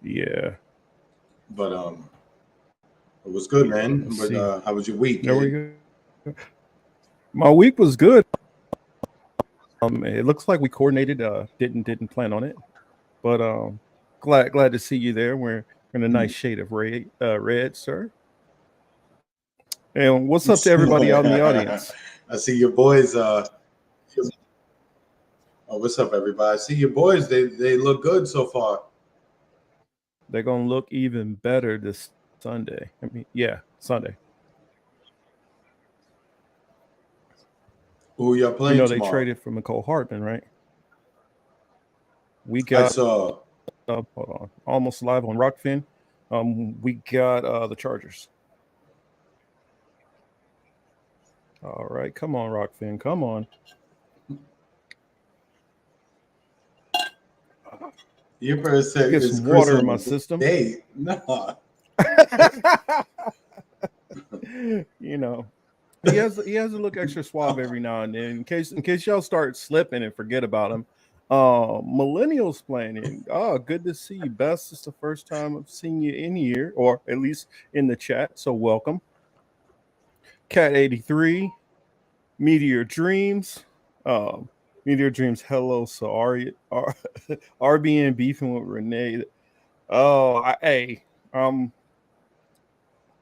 Yeah. But it was good, man. Let's But see. how was your week, There we kid? go. My week was good. It looks like we coordinated. Didn't plan on it, but glad to see you there. We're in a nice shade of red, sir. And what's up to everybody out in the audience? I see your boys. Oh, what's up, everybody? I see your boys. They look good so far. They're gonna look even better this Sunday. I mean, yeah, Sunday. Who y'all You playing know they tomorrow? traded for McCole Hartman, right? We I got saw. hold on, almost live on Rockfin. We got the Chargers. All right, come on, Rockfin, come on. Your first said Get is some Chris water in on my a system. date. No. You know, he has to look extra suave every now and then in case y'all start slipping and forget about him. Millennials planning. Oh, good to see you. Best. It's the first time I've seen you in here, or at least in the chat. So welcome. Cat 83, Meteor Dreams. Um, Meteor Dreams. Hello, sorry. RBN beefing with Renee. Oh, hey, um,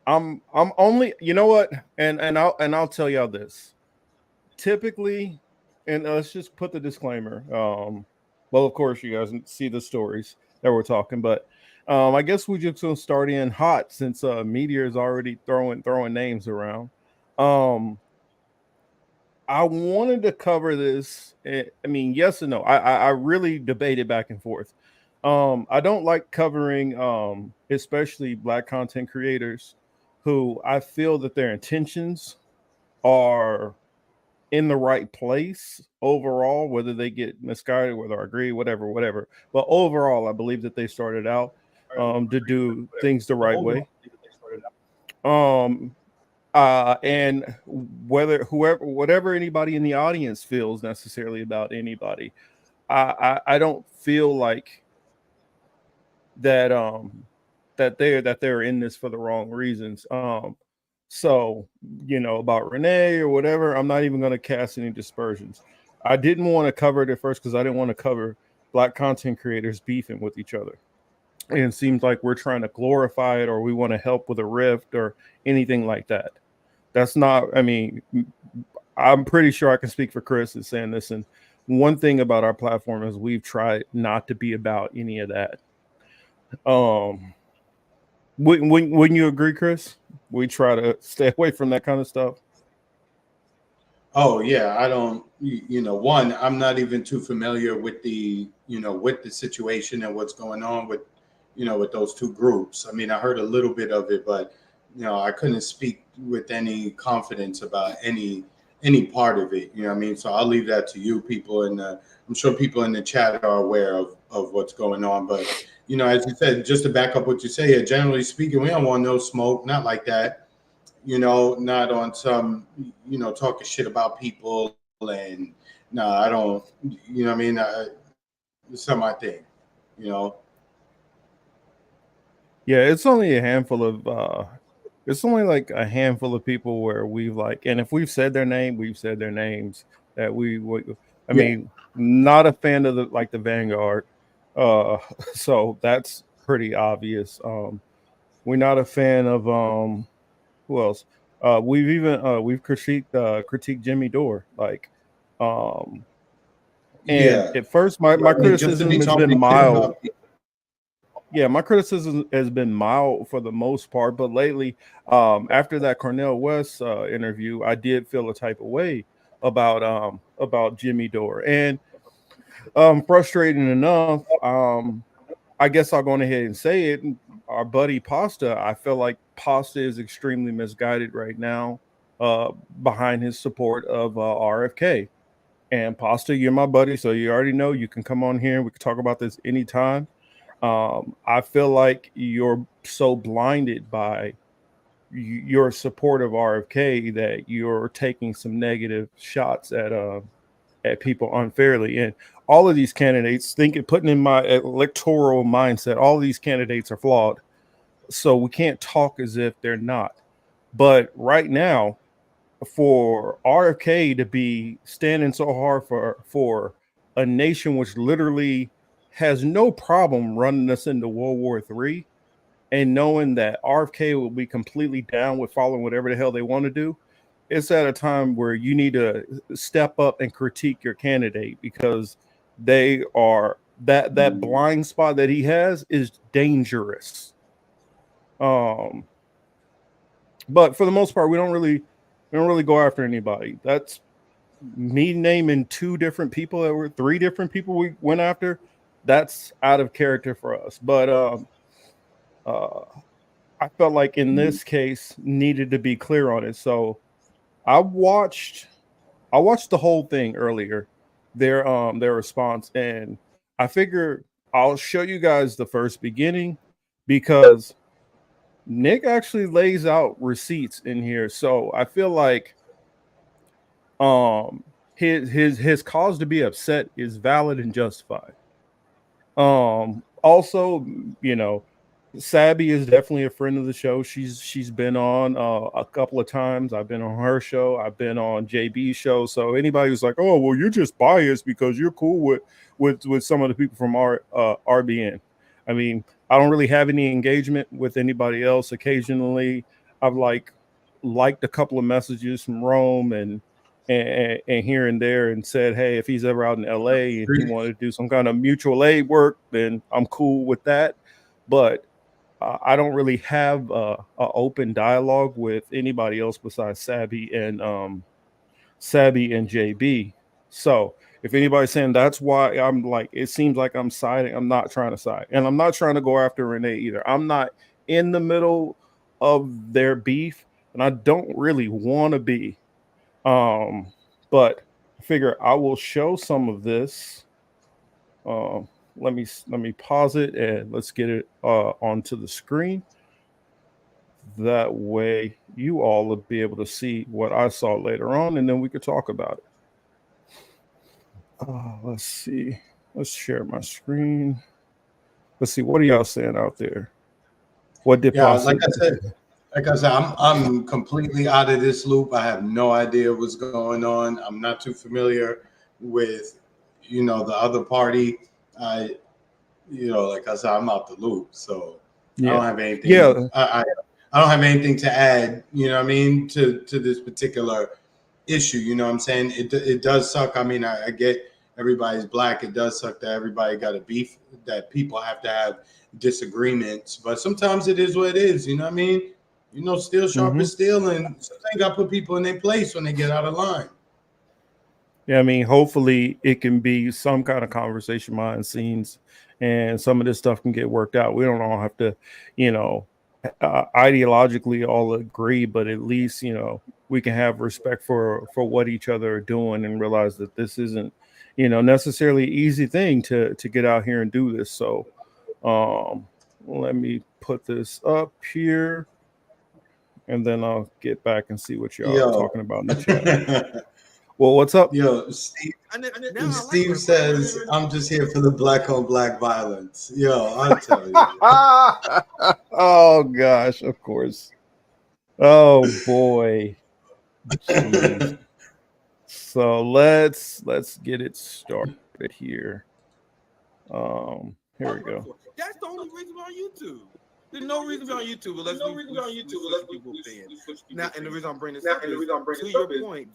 I'm only. You know what? And I'll tell y'all this. Typically, and let's just put the disclaimer. Well, of course, you guys see the stories that we're talking, but I guess we just gonna start in hot since Meteor is already throwing names around. Um, I wanted to cover this. I mean, yes and no. I really debated back and forth. I don't like covering, especially black content creators, who I feel that their intentions are in the right place overall, whether they get misguided, whether I agree, whatever. But overall, I believe that they started out to do things the right way. Um, and whatever anybody in the audience feels necessarily about anybody, I don't feel like that they're in this for the wrong reasons. So about Renee or whatever, I'm not even going to cast any dispersions. I didn't want to cover it at first because I didn't want to cover black content creators beefing with each other. And it seems like we're trying to glorify it or we want to help with a rift or anything like that. That's not, I mean, I'm pretty sure I can speak for Chris in saying this. And one thing about our platform is we've tried not to be about any of that. Um, wouldn't you agree, Chris? We try to stay away from that kind of stuff. Oh yeah, I don't. One, I'm not even too familiar with the situation and what's going on with those two groups. I mean, I heard a little bit of it, but I couldn't speak with any confidence about any part of it. You know what I mean? So I'll leave that to you people, and I'm sure people in the chat are aware of what's going on. But as you said, just to back up what you say, generally speaking, we don't want no smoke, not like that. Not on some, talking shit about people. And no, I don't, what I mean? It's not my thing, you know. Yeah, it's only a handful of it's only like a handful of people where we've like, and if we've said their name, we've said their names that we would. I Yeah. mean, not a fan of the Vanguard, uh, so that's pretty obvious. We're not a fan of who else? We've critiqued Jimmy Dore, like, um, and Yeah. at first my I mean, just to be criticism has been talking shit mild. about people. Yeah, my criticism has been mild for the most part, but lately, after that Cornell West interview, I did feel a type of way about Jimmy Dore, and frustrating enough, I guess I'll go on ahead and say it. Our buddy Pasta, I feel like Pasta is extremely misguided right now, behind his support of RFK. And Pasta, you're my buddy, so you already know you can come on here. We can talk about this anytime. I feel like you're so blinded by your support of RFK that you're taking some negative shots at at people unfairly. And all of these candidates, putting in my electoral mindset, all of these candidates are flawed. So we can't talk as if they're not. But right now, for RFK to be standing so hard for a nation which literally has no problem running us into World War III, and knowing that RFK will be completely down with following whatever the hell they want to do, it's at a time where you need to step up and critique your candidate, because they are that blind spot that he has is dangerous. But for the most part, we don't really go after anybody. That's me naming three different people we went after. That's out of character for us. But I felt like in this case needed to be clear on it. So I watched the whole thing earlier, their response, and I figure I'll show you guys the first beginning, because Nick actually lays out receipts in here. So I feel like his cause to be upset is valid and justified. Also, you know, Sabby is definitely a friend of the show. She's been on a couple of times. I've been on her show. I've been on JB's show. So anybody who's like, "Oh, well, you're just biased because you're cool with some of the people from RBN." I mean, I don't really have any engagement with anybody else. Occasionally, I've liked a couple of messages from Rome and here and there, and said, hey, if he's ever out in LA and he wanted to do some kind of mutual aid work, then I'm cool with that. But I don't really have a open dialogue with anybody else besides Sabby and JB. So if anybody's saying that's why I'm like, it seems like I'm siding, I'm not trying to side, and I'm not trying to go after Renee either. I'm not in the middle of their beef, and I don't really want to be. But I figure I will show some of this. Let me pause it and let's get it onto the screen. That way you all will be able to see what I saw later on, and then we could talk about it. Let's see. Let's share my screen. Let's see. What are y'all saying out there? What did like I said, I'm completely out of this loop. I have no idea what's going on. I'm not too familiar with, the other party. Like I said, I'm out the loop. So yeah. I don't have anything. Yeah. I don't have anything to add, to this particular issue. You know what I'm saying? It does suck. I mean, I get everybody's black. It does suck that everybody got a beef, that people have to have disagreements, but sometimes it is what it is. You know what I mean? Steel sharp is steel, and sometimes you got to put people in their place when they get out of line. Yeah, I mean, hopefully it can be some kind of conversation behind the scenes, and some of this stuff can get worked out. We don't all have to, ideologically all agree, but at least, we can have respect for what each other are doing, and realize that this isn't, necessarily an easy thing to get out here and do this. So let me put this up here, and then I'll get back and see what y'all are talking about in the chat. Well, what's up? Yo, Steve says, I'm just here for the black on black violence. Yo, I'll tell you. Oh, gosh, of course. Oh, boy. Jeez. So let's get it started here. Here we go. That's the only reason on YouTube. There's no reason to be on YouTube unless people paying. Now, and the reason I'm bringing this up is, to your point,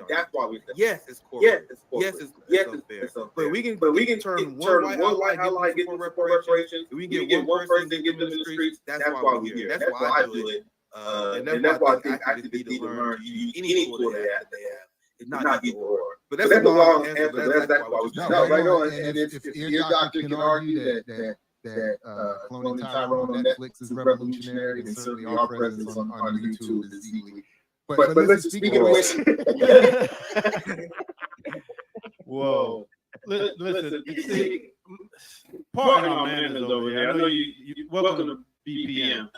that's why we yes, it's corporate. Yes, it's unfair. But we can turn one white ally get reparations. We can get one person to get them in the streets. That's why we're here. That's why I do it. And that's why I think activists need to learn to use any tool they have. It's not either or. But that's a long answer. That's why we do it. No, right on. And if your doctor can argue that Cloning Tyrone on Netflix is revolutionary, and certainly our presence on YouTube is equally. But listen, speaking of which, whoa, listen, pardon our manners over here. I know you welcome BPM.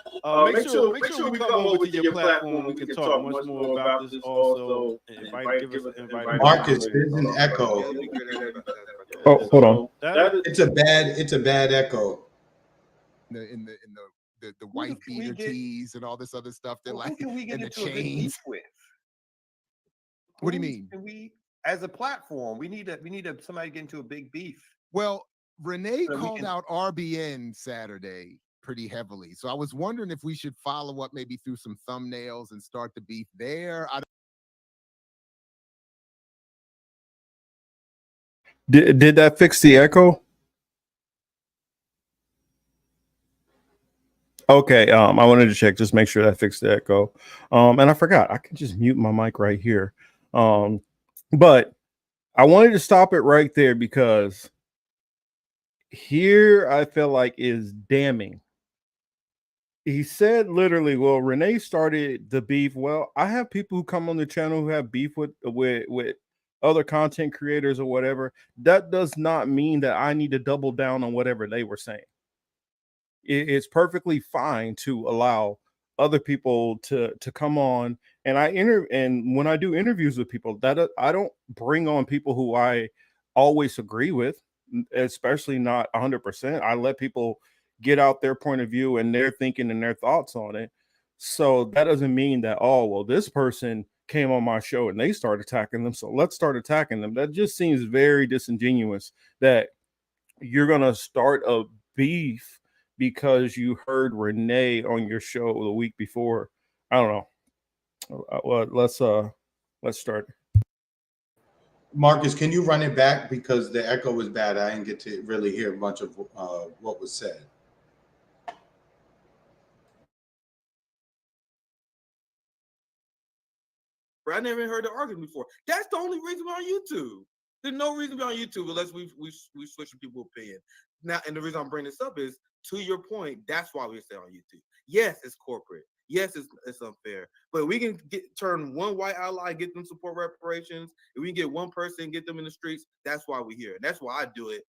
Make sure we come over to your platform. We can talk much more about this also. Give us an invite. Marcus, there's an echo. Oh, hold on. It's a bad echo. In the wife beater tees and all this other stuff. They're like, and the chains. What do you mean? We, as a platform, we need somebody to get into a big beef. Well, Renee called out RBN Saturday pretty heavily, so I was wondering if we should follow up maybe through some thumbnails and start the beef there. Did that fix the echo? Okay, I wanted to check, just make sure that fixed the echo. And I forgot, I can just mute my mic right here. But I wanted to stop it right there because here I feel like is damning. He said literally, well, Renee started the beef. Well, I have people who come on the channel who have beef with other content creators or whatever. That does not mean that I need to double down on whatever they were saying. It's perfectly fine to allow other people to come on, and and when I do interviews with people, that I don't bring on people who I always agree with, especially not 100%. I let people get out their point of view and their thinking and their thoughts on it. So that doesn't mean that, oh, well, this person came on my show and they started attacking them, so let's start attacking them. That just seems very disingenuous that you're gonna start a beef because you heard Renee on your show the week before. I don't know. Well, let's start. Marcus, can you run it back because the echo was bad? I didn't get to really hear much of what was said. I never even heard the argument before. That's the only reason we're on YouTube. There's no reason to be on YouTube unless we switch people's opinion. Now, and the reason I'm bringing this up is, to your point, that's why we stay on YouTube. Yes, it's corporate. Yes, it's unfair. But we can turn one white ally, get them support reparations. If we can get one person, get them in the streets, that's why we're here. And that's why I do it.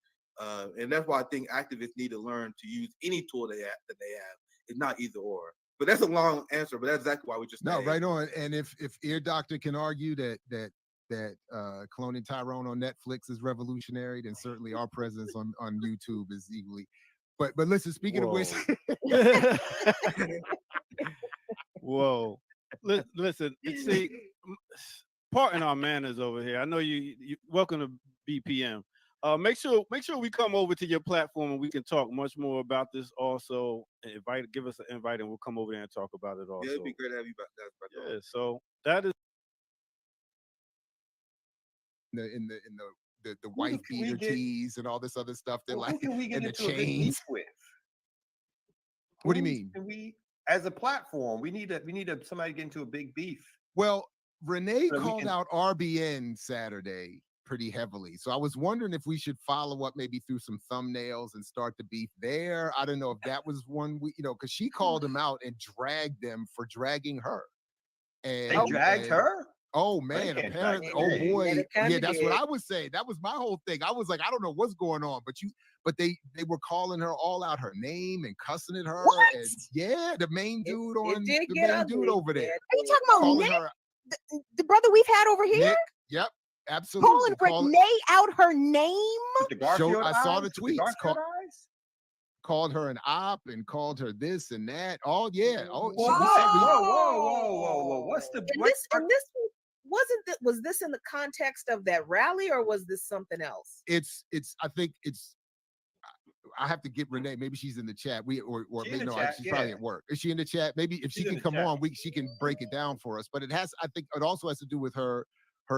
And that's why I think activists need to learn to use any tool that they have. It's not either or. But that's a long answer, but that's exactly why we just right on. And if Ear Doctor can argue that cloning Tyrone on Netflix is revolutionary, then certainly our presence on YouTube is equally. But listen, speaking of which, whoa, listen, see, pardon our manners over here. I know you welcome to BPM. Make sure we come over to your platform and we can talk much more about this also. Give us an invite and we'll come over there and talk about it also. Yeah, it'd be great to have you back. Yeah, so that is in the wife beater tees and all this other stuff. They're like, and the chains. What do you mean? We, as a platform, we need somebody to get into a big beef. Well, Renee called out RBN Saturday pretty heavily, so I was wondering if we should follow up maybe through some thumbnails and start the beef there. I don't know if that was one because she called them out and dragged them for dragging her. And they dragged her. Oh man, apparently, oh boy, yeah, that's what I was saying. That was my whole thing. I was like, I don't know what's going on, but they were calling her all out her name and cussing at her. What? And yeah, the main dude dude over there. Are you talking about Nick, the brother we've had over here? Nick, yep, absolutely. Calling Renee out her name. I saw the tweets. Called her an op and called her this and that. Oh yeah. Oh, whoa. What's the was this in the context of that rally or was this something else? I think I have to get Renee. Maybe she's in the chat. She's probably at work. Is she in the chat? Maybe if she can come on, she can break it down for us. But I think it also has to do with her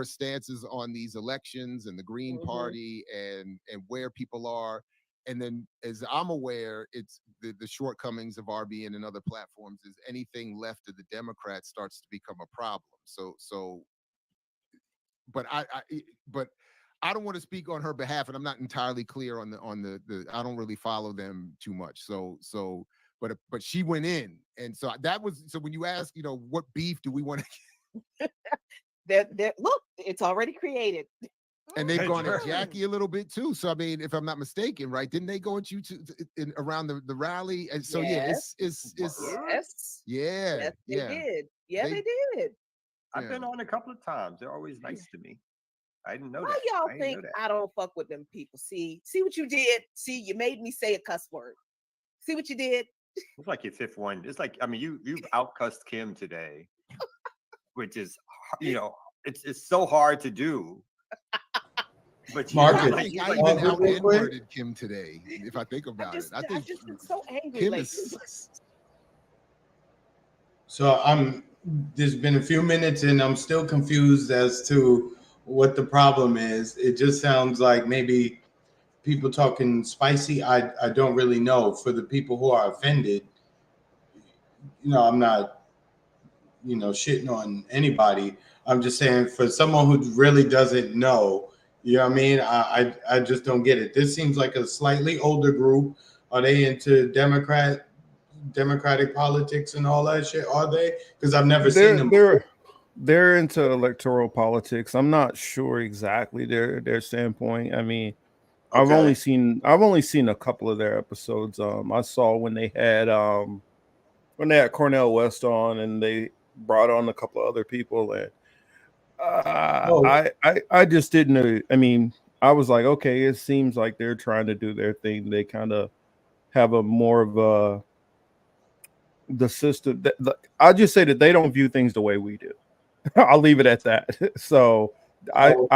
stances on these elections and the Green Party and where people are. And then, as I'm aware, it's the shortcomings of RBN and other platforms is anything left of the Democrats starts to become a problem. But I don't want to speak on her behalf, and I'm not entirely clear on the I don't really follow them too much. But she went in, and so that was when you ask, what beef do we want to? Look, it's already created. And they've Hey, gone at Trey. Jackie a little bit too. So I mean, if I'm not mistaken, right? Didn't they go at you around the rally? And so yeah, Yes. it's Yes. yeah, Yes, they yeah. did. Yeah, They- they did. I've Yeah. been on a couple of times. They're always nice to me. I didn't know Why that. y'all I didn't know think that. I don't fuck with them people? See what you did? See, you made me say a cuss word. See what you did? It's like your fifth one. It's like, I mean, you've outcussed Kim today, which is, it's so hard to do. But Marcus, I Right. think I Like, even real out quick. N-worded Kim today, if I think I about just, it. I I think just been so angry Kim lately. is So there's been a few minutes and I'm still confused as to what the problem is. It just sounds like maybe people talking spicy. I don't really know. For the people who are offended, I'm not, shitting on anybody. I'm just saying for someone who really doesn't know, you know what I mean? I just don't get it. This seems like a slightly older group. Are they into democratic politics and all that shit? Are they? Because I've never seen them. They're into electoral politics. I'm not sure exactly their standpoint. I mean, I've only seen a couple of their episodes. I saw when they had Cornell West on, and they brought on a couple of other people, and I just didn't know. I mean, I was like, okay, it seems like they're trying to do their thing. They kind of have a more of the system. I'll just say that they don't view things the way we do. I'll leave it at that. So So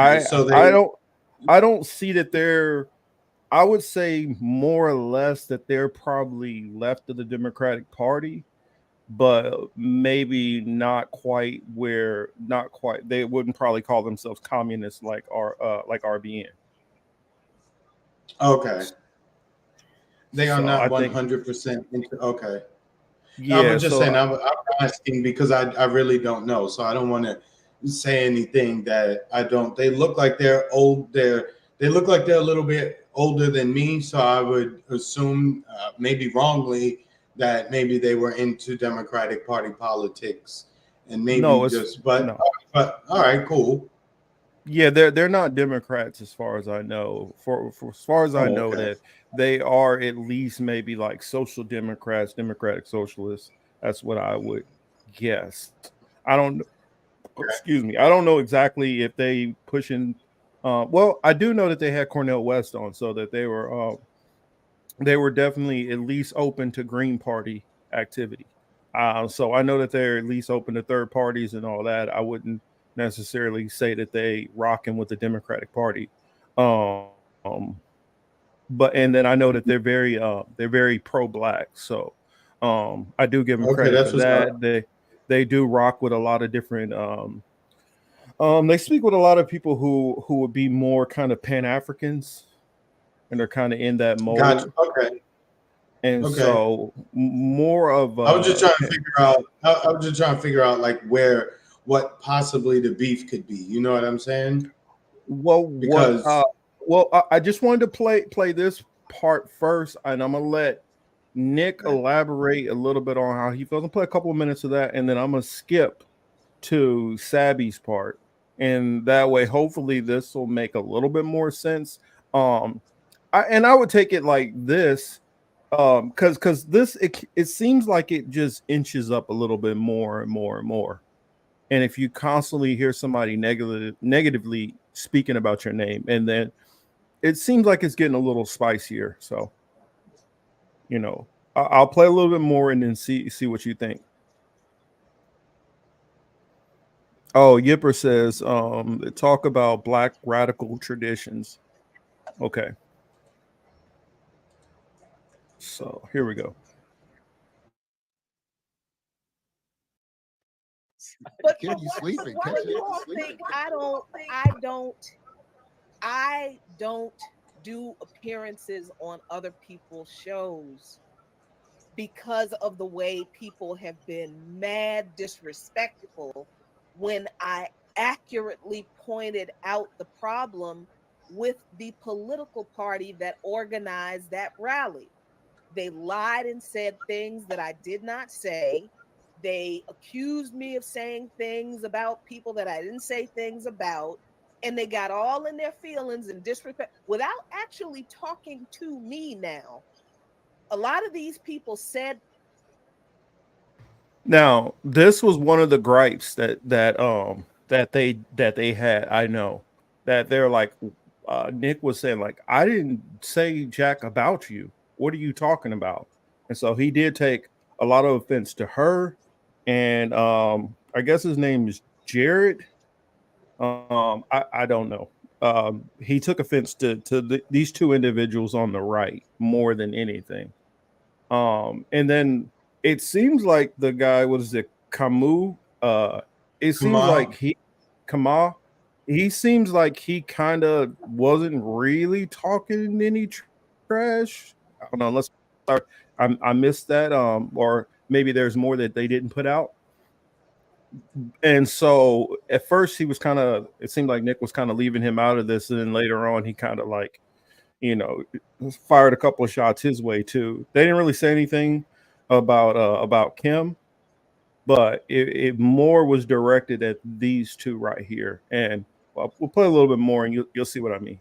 I don't see that they're. I would say more or less that they're probably left of the Democratic Party, but maybe not quite where. Not quite. They wouldn't probably call themselves communists like RBN. okay, they are So I not think 100% into. Okay, I yeah. was just saying. So I'm asking because I really don't know, so I don't want to say anything that I don't. They look like they're old. They look like they're a little bit older than me, so I would assume, maybe wrongly, that maybe they were into Democratic Party politics, and maybe no, it's just. But no. all right, cool. Yeah, they're not Democrats as far as I know. For as far as I Oh, know, okay. that they are at least maybe like social democrats, democratic socialists. That's what I would guess. I don't. Excuse me. I don't know exactly if they pushing. Well, I do know that they had Cornell West on, so that they were definitely at least open to Green Party activity. So I know that they're at least open to third parties and all that. I wouldn't necessarily say that they rocking with the Democratic Party. Um, but and then I know that they're very pro black. So I do give them Okay, credit for that's what's that. up. They do rock with a lot of different they speak with a lot of people who would be more kind of Pan Africans and are kind of in that Gotcha. mold. Okay. And Okay. so more of I was just trying to figure out. I was just trying to figure out like what possibly the beef could be. You know what I'm saying? well what Because I just wanted to play this part first, and I'm gonna let Nick elaborate a little bit on how he feels. I'll play a couple of minutes of that, and then I'm gonna skip to Sabby's part, and that way hopefully this will make a little bit more sense. I would take it like this, because this it seems like it just inches up a little bit more and more and more. And if you constantly hear somebody negatively speaking about your name, and then it seems like it's getting a little spicier. So I'll play a little bit more and then see what you think. Oh, Yipper says, talk about black radical traditions. Okay. So here we go. But Kim, you sleeping? why Catch do you it. all think I don't do appearances on other people's shows because of the way people have been mad disrespectful when I accurately pointed out the problem with the political party that organized that rally. They lied and said things that I did not say. They accused me of saying things about people that I didn't say things about. and they got all in their feelings and disrespect without actually talking to me. Now, a lot of these people said, Now, this was one of the gripes that they had. I know that they're like, Nick was saying, like, I didn't say jack about you. What are you talking about? And so he did take a lot of offense to her, and I guess his name is Jared. I don't know. He took offense to these two individuals on the right more than anything. And then it seems like the guy was it Camus. It Come seems like on. he Kama. He seems like he kind of wasn't really talking any trash. I don't know. Unless I missed that. Or maybe there's more that they didn't put out. And so at first he was kind of. It seemed like Nick was kind of leaving him out of this, and then later on he kind of like you know, fired a couple of shots his way too. They didn't really say anything about Kim, but it more was directed at these two right here. And we'll play a little bit more, and you'll see what I mean.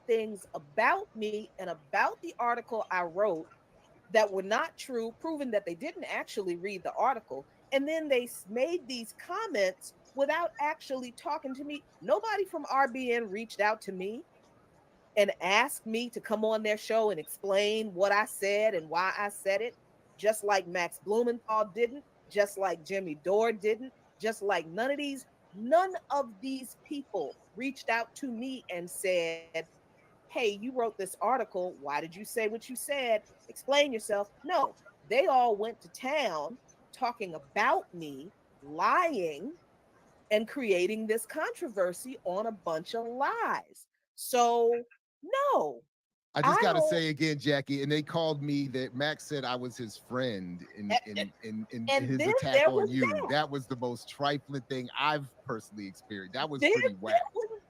things about me and about the article I wrote that were not true, proving that they didn't actually read the article. And then they made these comments without actually talking to me. Nobody from RBN reached out to me and asked me to come on their show and explain what I said and why I said it, just like Max Blumenthal didn't, just like Jimmy Dore didn't, just like none of these people reached out to me and said, hey, you wrote this article. Why did you say what you said? Explain yourself. No, they all went to town talking about me, lying, and creating this controversy on a bunch of lies. So, no, I just I got to don't. say again, Jackie, and they called me that Max said I was his friend in And his then attack there on was you. that. That was the most trifling thing I've personally experienced. That was Then pretty whack.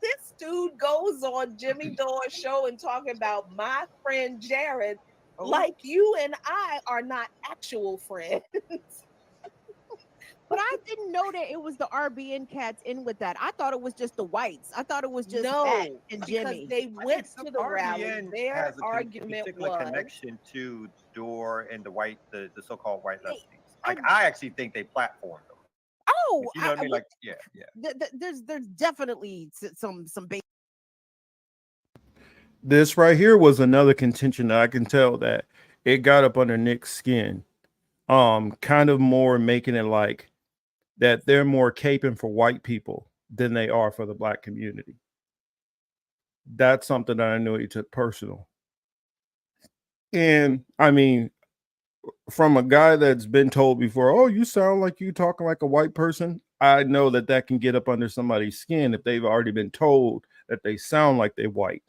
this dude goes on Jimmy Dore's show and talking about my friend Jared, like you and I are not actual friends. But I didn't know that it was the RBN cats in with that. I thought it was just the whites. I thought it was just Fat No, and because Jimmy. they went Some to the rally. RBN Their has a argument particular was connection to Door and the so-called white they, lefties. Like And I actually think they platformed them. oh, Like, you know what I mean? Like yeah. there's definitely some base. This right here was another contention that I can tell that it got up under Nick's skin. Kind of more making it like that they're more caping for white people than they are for the black community. That's something that I knew he took personal. And I mean, from a guy that's been told before, oh, you sound like you talking like a white person. I know that that can get up under somebody's skin if they've already been told that they sound like they white.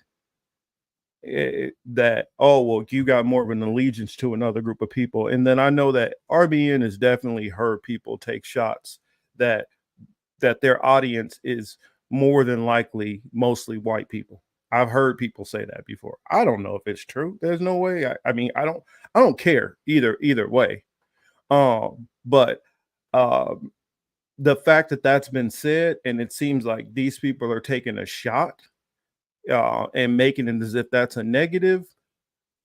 That oh well, you got more of an allegiance to another group of people, and then I know that RBN has definitely heard people take shots that their audience is more than likely mostly white people. I've heard people say that before. I don't know if it's true. There's no way. I mean, I don't care either way. But the fact that that's been said, and it seems like these people are taking a shot and making it as if that's a negative.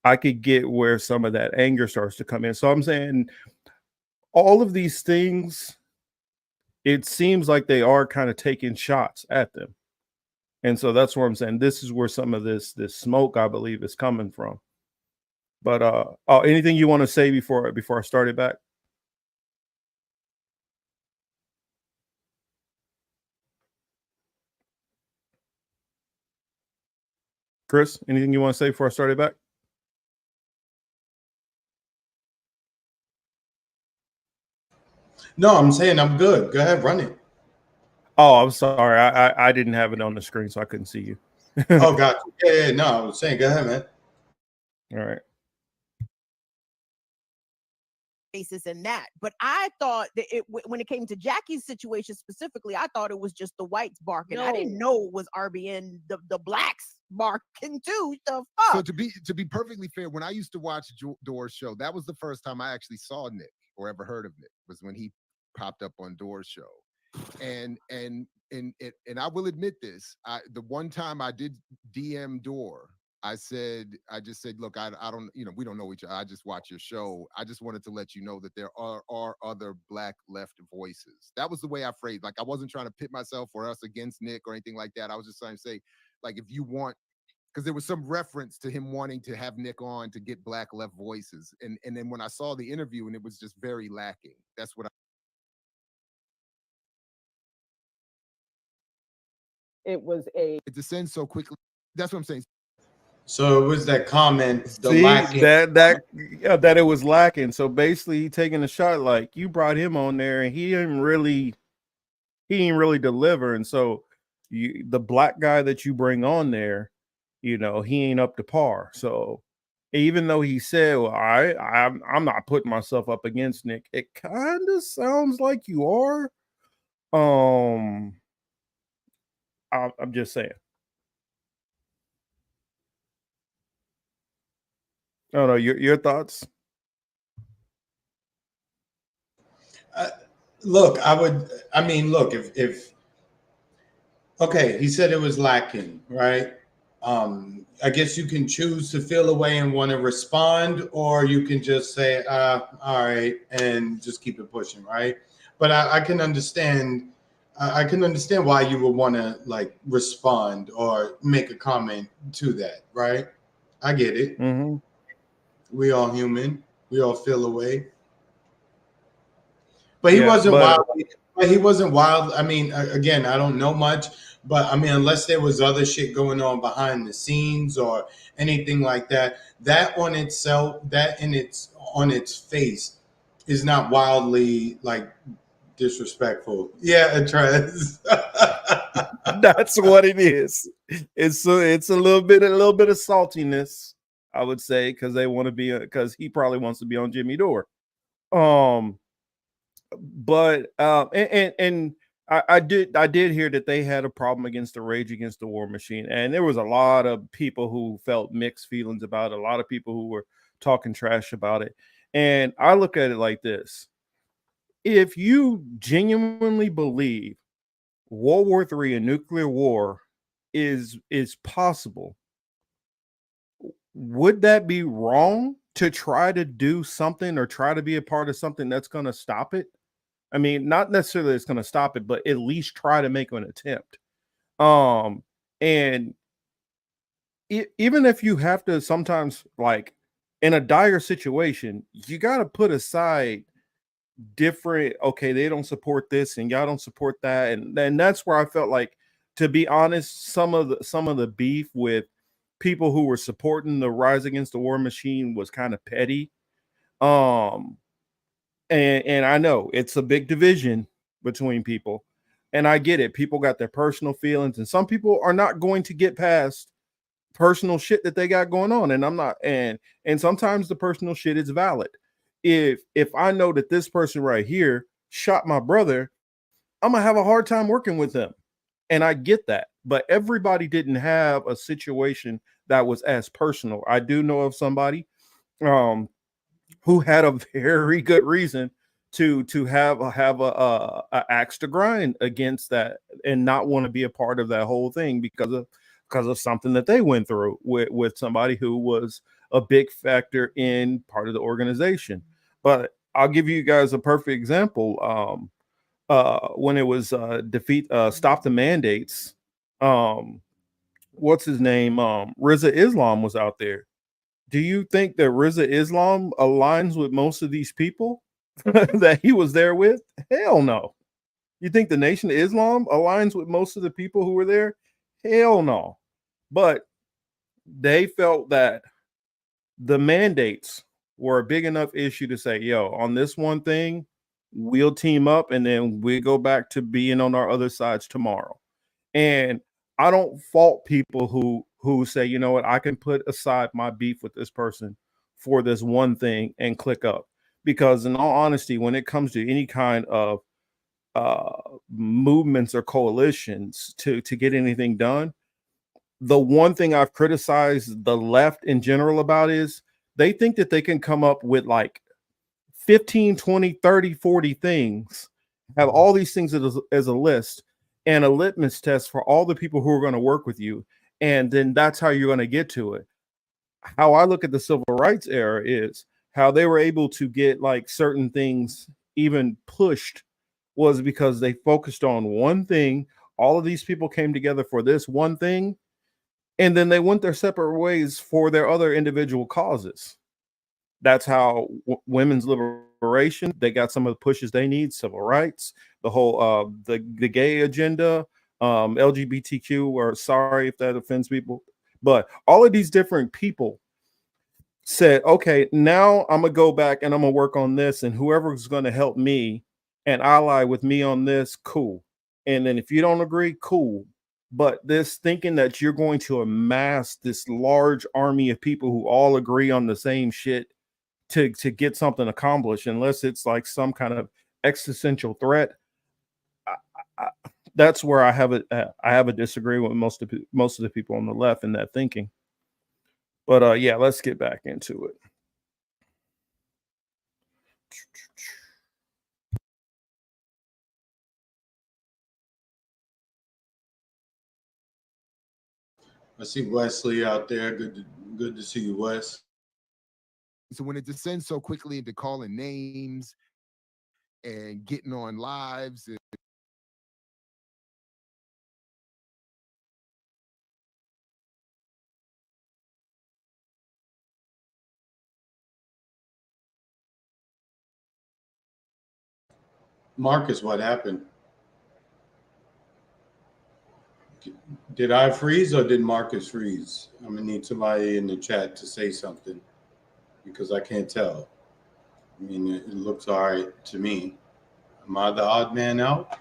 I could get where some of that anger starts to come in. So I'm saying all of these things, it seems like they are kind of taking shots at them. And so that's where I'm saying this is where some of this smoke, I believe, is coming from. But anything you want to say before I start it back? Chris, anything you want to say before I start it back? No, I'm saying I'm good. Go ahead, run it. Oh, I'm sorry. I didn't have it on the screen, so I couldn't see you. Oh, got you. Yeah, no, I was saying, go ahead, man. All right. Basis in that. But I thought that when it came to Jackie's situation specifically, I thought it was just the whites barking. I didn't know it was RBN, the blacks barking too. The fuck. So to be perfectly fair, when I used to watch Door's show, that was the first time I actually saw Nick or ever heard of Nick, was when he popped up on Door's show. And I will admit this. The one time I did DM Door, I just said, look, I don't, we don't know each other. I just watch your show. I just wanted to let you know that there are other Black left voices. That was the way I phrased. Like, I wasn't trying to pit myself or us against Nick or anything like that. I was just trying to say, like, if you want, because there was some reference to him wanting to have Nick on to get Black left voices. And then when I saw the interview, and it was just very lacking. That's what it descends so quickly. That's what I'm saying. So it was that comment, that it was lacking. So basically, he taking a shot like you brought him on there, and he didn't really deliver. And so the Black guy that you bring on there, he ain't up to par. So even though he said, "Well, I'm not putting myself up against Nick," it kind of sounds like you are. I'm just saying. Oh no, your thoughts? Look, if okay, he said it was lacking, right? I guess you can choose to feel away and want to respond, or you can just say, all right, and just keep it pushing, right? But I can understand. I can understand why you would want to like respond or make a comment to that, right? I get it. Mm-hmm. We all human. We all feel away. But he wasn't wild. He wasn't wild. I mean, again, I don't know much, but I mean, unless there was other shit going on behind the scenes or anything like that, that on its face is not wildly like disrespectful. Yeah, Trez. That's what it is. It's a little bit of saltiness, I would say, because they want to be because he probably wants to be on Jimmy Dore. But and I did hear that they had a problem against the Rage Against the War Machine, and there was a lot of people who felt mixed feelings about it, a lot of people who were talking trash about it. And I look at it like this: if you genuinely believe World War III and nuclear war is possible, would that be wrong to try to do something or try to be a part of something that's going to stop it? I mean, not necessarily it's going to stop it, but at least try to make an attempt. And even if you have to sometimes, like in a dire situation, you got to put aside different, okay, they don't support this and y'all don't support that. And then that's where I felt like, to be honest, some of the beef with people who were supporting the Rise Against the War Machine was kind of petty. And I know it's a big division between people, and I get it. People got their personal feelings, and some people are not going to get past personal shit that they got going on. And I'm not, and sometimes the personal shit is valid. If I know that this person right here shot my brother, I'm gonna have a hard time working with them. And I get that. But everybody didn't have a situation that was as personal. I do know of somebody who had a very good reason to have a axe to grind against that and not want to be a part of that whole thing because of something that they went through with somebody who was a big factor in part of the organization. But I'll give you guys a perfect example. When it was stop the mandates, what's his name? Riza Islam was out there. Do you think that Riza Islam aligns with most of these people that he was there with? Hell no. You think the Nation of Islam aligns with most of the people who were there? Hell no. But they felt that the mandates were a big enough issue to say, yo, on this one thing, we'll team up and then we go back to being on our other sides tomorrow. And I don't fault people who say, you know what, I can put aside my beef with this person for this one thing and click up. Because in all honesty, when it comes to any kind of movements or coalitions to get anything done, the one thing I've criticized the left in general about is they think that they can come up with like 15, 20, 30, 40 things have all these things as a list and a litmus test for all the people who are going to work with you. And then that's how you're going to get to it. How I look at the civil rights era is how they were able to get like certain things even pushed was because they focused on one thing. All of these people came together for this one thing, and then they went their separate ways for their other individual causes. That's how women's liberation, they got some of the pushes they need, civil rights, the whole the gay agenda, LGBTQ, or sorry if that offends people, but all of these different people said, okay, now I'm gonna go back and I'm gonna work on this, and whoever's gonna help me and ally with me on this, cool. And then if you don't agree, cool. But this thinking that you're going to amass this large army of people who all agree on the same shit to get something accomplished, unless it's like some kind of existential threat, I, I, that's where I have a disagreement with most of the people on the left in that thinking. But yeah, let's get back into it. I see Wesley out there. Good to see you, Wes. So when it descends so quickly into calling names and getting on lives, Marcus, what happened? Did I freeze or did Marcus freeze? I'm gonna need somebody in the chat to say something because I can't tell. I mean, it looks all right to me. Am I the odd man out?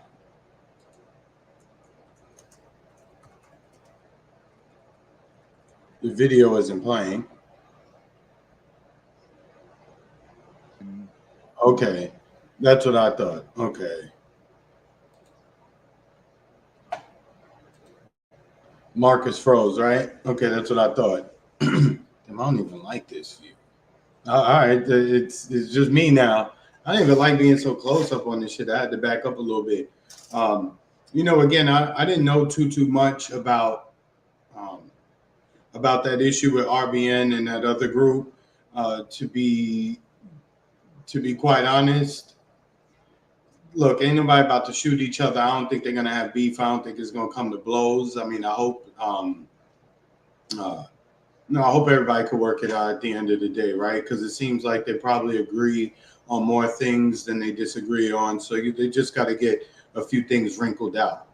The video isn't playing. Okay, that's what I thought. Okay. Marcus froze, right? Okay, that's what I thought. Damn, I don't even like this view. All right, it's just me now. I don't even like being so close up on this shit. I had to back up a little bit. Again, I didn't know too much about that issue with RBN and that other group. To be quite honest, look, ain't nobody about to shoot each other. I don't think they're gonna have beef. I don't think it's gonna come to blows. I mean, I hope. No, I hope everybody could work it out at the end of the day, right? Because it seems like they probably agree on more things than they disagree on. So they just got to get a few things wrinkled out,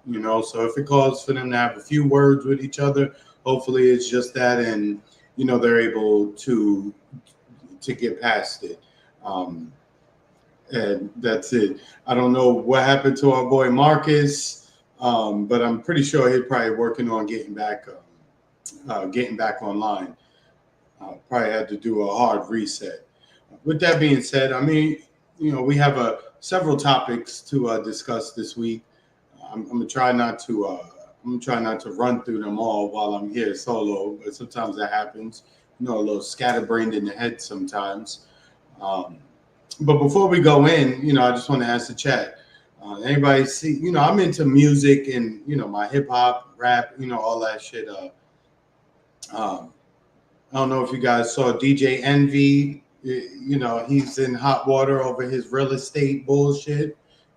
So if it calls for them to have a few words with each other, hopefully it's just that, and they're able to get past it. And that's it. I don't know what happened to our boy Marcus, but I'm pretty sure he's probably working on getting back online. Probably had to do a hard reset. With that being said, I mean, we have several topics to discuss this week. I'm gonna try not to run through them all while I'm here solo, but sometimes that happens. A little scatterbrained in the head sometimes. But before we go in, I just want to ask the chat. Anybody see? I'm into music and my hip hop, rap, all that shit. I don't know if you guys saw DJ Envy. He's in hot water over his real estate bullshit.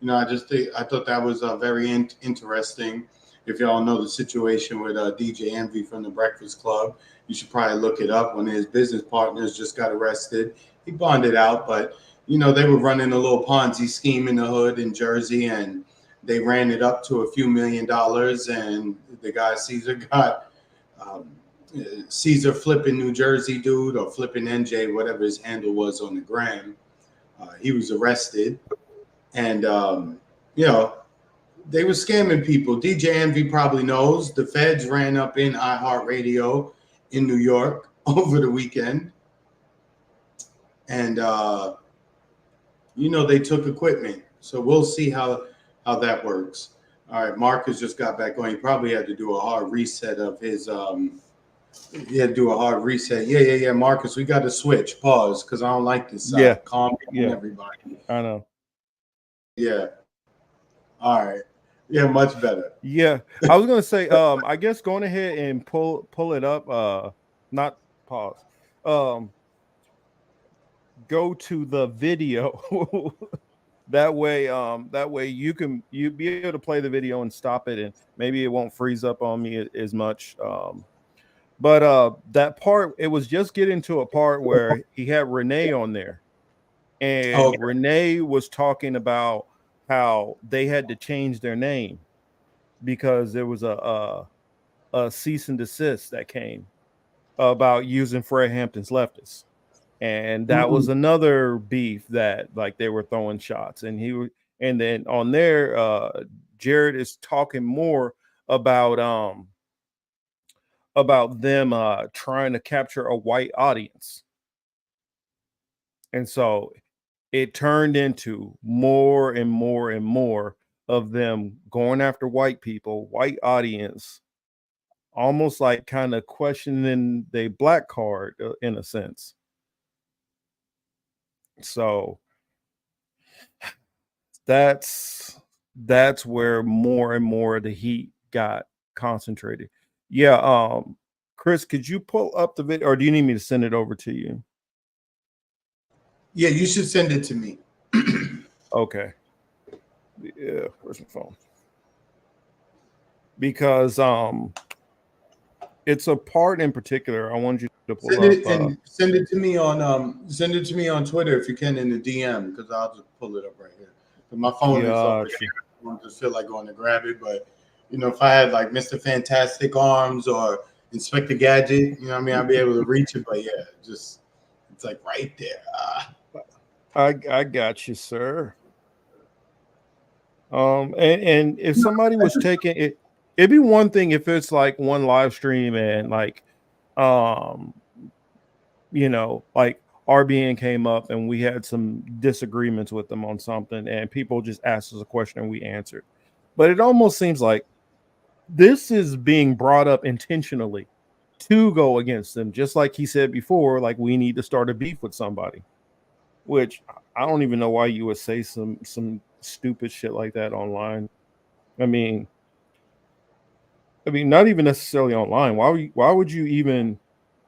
I thought that was very interesting. If y'all know the situation with DJ Envy from the Breakfast Club, you should probably look it up. One of his business partners just got arrested. He bonded out, but they were running a little Ponzi scheme in the hood in Jersey, and they ran it up to a few $1 million. And the guy Caesar got. Caesar Flipping New Jersey dude, or Flipping NJ, whatever his handle was on the gram, he was arrested, and they were scamming people. DJ Envy probably knows the feds ran up in iHeartRadio in New York over the weekend, and they took equipment. So we'll see how that works. All right, Marcus just got back on. He probably had to do a hard reset of his. Yeah, do a hard reset. Yeah. Marcus, we got to switch. Pause, because I don't like this. Yeah. Calm down, everybody. I know. Yeah. All right. Yeah, much better. Yeah, I was gonna say, I guess going ahead and pull it up, not pause. Go to the video. That way you be able to play the video and stop it, and maybe it won't freeze up on me as much. But that part, it was just getting to a part where he had Renee on there, and Okay. Renee was talking about how they had to change their name because there was a cease and desist that came about using Fred Hampton's leftists. And that was another beef that like they were throwing shots. And then on there, Jared is talking more about them trying to capture a white audience. And so it turned into more and more and more of them going after white people, white audience, almost like kind of questioning the black card in a sense. So that's where more and more of the heat got concentrated. Yeah, Chris, could you pull up the video, or do you need me to send it over to you? Yeah, you should send it to me. Okay. Yeah, where's my phone? Because it's a part in particular I want you to pull Send up. it and send it to me on Twitter if you can in the DM, because I'll just pull it up right here. But my phone is over Gotcha. here. I don't just feel like going to grab it, but if I had like Mr. Fantastic Arms or Inspector Gadget, what I mean, I'd be able to reach it. But yeah, it's like right there. I got you, sir. And if somebody was taking it, it'd be one thing if it's like one live stream and like like RBN came up and we had some disagreements with them on something and people just asked us a question and we answered. But it almost seems like this is being brought up intentionally to go against them, just like he said before, like we need to start a beef with somebody, which I don't even know why you would say some stupid shit like that online. I mean, not even necessarily online. Why would you even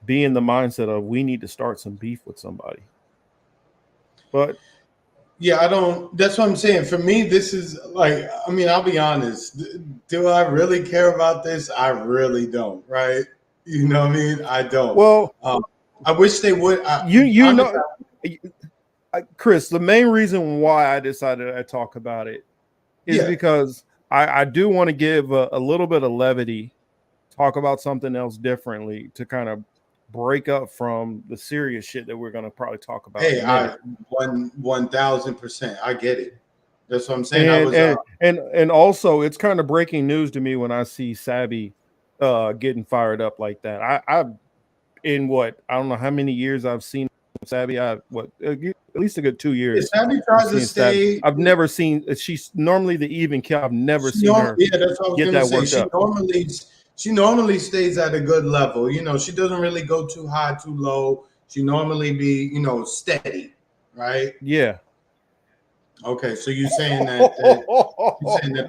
be in the mindset of we need to start some beef with somebody? But yeah, I don't. That's what I'm saying. For me, this is like, I mean, I'll be honest. Do I really care about this? I really don't. Right? You know what I mean? I don't. Well, I wish they would. Chris, the main reason why I decided to talk about it is because I do want to give a little bit of levity, talk about something else differently to kind of break up from the serious shit that we're going to probably talk about. Hey, 1000%. I get it. That's what I'm saying. And also it's kind of breaking news to me when I see Sabby getting fired up like that. I don't know how many years I've seen Sabby. At least a good 2 years. Sabby tries to stay. I've never seen. She's normally the even kill. I've never seen her. Yeah, that's what I was going to say. She normally stays at a good level. She doesn't really go too high, too low. She normally be, steady, right? Yeah. Okay, so you're saying that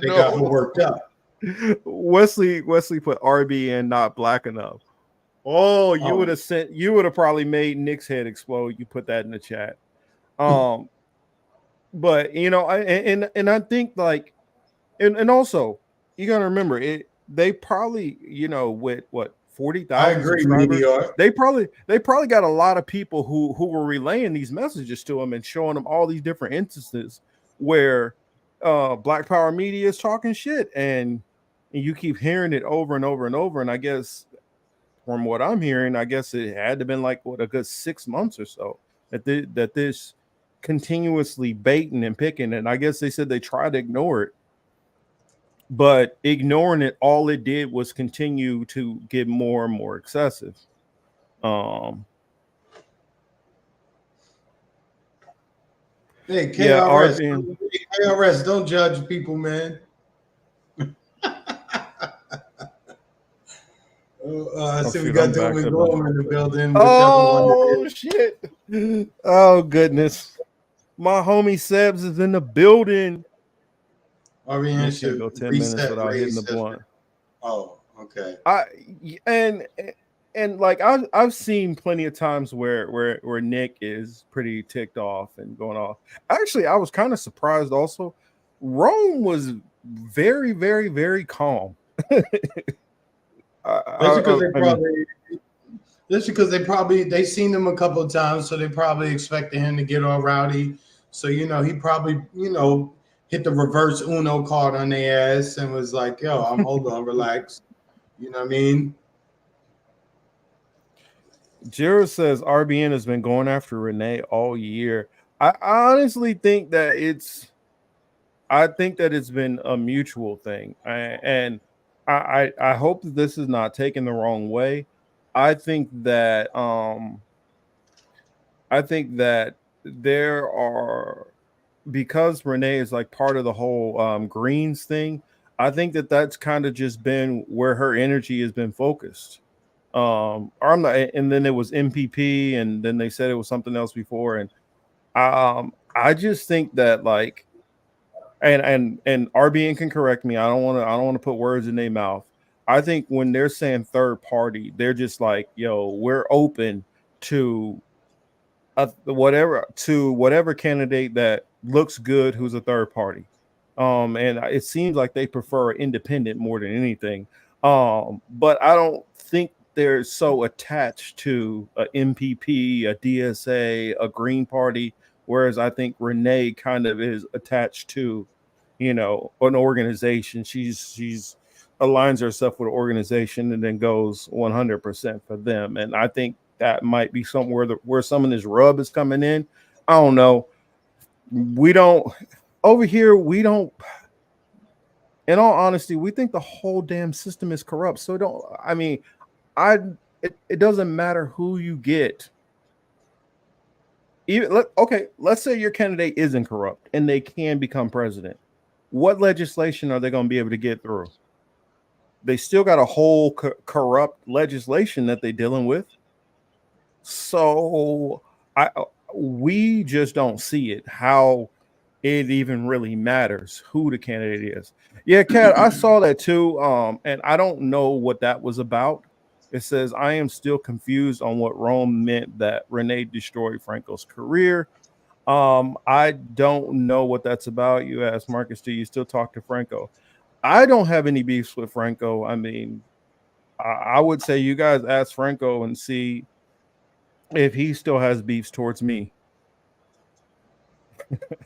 they got her worked up. Wesley put RBN not black enough. Oh, you would have probably made Nick's head explode. You put that in the chat. But I think like, and also you gotta remember it. They probably, with what 40,000. I agree, Meteor. They probably got a lot of people who were relaying these messages to them and showing them all these different instances where Black Power Media is talking shit, and you keep hearing it over and over and over. And I guess from what I'm hearing, I guess it had to have been like a good 6 months or so that this continuously baiting and picking. And I guess they said they tried to ignore it. But ignoring it, all it did was continue to get more and more excessive. Hey, KRS, KRS, don't judge people, man. I see we got Doom and Gloom in the building. Oh, shit. Oh, goodness. My homie Sebs is in the building. RBN Nick can't should go 10 minutes reset without hitting race. the blunt. Oh, okay. And like I've seen plenty of times where Nick is pretty ticked off and going off. Actually, I was kind of surprised also. Rome was very, very, very calm. That's because they probably seen him a couple of times, so they probably expected him to get all rowdy. So he probably hit the reverse Uno card on their ass and was like, "Yo, hold on, relax." You know what I mean? Jira says RBN has been going after Renee all year. I honestly think that it's been a mutual thing, and I hope that this is not taken the wrong way. I think that there are, because Renee is like part of the whole greens thing. I think that that's kind of just been where her energy has been focused. I'm not, and then it was MPP, and then they said it was something else before, and I just think that like, and RBN can correct me. I don't want to put words in their mouth. I think when they're saying third party, they're just like, yo, we're open to whatever candidate that looks good who's a third party. And it seems like they prefer independent more than anything. But I don't think they're so attached to a MPP, a DSA, a Green Party, whereas I think Renee kind of is attached to, an organization. She's aligns herself with an organization and then goes 100% for them. And I think that might be somewhere where some of this rub is coming in. I don't know. We don't over here. We don't. In all honesty, we think the whole damn system is corrupt. So don't. I mean, it doesn't matter who you get. Let's say your candidate isn't corrupt and they can become president. What legislation are they going to be able to get through? They still got a whole corrupt legislation that they're dealing with. So we just don't see it, how it even really matters who the candidate is. Yeah, Kat, I saw that too. And I don't know what that was about. It says, I am still confused on what Rome meant that Renee destroyed Franco's career. I don't know what that's about. You asked Marcus, do you still talk to Franco? I don't have any beefs with Franco. I mean, I would say you guys ask Franco and see if he still has beefs towards me.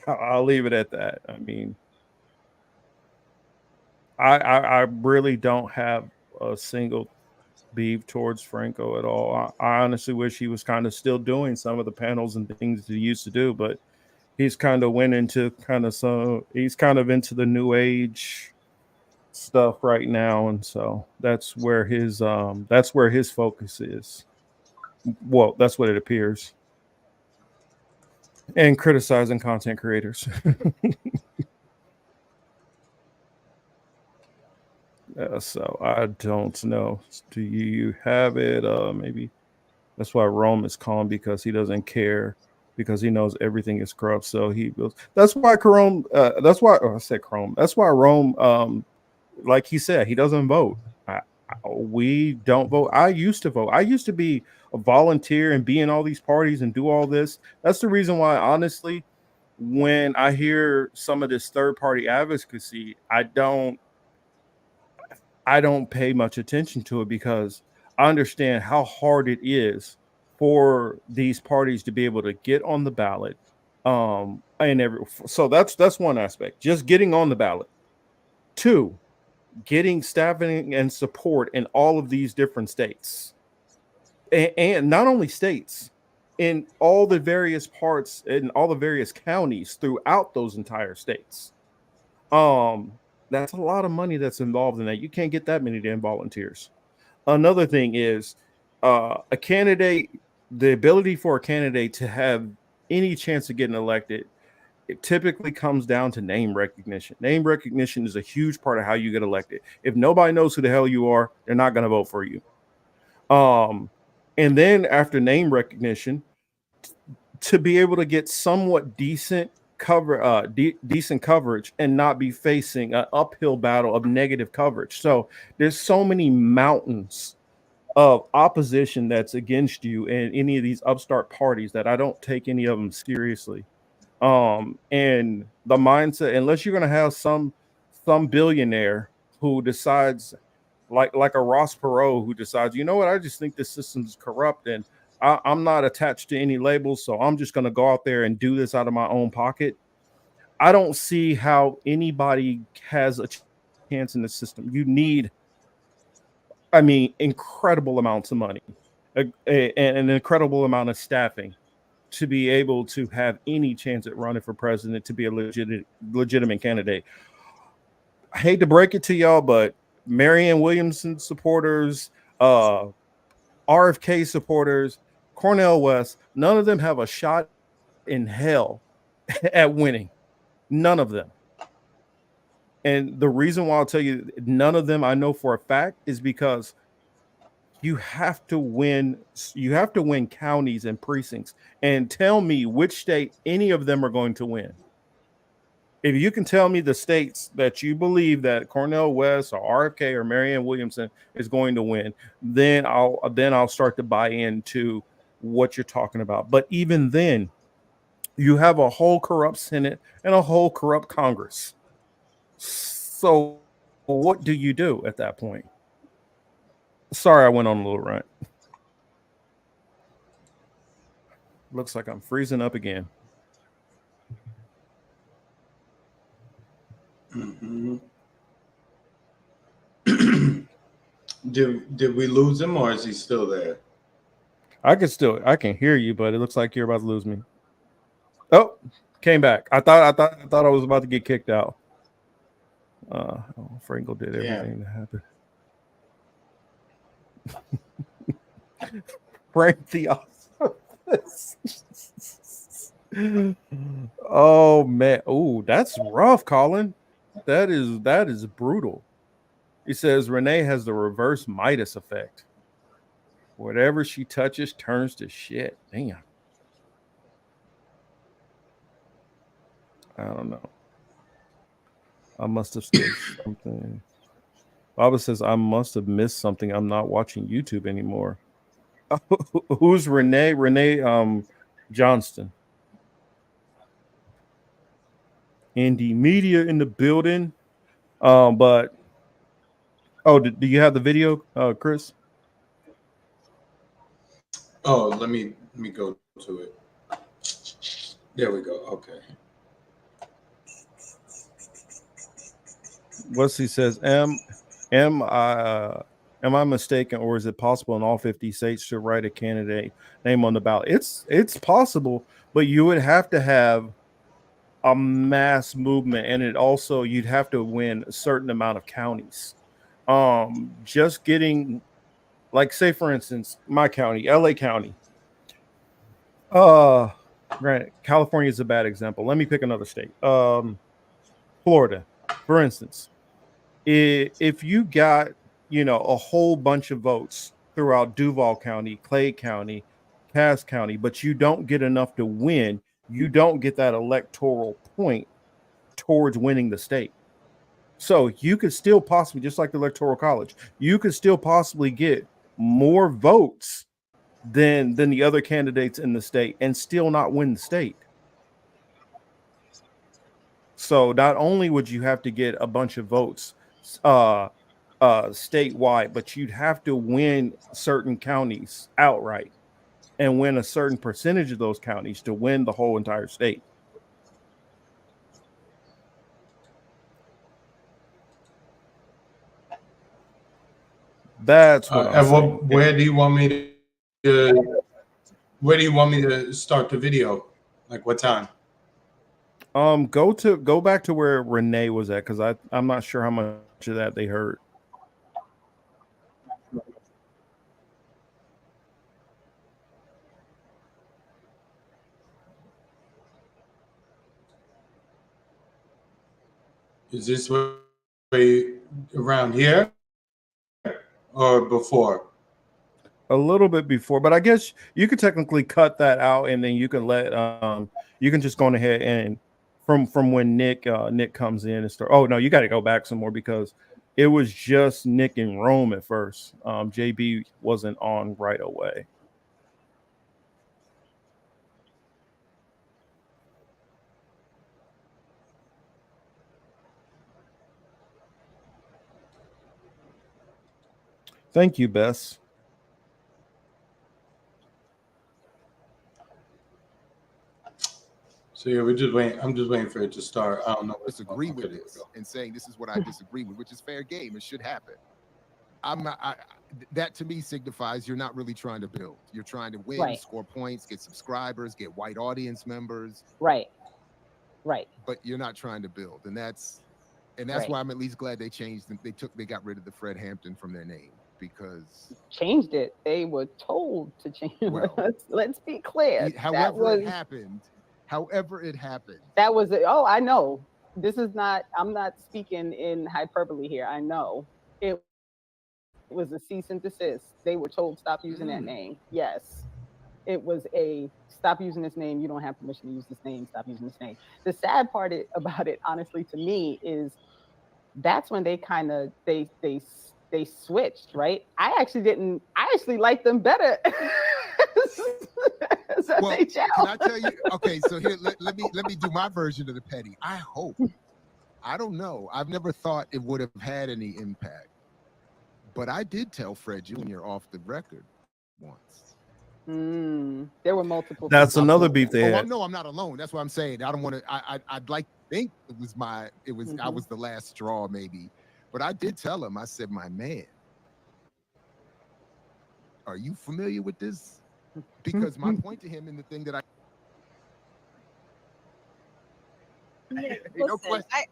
I'll leave it at that. I mean, I really don't have a single beef towards Franco at all. I honestly wish he was kind of still doing some of the panels and things that he used to do, but he's kind of went into he's kind of into the new age stuff right now, and so that's where his focus is. Well, that's what it appears. And criticizing content creators. So I don't know. Do you have it? Maybe that's why Rome is calm, because he doesn't care, because he knows everything is corrupt. So he goes. That's why Chrome. That's why I said Chrome. That's why Rome. Like he said, he doesn't vote. We don't vote. I used to vote. I used to be a volunteer and be in all these parties and do all this. That's the reason why, honestly, when I hear some of this third party advocacy, I don't pay much attention to it, because I understand how hard it is for these parties to be able to get on the ballot. So that's one aspect, just getting on the ballot. Two, getting staffing and support in all of these different states, and not only states, in all the various parts, in all the various counties throughout those entire states. That's a lot of money that's involved in that. You can't get that many damn volunteers. Another thing is a candidate, the ability for a candidate to have any chance of getting elected, it typically comes down to name recognition. Name recognition is a huge part of how you get elected. If nobody knows who the hell you are, they're not going to vote for you. And then after name recognition, to be able to get somewhat decent decent coverage and not be facing an uphill battle of negative coverage. So there's so many mountains of opposition that's against you and any of these upstart parties that I don't take any of them seriously. And the mindset, unless you're gonna have some billionaire who decides, like a Ross Perot, who decides, you know what, I just think this system's corrupt and I'm not attached to any labels, so I'm just gonna go out there and do this out of my own pocket. I don't see how anybody has a chance in the system. You need, I mean, incredible amounts of money, an incredible amount of staffing to be able to have any chance at running for president, to be a legitimate candidate. I hate to break it to y'all, but Marianne Williamson supporters, RFK supporters, Cornel West, none of them have a shot in hell at winning. None of them. And the reason why I'll tell you none of them I know for a fact is because you have to win counties and precincts, and tell me which state any of them are going to win. If you can tell me the states that you believe that Cornel West or RFK or Marianne Williamson is going to win, then I'll start to buy into what you're talking about. But even then, you have a whole corrupt Senate and a whole corrupt Congress. So what do you do at that point? Sorry, I went on a little rant. Looks like I'm freezing up again. Mm-hmm. Did we lose him, or is he still there? I can hear you, but it looks like you're about to lose me. Oh, came back. I thought I was about to get kicked out. Frankel did everything to happen. Frank the Oh man. Oh, that's rough, Colin. That is brutal. He says Renee has the reverse Midas effect. Whatever she touches turns to shit. Damn. I don't know. I must have skipped something. Baba says I must have missed something. I'm not watching YouTube anymore. Who's Renee? Renee Johnston. Indie Media in the building. But do you have the video, Chris? Oh, let me go to it. There we go. Okay. What's he says? Am I mistaken, or is it possible in all 50 states to write a candidate name on the ballot? It's possible, but you would have to have a mass movement, and you'd have to win a certain amount of counties. Just getting, like, say for instance, my county, LA County. Granted, California is a bad example. Let me pick another state. Florida, for instance. If you got, a whole bunch of votes throughout Duval County, Clay County, Cass County, but you don't get enough to win, you don't get that electoral point towards winning the state. So you could still possibly, just like the Electoral College, you could still possibly get more votes than the other candidates in the state and still not win the state. So not only would you have to get a bunch of votes statewide, but you'd have to win certain counties outright and win a certain percentage of those counties to win the whole entire state. That's what I'm saying. Where do you want me to start the video? Like what time? Go back to where Renee was at, because I'm not sure how much of that they heard. Is this way around here or before? A little bit before, but I guess you could technically cut that out, and then you can let you can just go ahead from when Nick comes in and start. Oh no, you got to go back some more because it was just Nick and Rome at first. JB wasn't on right away. Thank you, Bess. So yeah, we're just waiting. I'm just waiting for it to start. I don't know. Disagree with Okay, there we this go. and saying this is what I disagree with, which is fair game. It should happen. I'm not. That to me signifies you're not really trying to build. You're trying to win, Right. score points, get subscribers, get white audience members, Right. Right. but you're not trying to build, and that's Right. why I'm at least glad they changed. They got rid of the Fred Hampton from their name because Changed it. They were told to change. Well, let's be clear. however it happened, That was it. Oh, I know. This is not. I'm not speaking in hyperbole here. I know it was a cease and desist. They were told stop using that name. Yes, it was a stop using this name. You don't have permission to use this name. Stop using this name. The sad part about it, honestly, to me, is that's when they kind of they switched, right? I actually liked them better. Well, can I tell you? Okay, so here let me do my version of the petty. I don't know. I've never thought it would have had any impact, but I did tell Fred Jr. off the record once. There were multiple. That's another beef they had. I'm not alone. That's what I'm saying. I don't want to. I'd like to think it was I was the last straw, maybe, but I did tell him. I said, my man, are you familiar with this? Because my point to him in the thing that no question.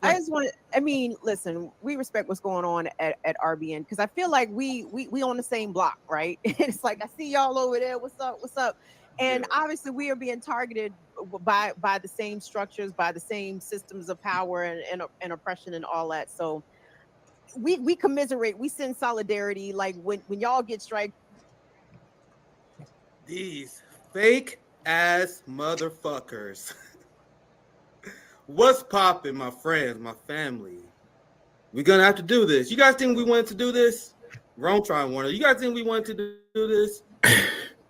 I just want to. I mean, listen. We respect what's going on at RBN because I feel like we on the same block, right? It's like I see y'all over there. What's up? What's up? And obviously, we are being targeted by the same structures, by the same systems of power and oppression and all that. So we commiserate. We send solidarity. Like when y'all get strike. These fake ass motherfuckers. What's popping, my friends, my family? We're gonna have to do this. You guys think we wanted to do this? Rome trying Warner. You guys think we wanted to do this?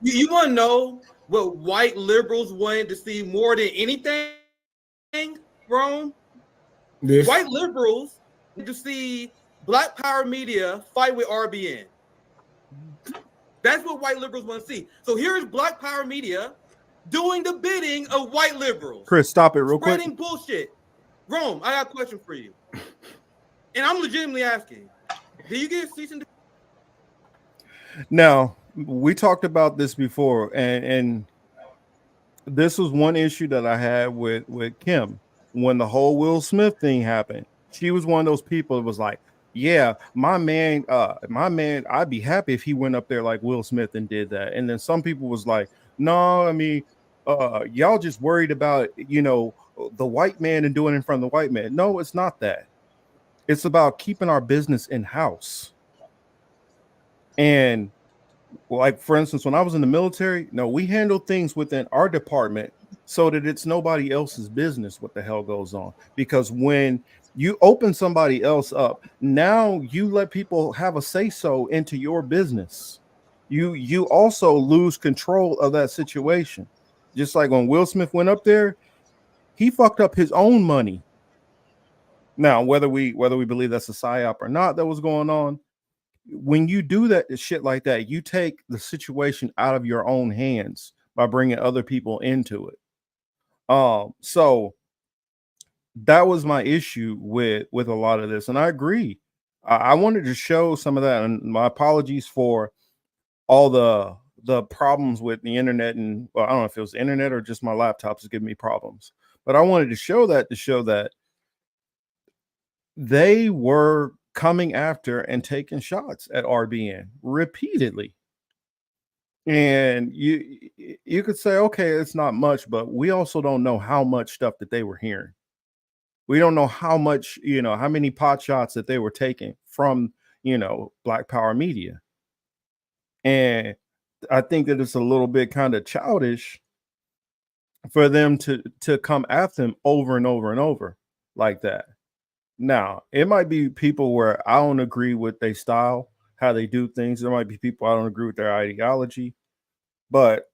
You want to know what white liberals wanted to see more than anything? Rome? This. White liberals wanted to see Black Power Media fight with RBN. That's what white liberals want to see. So here's Black Power Media doing the bidding of white liberals. Chris, stop it real quick. Spreading bullshit. Rome, I got a question for you. And I'm legitimately asking, do you get cease and desist? Now, we talked about this before, and this was one issue that I had with Kim when the whole Will Smith thing happened. She was one of those people that was like, yeah, my man, I'd be happy if he went up there like Will Smith and did that. And then some people was like, no, I mean, y'all just worried about, the white man and doing it in front of the white man. No, it's not that. It's about keeping our business in-house. And like, for instance, when I was in the military, no, we handle things within our department so that it's nobody else's business what the hell goes on. Because when you open somebody else up, now you let people have a say-so into your business. You also lose control of that situation. Just like when Will Smith went up there, he fucked up his own money. Now, whether we believe that's a psyop or not that was going on, when you do that shit like that, you take the situation out of your own hands by bringing other people into it. So that was my issue with a lot of this, and I agree. I wanted to show some of that, and my apologies for all the problems with the internet, and well, I don't know if it was the internet or just my laptop is giving me problems. But I wanted to show that they were coming after and taking shots at RBN repeatedly. And you could say, okay, it's not much, but we also don't know how much stuff that they were hearing. We don't know how much, how many pot shots that they were taking from, Black Power Media. And I think that it's a little bit kind of childish for them to come after them over and over and over like that. Now, it might be people where I don't agree with their style, how they do things. There might be people I don't agree with their ideology, but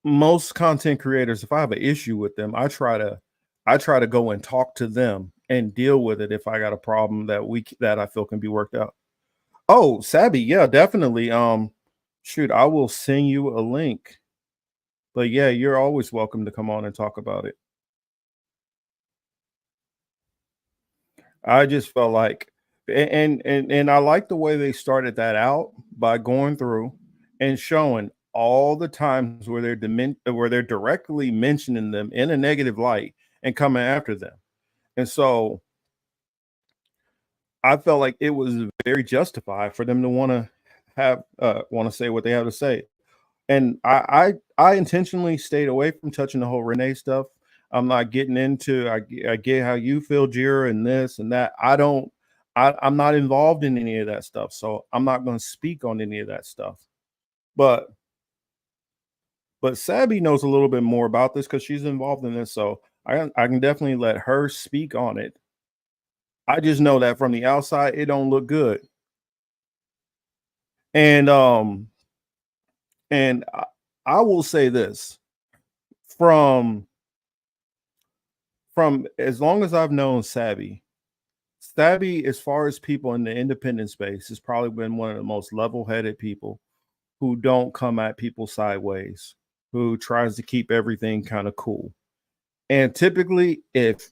most content creators, if I have an issue with them, I try to go and talk to them and deal with it if I got a problem that I feel can be worked out. Oh, Sabby, yeah, definitely. Shoot, I will send you a link. But yeah, you're always welcome to come on and talk about it. I just felt like, and I like the way they started that out by going through and showing all the times where where they're directly mentioning them in a negative light and coming after them. And so I felt like it was very justified for them to want to say what they have to say. And I intentionally stayed away from touching the whole Renee stuff. I'm not getting into. I get how you feel, Jira, and this and that. I'm not involved in any of that stuff, so I'm not going to speak on any of that stuff. But Sabby knows a little bit more about this because she's involved in this, so I can definitely let her speak on it. I just know that from the outside, it don't look good. And I will say this from as long as I've known Sabby, as far as people in the independent space, has probably been one of the most level-headed people who don't come at people sideways, who tries to keep everything kind of cool. And typically, if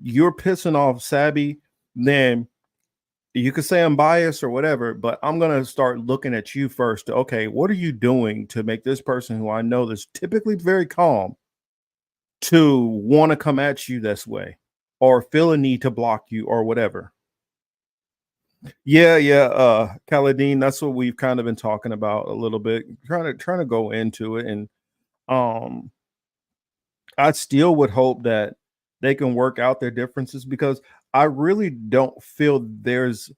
you're pissing off Sabby, then you could say I'm biased or whatever, but I'm going to start looking at you first. Okay, what are you doing to make this person who I know is typically very calm to want to come at you this way or feel a need to block you or whatever? Yeah. Khalidine, that's what we've kind of been talking about a little bit, trying to go into it. And I still would hope that they can work out their differences because I really don't feel there's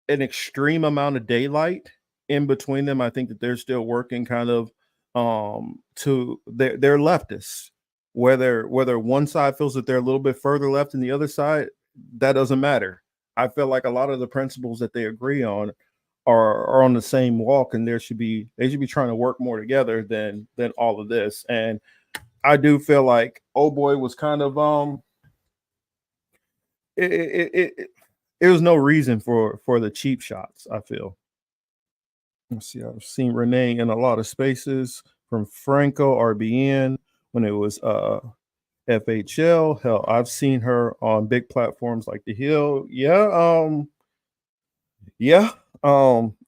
an extreme amount of daylight in between them. I think that they're still working kind of to they're leftists. Whether one side feels that they're a little bit further left than the other side, that doesn't matter. I feel like a lot of the principles that they agree on are on the same walk, and they should be trying to work more together than all of this. And I do feel like Oh Boy was kind of it was no reason for the cheap shots, I feel. Let's see, I've seen Renee in a lot of spaces from Franco, RBN, when it was FHL. Hell, I've seen her on big platforms like The Hill.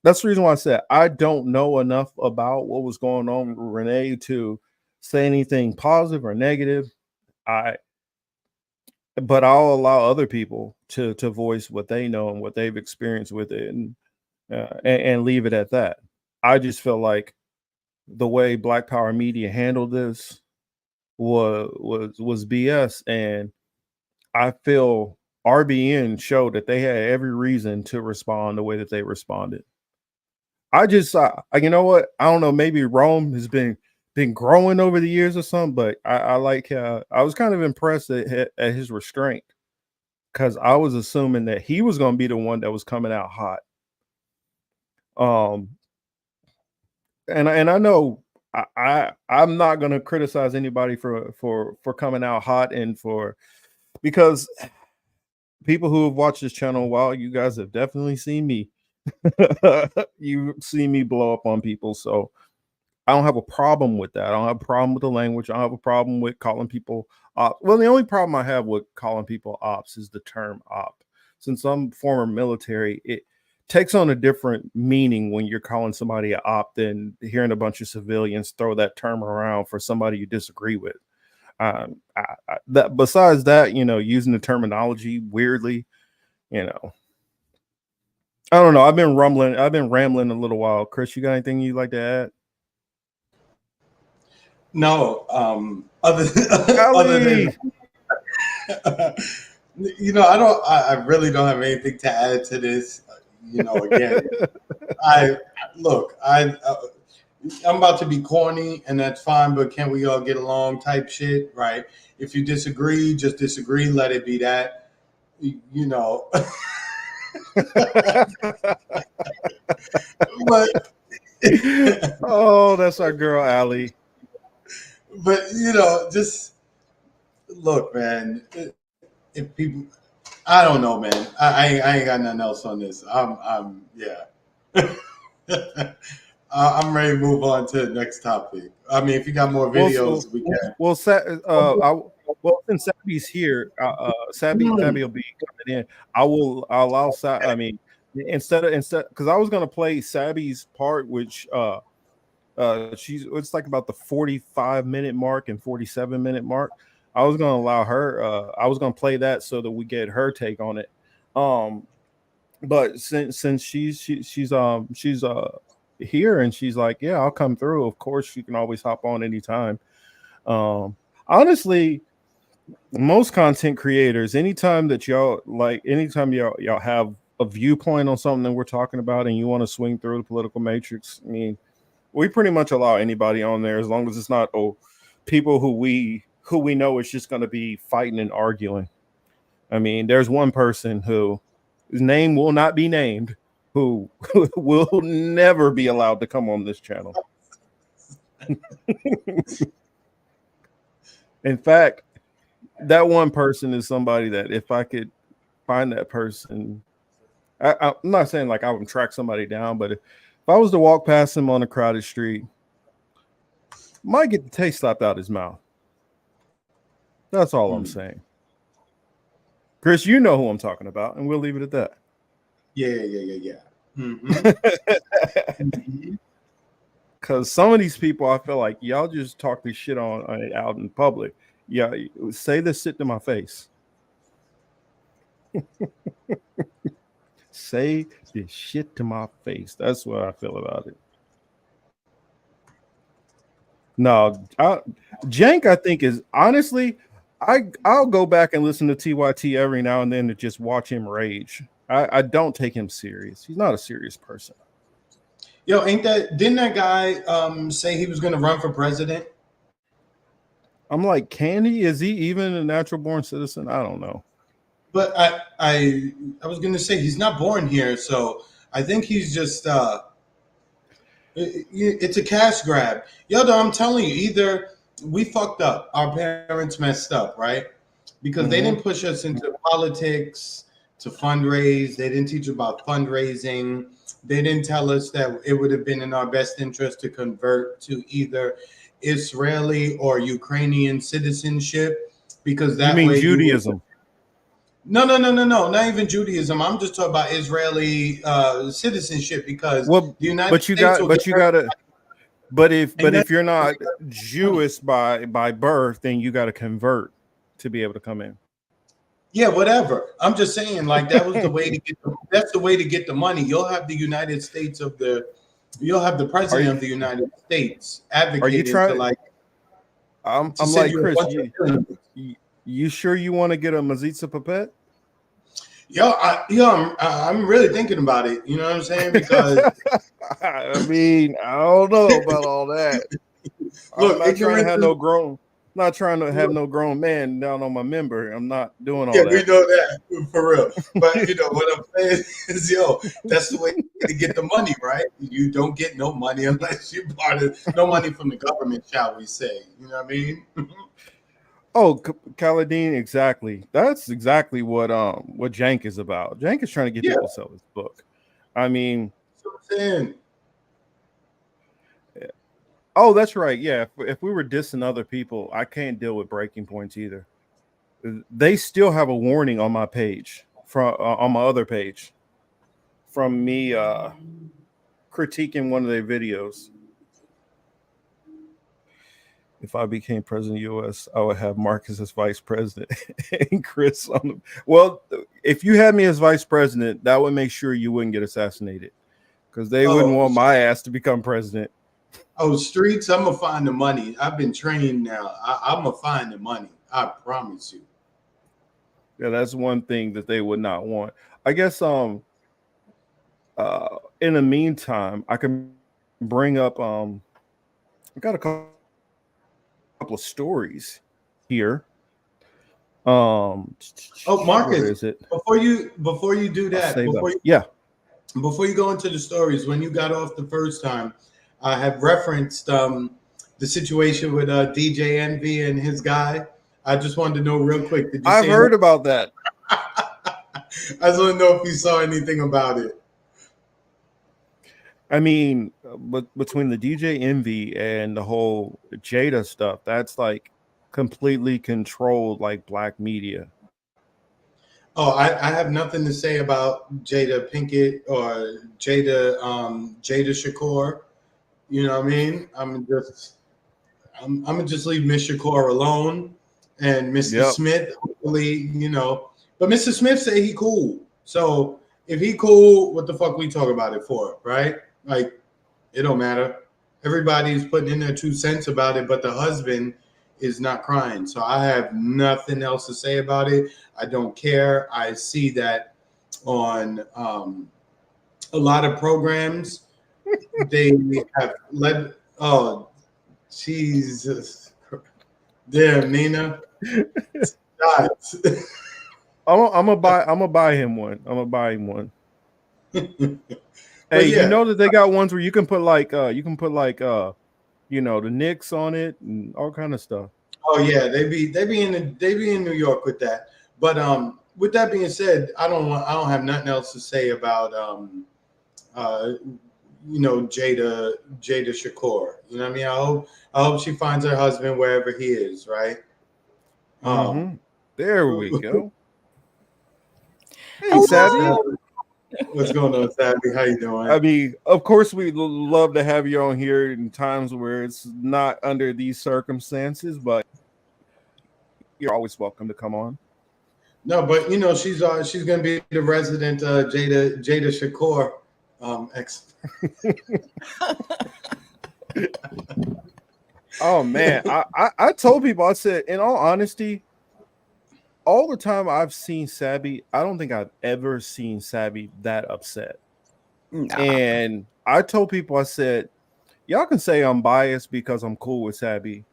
That's the reason why I said I don't know enough about what was going on with Renee to say anything positive or negative. But I'll allow other people to voice what they know and what they've experienced with it, and leave it at that. I just feel like the way Black Power Media handled this was BS, and I feel RBN showed that they had every reason to respond the way that they responded. I just you know what? I don't know. Maybe Rome has been growing over the years or something, but I like I was kind of impressed at his restraint because I was assuming that he was going to be the one that was coming out hot. And I know I'm not going to criticize anybody for coming out hot and because people who have watched this channel a while, you guys have definitely seen me. You see me blow up on people, so I don't have a problem with that. I don't have a problem with the language. I don't have a problem with calling people op. Well, the only problem I have with calling people ops is the term op. Since I'm former military, it takes on a different meaning when you're calling somebody an op than hearing a bunch of civilians throw that term around for somebody you disagree with. That besides that, using the terminology weirdly, I don't know. I've been rambling a little while. Chris, you got anything you'd like to add? No, other than I really don't have anything to add to this. Again, I'm about to be corny, and that's fine, but can we all get along type shit, right? If you disagree, just disagree. Let it be that. You know. But Oh, that's our girl, Allie. but you know, just look, man. If people, I don't know, man. I ain't got nothing else on this. Yeah. I'm ready to move on to the next topic. I mean, if you got more videos, we can. Well, since Sabby's here, Sabby will be coming in. I'll allow I mean, instead because I was gonna play Sabby's part, which it's like about the 45-minute mark and 47-minute mark. I was gonna allow her. I was gonna play that so that we get her take on it. But since she's here and she's like, yeah, I'll come through. Of course, you can always hop on anytime. Honestly, most content creators, anytime y'all have a viewpoint on something that we're talking about and you want to swing through the political matrix, I mean, we pretty much allow anybody on there as long as it's not people who we know is just going to be fighting and arguing. I mean, there's one person whose name will not be named who will never be allowed to come on this channel. In fact, that one person is somebody that if I could find that person, I'm not saying like I would track somebody down, but if I was to walk past him on a crowded street, might get the taste slapped out his mouth. That's all I'm saying. Chris, you know who I'm talking about, and we'll leave it at that. Yeah. Because some of these people, I feel like y'all just talk this shit on out in public. Yeah, say this shit to my face. Say this shit to my face. That's what I feel about it. No, Jank, I think is honestly, I'll go back and listen to TYT every now and then to just watch him rage. I don't take him serious. He's not a serious person. Yo, didn't that guy say he was going to run for president? I'm like, can he? Is he even a natural born citizen? I don't know. But I was going to say he's not born here, so I think he's just it's a cash grab. Yo, though, I'm telling you, either we fucked up, our parents messed up, right? Because they didn't push us into politics to fundraise. They didn't teach about fundraising. They didn't tell us that it would have been in our best interest to convert to either Israeli or Ukrainian citizenship, because that you mean way Judaism. No, not even Judaism. I'm just talking about Israeli citizenship, because the United States. But if you're not Jewish by birth, then you got to convert to be able to come in. Yeah, whatever. I'm just saying, like, that was the way to get. That's the way to get the money. You'll have the United States you'll have the president of the United States advocating. Are you trying to, like? I'm like, Chris, you sure you want to get a Mazitza Papet? I'm really thinking about it. You know what I'm saying? Because I mean, I don't know about all that. Look, I'm not trying to have no grown man down on my member. I'm not doing all that. Yeah, we know that for real. But you know what I'm saying is, that's the way to get the money, right? You don't get no money unless you're no money from the government, shall we say? You know what I mean? Oh, Khalidine, exactly. That's exactly what Jank is about. Jank is trying to get people to sell his book. I mean, oh, that's right. Yeah, if we were dissing other people, I can't deal with breaking points either. They still have a warning on my page on my other page from me critiquing one of their videos. If I became president of the U.S., I would have Marcus as vice president and Chris on the. Well, if you had me as vice president, that would make sure you wouldn't get assassinated, because they wouldn't want my ass to become president. Oh, streets, I'm gonna find the money. I've been trained now. I'm gonna find the money. I promise you. Yeah, that's one thing that they would not want. I guess in the meantime, I can bring up got a couple of stories here. Oh, Marcus, what is it? Before you do that, before you go into the stories, when you got off the first time, I have referenced the situation with DJ Envy and his guy. I just wanted to know real quick. Did you? I've heard about that. I just want to know if you saw anything about it. I mean, but between the DJ Envy and the whole Jada stuff, that's like completely controlled, like black media. Oh, I have nothing to say about Jada Pinkett or Jada Shakur. You know what I mean? I'm gonna just leave Miss Shakur alone, and Mr. Smith. Hopefully, but Mr. Smith say he cool. So if he cool, what the fuck we talk about it for, right? Like, it don't matter. Everybody's putting in their 2 cents about it, but the husband is not crying. So I have nothing else to say about it. I don't care. I see that on a lot of programs. They have led. Oh, Jesus. Damn, Nina. I'm gonna buy him one. Hey, yeah. you know that they got ones where you can put like the Knicks on it and all kind of stuff. Oh yeah, they be in New York with that. But with that being said, I don't have nothing else to say about Jada Shakur. You know what I mean? I hope she finds her husband wherever he is, right? There we go. Hey, Savvy. What's going on, Savvy? How you doing? I mean, of course, we'd love to have you on here in times where it's not under these circumstances, but you're always welcome to come on. No, but she's going to be the resident Jada Shakur ex. Oh man, I told people, I said, in all honesty, all the time I've seen Sabby, I don't think I've ever seen Sabby that upset. Nah. And I told people, I said, y'all can say I'm biased because I'm cool with Sabby,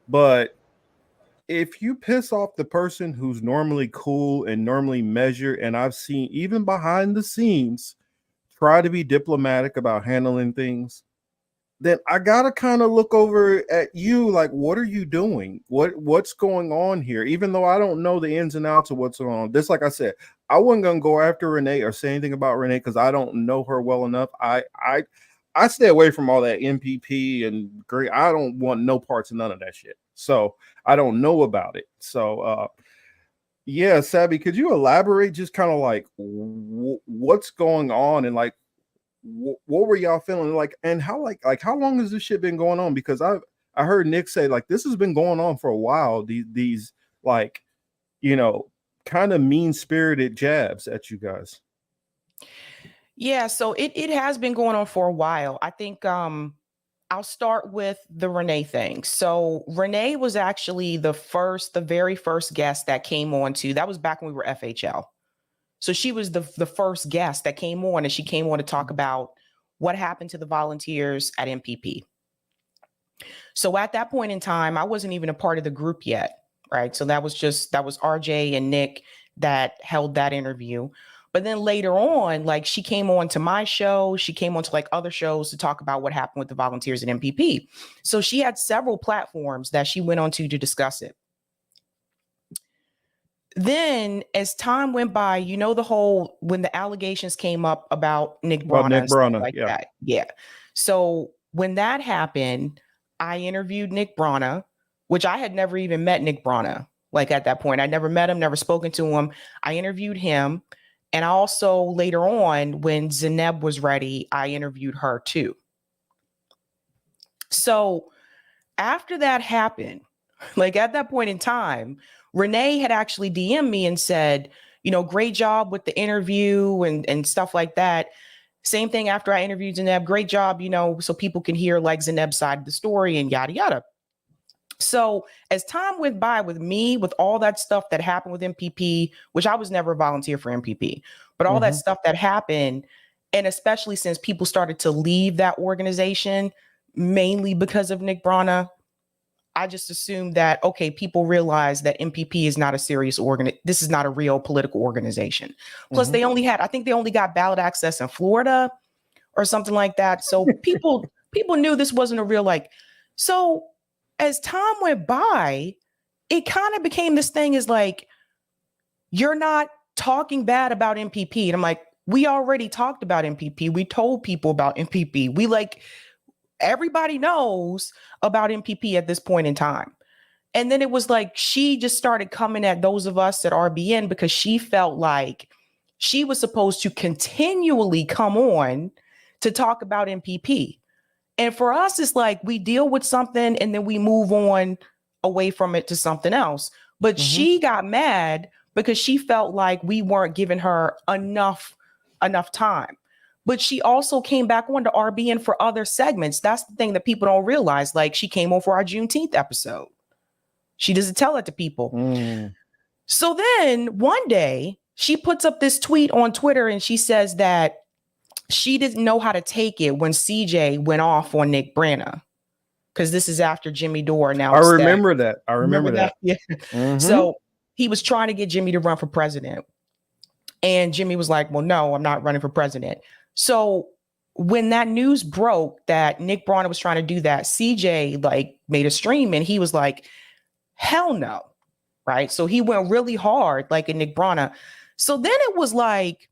but if you piss off the person who's normally cool and normally measured, and I've seen even behind the scenes try to be diplomatic about handling things, then I gotta kind of look over at you like, what are you doing? What's going on here? Even though I don't know the ins and outs of what's going on. This, like I said, I wasn't gonna go after Renee or say anything about Renee because I don't know her well enough. I stay away from all that MPP and great. I don't want no parts of none of that shit. So I don't know about it. So yeah, Sabby, could you elaborate just kind of like what's going on and like what were y'all feeling like, and how long has this shit been going on? Because I heard Nick say like this has been going on for a while. These like kind of mean-spirited jabs at you guys. Yeah, so it has been going on for a while. I think I'll start with the Renee thing. So Renee was actually the very first guest that came on to, that was back when we were FHL. So she was the first guest that came on, and she came on to talk about what happened to the volunteers at MPP. So at that point in time, I wasn't even a part of the group yet, right? So that was RJ and Nick that held that interview. But then later on, like she came on to my show, she came on to like other shows to talk about what happened with the volunteers at MPP. So she had several platforms that she went on to discuss it. Then as time went by, when the allegations came up about Nick Brana, that. Yeah. So when that happened, I interviewed Nick Brana, which I had never even met Nick Brana. Like at that point, I never met him, never spoken to him. I interviewed him. And also later on, when Zeneb was ready, I interviewed her too. So after that happened, like at that point in time, Renee had actually DM'd me and said, great job with the interview and stuff like that. Same thing after I interviewed Zeneb, great job, so people can hear like Zeneb's side of the story and yada, yada. So as time went by with me, with all that stuff that happened with MPP, which I was never a volunteer for MPP, but all that stuff that happened, and especially since people started to leave that organization, mainly because of Nick Brana. I just assumed that, okay, people realize that MPP is not a serious this is not a real political organization. Plus, they only got ballot access in Florida or something like that. So people knew this wasn't a real, like, so as time went by, it kind of became this thing is like, you're not talking bad about MPP. And I'm like, we already talked about MPP. We told people about MPP. Everybody knows about MPP at this point in time. And then it was like, she just started coming at those of us at RBN because she felt like she was supposed to continually come on to talk about MPP. And for us, it's like we deal with something and then we move on away from it to something else. But she got mad because she felt like we weren't giving her enough time. But she also came back on to RBN for other segments. That's the thing that people don't realize. Like, she came on for our Juneteenth episode. She doesn't tell it to people. So then one day she puts up this tweet on Twitter and she says that she didn't know how to take it when CJ went off on Nick Brana. Because this is after Jimmy Dore announced I remember that. I remember that. Yeah. So he was trying to get Jimmy to run for president. And Jimmy was like, well, no, I'm not running for president. So when that news broke that Nick Brana was trying to do that, CJ like made a stream and he was like, hell no. Right. So he went really hard, like in Nick Brana. So then it was like,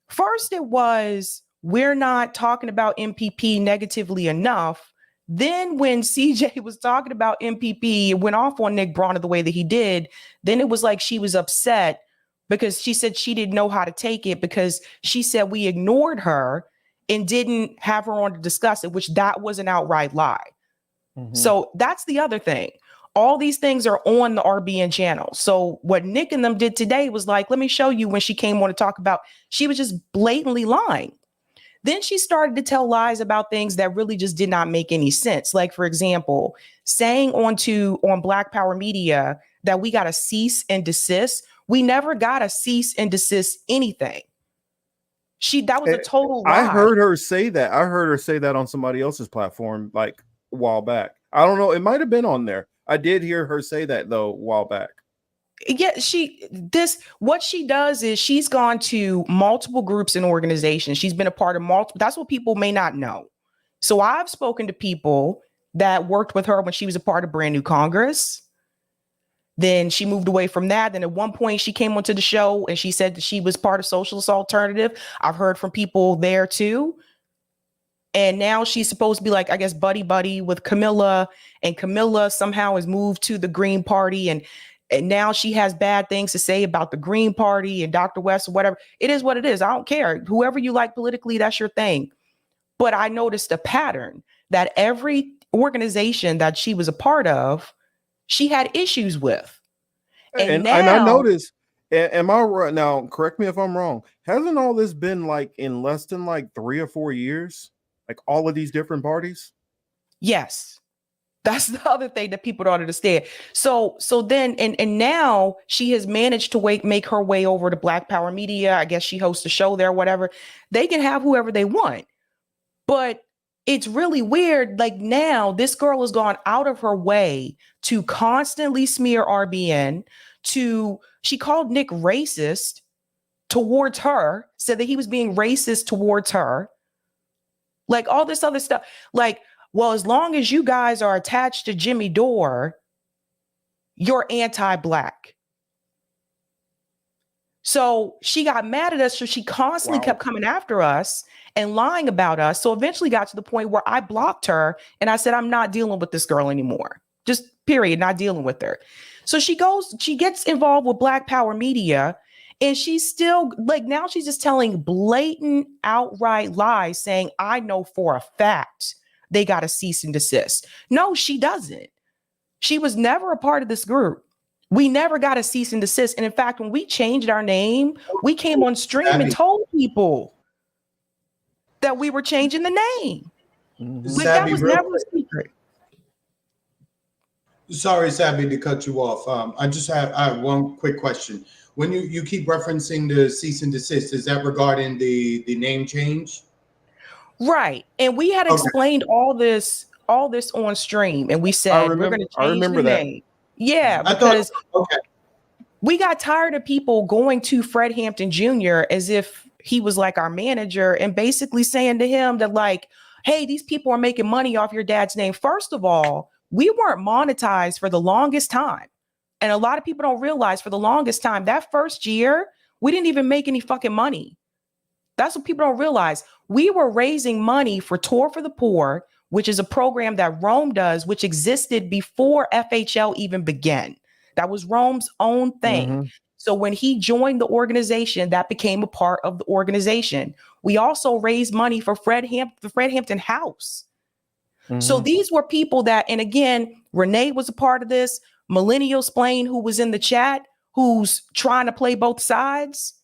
first it was, we're not talking about MPP negatively enough. Then when CJ was talking about MPP, it went off on Nick Brana the way that he did. Then it was like she was upset because she said she didn't know how to take it because she said we ignored her and didn't have her on to discuss it, which that was an outright lie. So that's the other thing. All these things are on the RBN channel. So what Nick and them did today was like, let me show you when she came on to talk about, she was just blatantly lying. Then she started to tell lies about things that really just did not make any sense. Like, for example, saying on Black Power Media that we got to cease and desist. We never got to cease and desist anything. That was a total lie. I heard her say that. I heard her say that on somebody else's platform like a while back. I don't know. It might have been on there. I did hear her say that though a while back. Yeah, what she does is she's gone to multiple groups and organizations. She's been a part of multiple. That's what people may not know. So I've spoken to people that worked with her when she was a part of Brand New Congress. Then she moved away from that. Then at one point she came onto the show and she said that she was part of Socialist Alternative. I've heard from people there too. And now she's supposed to be like, I guess, buddy with Camilla, and Camilla somehow has moved to the Green Party. And now she has bad things to say about the Green Party and Dr. West or whatever. It is what it is. I don't care. Whoever you like politically, that's your thing. But I noticed a pattern that every organization that she was a part of, she had issues with. And I noticed, am I right now? Correct me if I'm wrong. Hasn't all this been like in less than like 3 or 4 years? Like all of these different parties? Yes. That's the other thing that people don't understand. So then, and now she has managed to make her way over to Black Power Media. I guess she hosts a show there, whatever. They can have whoever they want. But it's really weird. Like now, this girl has gone out of her way to constantly smear RBN. She called Nick racist towards her, said that he was being racist towards her. Like all this other stuff. Like, well, as long as you guys are attached to Jimmy Dore, you're anti-Black. So she got mad at us. So she constantly kept coming after us and lying about us. So eventually got to the point where I blocked her and I said, I'm not dealing with this girl anymore. Just period, not dealing with her. So she gets involved with Black Power Media, and she's still like, now she's just telling blatant outright lies saying, I know for a fact they got to cease and desist. No, she doesn't. She was never a part of this group. We never got a cease and desist. And in fact, when we changed our name, we came on stream and told people that we were changing the name. Like that was never a secret. Sorry, Sabby, to cut you off. I have one quick question. When you keep referencing the cease and desist, is that regarding the name change? Right. And we had explained all this all this on stream and we said we're going to change remember the that. name. Yeah, I because thought, okay. we got tired of people going to Fred Hampton Jr. as if he was like our manager and basically saying to him that like, hey, these people are making money off your dad's name. First of all, we weren't monetized for the longest time. And a lot of people don't realize for the longest time, that first year, we didn't even make any fucking money. That's what people don't realize. We were raising money for Tour for the Poor, which is a program that Rome does, which existed before FHL even began. That was Rome's own thing. Mm-hmm. So when he joined the organization, that became a part of the organization. We also raised money for the Fred Hampton House. Mm-hmm. So these were people that, and again, Renee was a part of this. Millennial Splain, who was in the chat, who's trying to play both sides,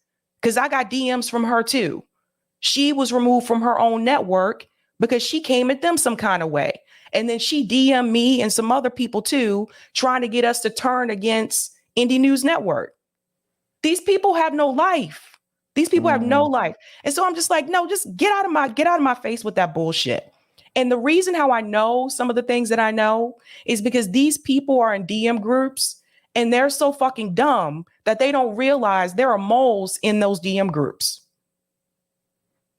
because I got DMs from her too. She was removed from her own network because she came at them some kind of way. And then she DM'd me and some other people too, trying to get us to turn against Indie News Network. These people have no life. These people have no life. And so I'm just like, no, just get out of my face with that bullshit. And the reason how I know some of the things that I know is because these people are in DM groups and they're so fucking dumb that they don't realize there are moles in those DM groups.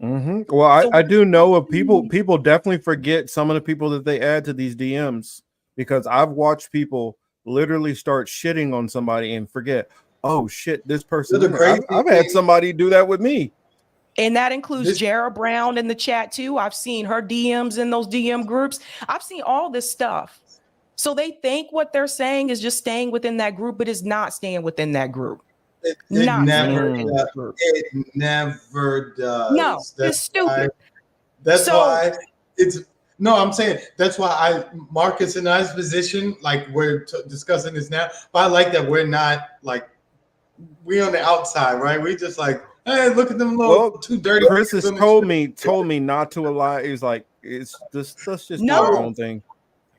Mm-hmm. Well, I do know of people definitely forget some of the people that they add to these DMs, because I've watched people literally start shitting on somebody and forget, oh shit, this person. I've had somebody do that with me. And that includes Jara Brown in the chat too. I've seen her DMs in those DM groups. I've seen all this stuff. So they think what they're saying is just staying within that group, but it's not staying within that group. It never does. No, it's stupid. Why it's no. I'm saying that's why Marcus and I's position, like we're discussing this now. But I like that we're not like we on the outside, right? We just like, hey, look at them little too dirty. Chris has told me not to allow. He's like, it's just let's just do our own thing.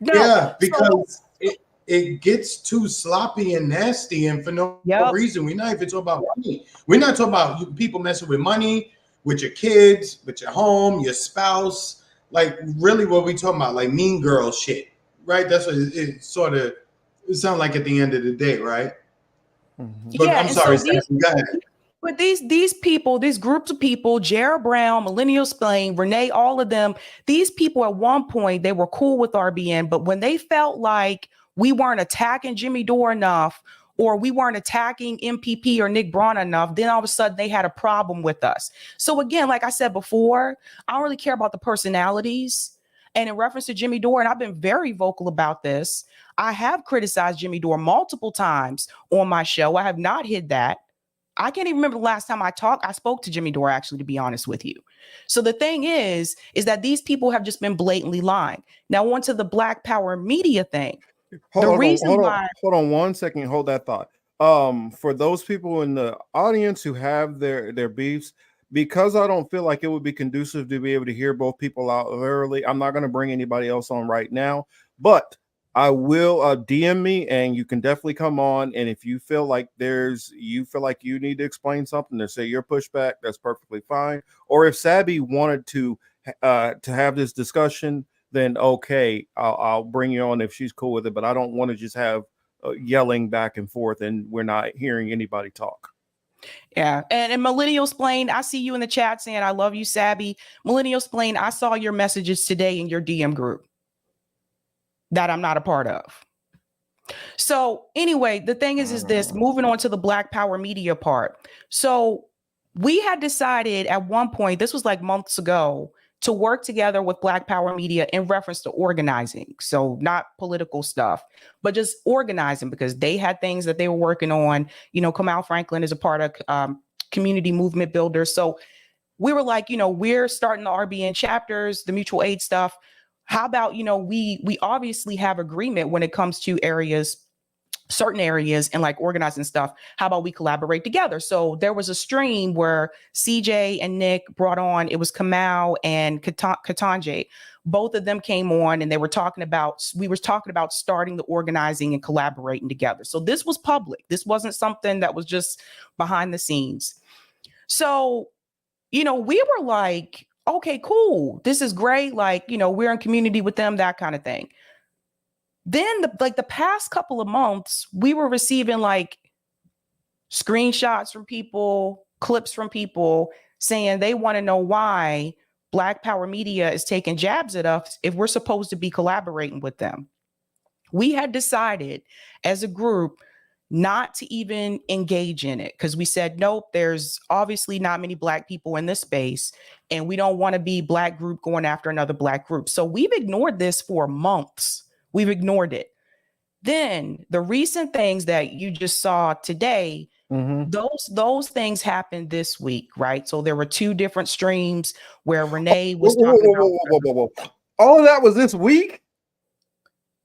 No. Yeah, because it gets too sloppy and nasty, and for no reason. We're not even talking about money. We're not talking about people messing with money, with your kids, with your home, your spouse. Like, really, what we talking about? Like mean girl shit, right? That's what it sounds like at the end of the day, right? Mm-hmm. But I'm sorry, Stephanie, go ahead. But these people, these groups of people, Jara Brown, Millennial Splain, Renee, all of them, these people at one point, they were cool with RBN, but when they felt like we weren't attacking Jimmy Dore enough, or we weren't attacking MPP or Nick Braun enough, then all of a sudden they had a problem with us. So again, like I said before, I don't really care about the personalities. And in reference to Jimmy Dore, and I've been very vocal about this, I have criticized Jimmy Dore multiple times on my show. I have not hid that. I can't even remember the last time I spoke to Jimmy Dore, actually, to be honest with you. So the thing is that these people have just been blatantly lying. Now, on to the Black Power media thing. Hold on 1 second. Hold that thought. For those people in the audience who have their beefs, because I don't feel like it would be conducive to be able to hear both people out early, I'm not going to bring anybody else on right now, but I will DM me, and you can definitely come on. And if you feel like you need to explain something or say your pushback, that's perfectly fine. Or if Sabby wanted to have this discussion, then okay, I'll bring you on if she's cool with it. But I don't want to just have yelling back and forth and we're not hearing anybody talk. Yeah. And Millennial Splain, I see you in the chat saying, I love you, Sabby. Millennial Splain, I saw your messages today in your DM group that I'm not a part of. So anyway, the thing is this, moving on to the Black Power media part. So we had decided at one point, this was like months ago, to work together with Black Power Media in reference to organizing. So not political stuff, but just organizing, because they had things that they were working on. You know, Kamal Franklin is a part of Community Movement Builders. So we were like, we're starting the RBN chapters, the mutual aid stuff. How about, we obviously have agreement when it comes to certain areas and like organizing stuff. How about we collaborate together? So there was a stream where CJ and Nick brought on, it was Kamal and Katanje. Both of them came on and we were talking about starting the organizing and collaborating together. So this was public. This wasn't something that was just behind the scenes. So, we were like, Okay, cool. This is great. Like, you know, we're in community with them, that kind of thing. Then the past couple of months, we were receiving like screenshots from people, clips from people saying they want to know why Black Power Media is taking jabs at us if we're supposed to be collaborating with them. We had decided as a group not to even engage in it because we said, nope, there's obviously not many Black people in this space, and we don't want to be Black group going after another Black group. So we've ignored this for months. We've ignored it. Then the recent things that you just saw today, those things happened this week, right? So there were 2 different streams where Renee was talking about all of that was this week,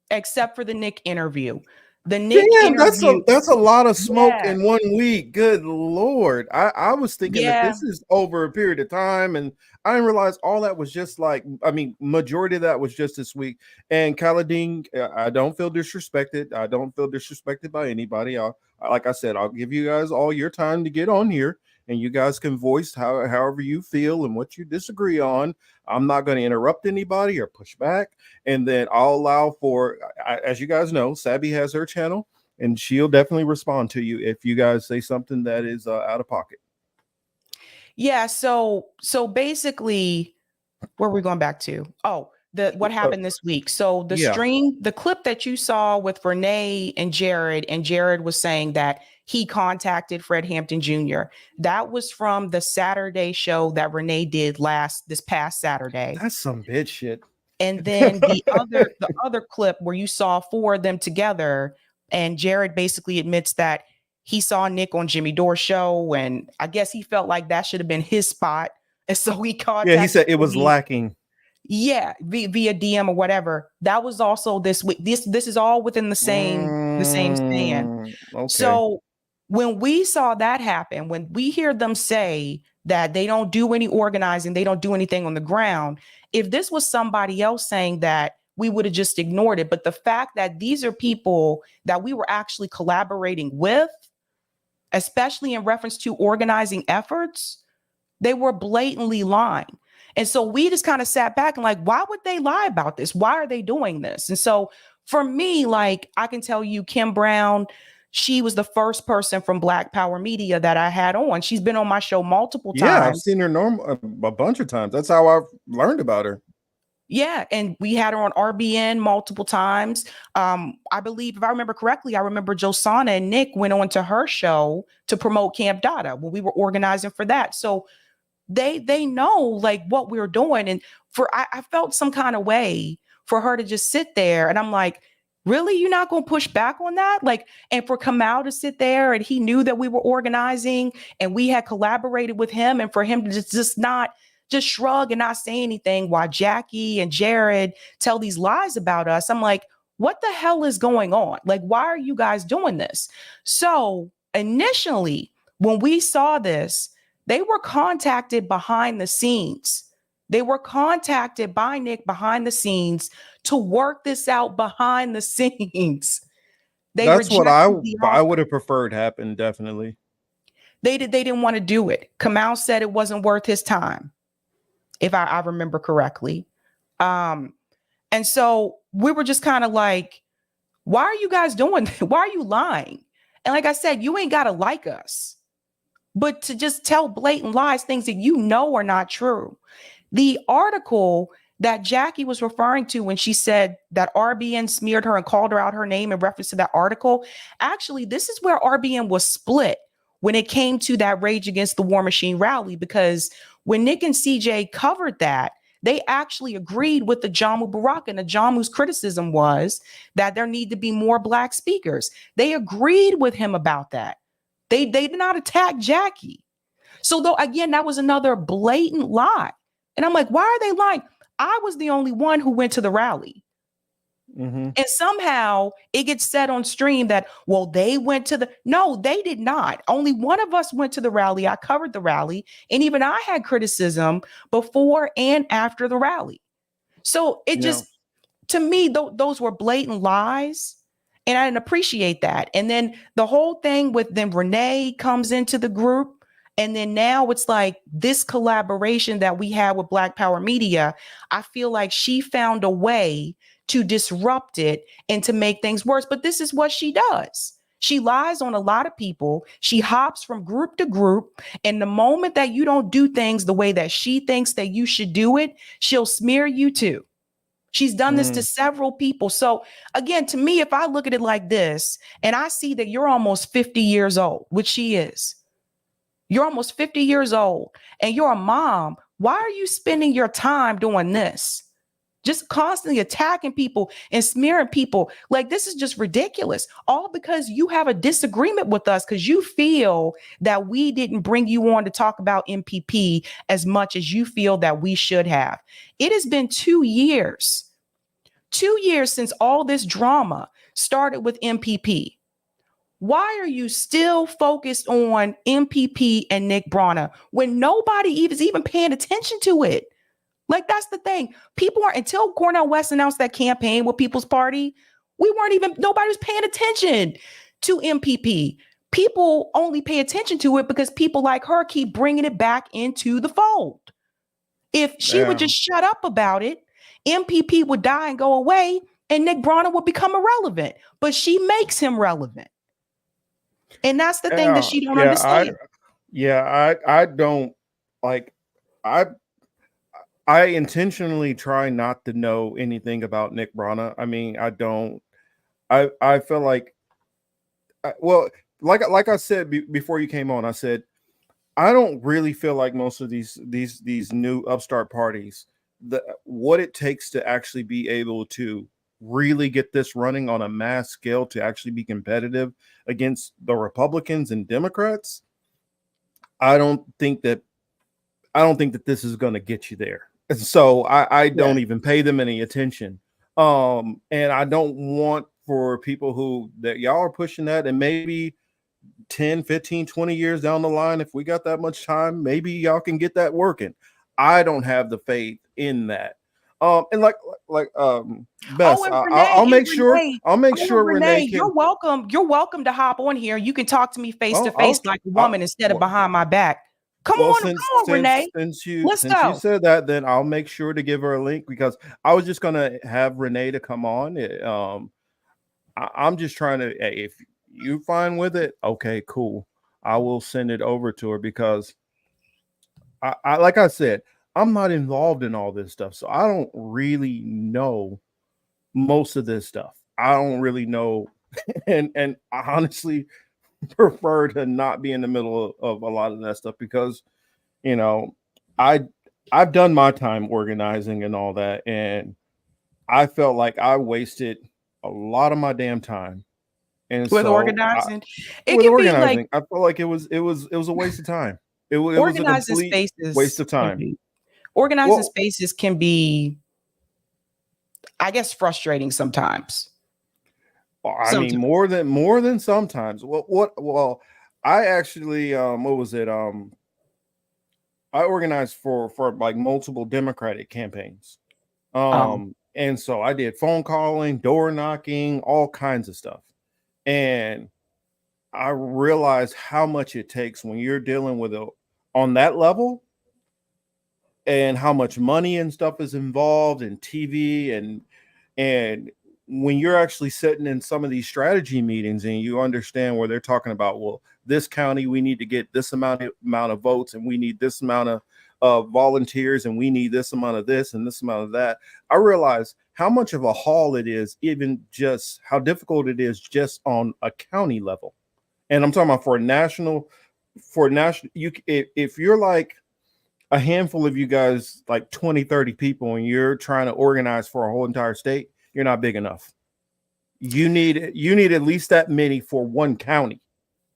except for the Nick interview. The Nick Damn, interview, that's a lot of smoke Yeah. in 1 week. Good Lord. I was thinking that Yeah. this is over a period of time, and I didn't realize all that was just like, I mean, majority of that was just this week. And Khalidine, I don't feel disrespected. I don't feel disrespected by anybody. Like I said, I'll give you guys all your time to get on here, and you guys can voice however you feel and what you disagree on. I'm not going to interrupt anybody or push back. And then I'll allow for, as you guys know, Sabby has her channel, and she'll definitely respond to you if you guys say something that is out of pocket. Yeah. So basically, where are we going back to? Oh, what happened this week. So the stream, the clip that you saw with Renee and Jared was saying that he contacted Fred Hampton Jr. That was from the Saturday show that Renee did this past Saturday. That's some bitch shit. And then the other clip where you saw 4 of them together, and Jared basically admits that he saw Nick on Jimmy Dore's show, and I guess he felt like that should have been his spot, and so he contacted. Yeah, he said it was lacking. Yeah, via DM or whatever. That was also this week. This is all within the same span. Okay. So when we saw that happen, when we hear them say that they don't do any organizing, they don't do anything on the ground, if this was somebody else saying that, we would have just ignored it. But the fact that these are people that we were actually collaborating with, especially in reference to organizing efforts, they were blatantly lying. And so we just kind of sat back and like, why would they lie about this? Why are they doing this? And so for me, like, I can tell you, Kim Brown, she was the first person from Black Power Media that I had on. She's been on my show multiple times. Yeah, I've seen her a bunch of times. That's how I've learned about her. Yeah, and we had her on RBN multiple times. I believe, if I remember correctly, I remember Josana and Nick went on to her show to promote Camp Dada when we were organizing for that. So they know like what we were doing. And I felt some kind of way for her to just sit there. And I'm like, really? You're not going to push back on that? Like, and for Kamau to sit there and he knew that we were organizing and we had collaborated with him, and for him to just shrug and not say anything while Jackie and Jared tell these lies about us. I'm like, what the hell is going on? Like, why are you guys doing this? So initially, when we saw this, they were contacted behind the scenes. They were contacted by Nick behind the scenes to work this out behind the scenes. That's what I would have preferred happen. Definitely. They didn't want to do it. Kamau said it wasn't worth his time, if I remember correctly. And so we were just kind of like, why are you guys doing that? Why are you lying? And like I said, you ain't got to like us, but to just tell blatant lies, things that you know are not true. The article that Jackie was referring to when she said that RBN smeared her and called her out her name in reference to that article, actually, this is where RBN was split when it came to that Rage Against the War Machine rally, because when Nick and CJ covered that, they actually agreed with the Jamu Baraka, and the Jamu's criticism was that there need to be more Black speakers. They agreed with him about that. They did not attack Jackie. So though, again, that was another blatant lie. And I'm like, why are they lying? I was the only one who went to the rally. Mm-hmm. And somehow it gets said on stream that, well, they went to no, they did not. Only one of us went to the rally. I covered the rally. And even I had criticism before and after the rally. So it just, to me, those were blatant lies. And I didn't appreciate that. And then the whole thing with then Renee comes into the group And then now it's like this collaboration that we have with Black Power Media, I feel like she found a way to disrupt it and to make things worse. But this is what she does. She lies on a lot of people. She hops from group to group. And the moment that you don't do things the way that she thinks that you should do it, she'll smear you too. She's done this to several people. So again, to me, if I look at it like this, and I see that you're almost 50 years old, which she is, you're almost 50 years old and you're a mom. Why are you spending your time doing this? Just constantly attacking people and smearing people. Like, this is just ridiculous. All because you have a disagreement with us because you feel that we didn't bring you on to talk about MPP as much as you feel that we should have. It has been 2 years, 2 years since all this drama started with MPP. Why are you still focused on MPP and Nick Brana when nobody is even paying attention to it? Like, that's the thing. People aren't, until Cornel West announced that campaign with People's Party, nobody was paying attention to MPP. People only pay attention to it because people like her keep bringing it back into the fold. If she would just shut up about it, MPP would die and go away and Nick Brana would become irrelevant. But she makes him relevant. And that's the thing that she don't understand. I don't like, I intentionally try not to know anything about Nick Brana. I mean, I don't. I feel like, well, like I said before you came on, I said I don't really feel like most of these new upstart parties, what it takes to actually be able to really get this running on a mass scale to actually be competitive against the Republicans and Democrats. I don't think that this is going to get you there. So I don't even pay them any attention. And I don't want for people that y'all are pushing that, and maybe 10, 15, 20 years down the line, if we got that much time, maybe y'all can get that working. I don't have the faith in that. And Bess, I'll make sure Renee can. You're welcome to hop on here. You can talk to me face to face like a woman instead of behind my back. Come on, Renee. Since you said that, then I'll make sure to give her a link, because I was just gonna have Renee to come on. I'm just trying to, if you fine with it, okay, cool. I will send it over to her, because I like I said, I'm not involved in all this stuff, so I don't really know most of this stuff. I don't really know, and I honestly prefer to not be in the middle of a lot of that stuff, because I've done my time organizing and all that, and I felt like I wasted a lot of my damn time. And with organizing, I felt like it was a waste of time. It was a complete waste of time. Organizing spaces can be, I guess, frustrating sometimes. I mean, more than sometimes. Well, I actually, what was it? I organized for like multiple Democratic campaigns. And so I did phone calling, door knocking, all kinds of stuff. And I realized how much it takes when you're dealing with on that level, and how much money and stuff is involved in TV, and when you're actually sitting in some of these strategy meetings and you understand where they're talking about, well, this county, we need to get this amount of votes, and we need this amount of volunteers, and we need this amount of this and this amount of that. I realize how much of a haul it is, even just how difficult it is just on a county level. And I'm talking about for national, if you're like a handful of you guys, like 20, 30 people, and you're trying to organize for a whole entire state, you're not big enough. You need at least that many for one county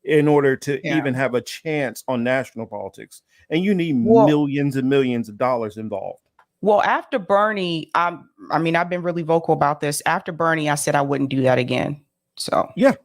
in order to even have a chance on national politics. And you need millions and millions of dollars involved. Well, after Bernie, I've been really vocal about this. After Bernie, I said I wouldn't do that again. So yeah.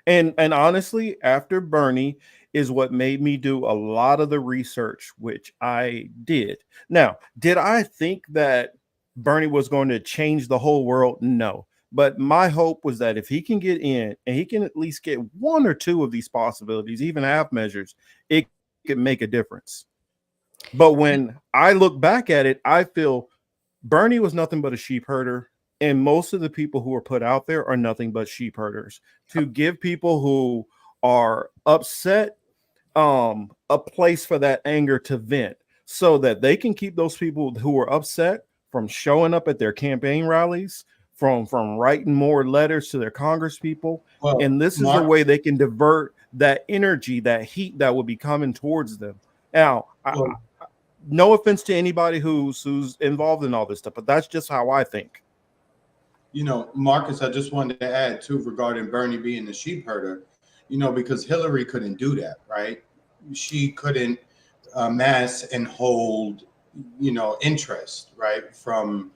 And honestly, after Bernie is what made me do a lot of the research, which I did. Now, did I think that Bernie was going to change the whole world? No. But my hope was that if he can get in and he can at least get one or two of these possibilities, even half measures, it it make a difference. But when I look back at it, I feel Bernie was nothing but a sheep herder. And most of the people who are put out there are nothing but sheep herders to give people who are upset a place for that anger to vent so that they can keep those people who are upset from showing up at their campaign rallies, from writing more letters to their Congress people. Well, And this is a way they can divert that energy, that heat that would be coming towards them. Now, no offense to anybody who's involved in all this stuff, but that's just how I think. You know, Marcus, I just wanted to add too regarding Bernie being the sheep herder, you know, because Hillary couldn't do that, right? She couldn't amass and hold, you know, interest, right, from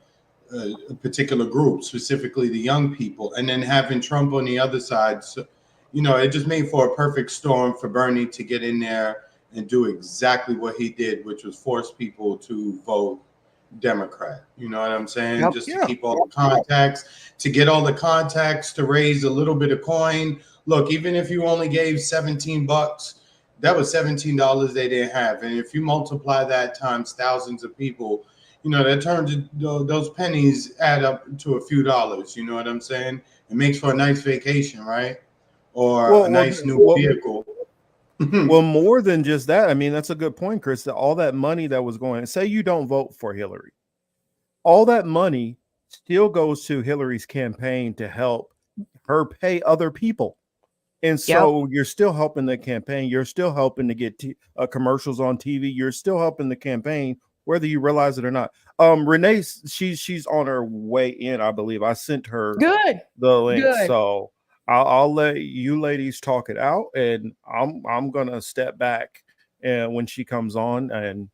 a particular group, specifically the young people, and then having Trump on the other side. So, you know, it just made for a perfect storm for Bernie to get in there and do exactly what he did, which was force people to vote Democrat. You know what I'm saying? Yep. Just to keep all the contacts, to get all the contacts, to raise a little bit of coin. Look, even if you only gave $17, that was $17 they didn't have. And if you multiply that times thousands of people, you know, that turns those pennies add up to a few dollars. You know what I'm saying? It makes for a nice vacation, right? Or a nice new vehicle. Well, more than just that, I mean, that's a good point, Chris. All that money that was going, say you don't vote for Hillary, all that money still goes to Hillary's campaign to help her pay other people. And so you're still helping the campaign. You're still helping to get commercials on TV. You're still helping the campaign, whether you realize it or not. Renee, she's on her way in, I believe. I sent her the link. So I'll let you ladies talk it out, and I'm gonna step back and when she comes on, and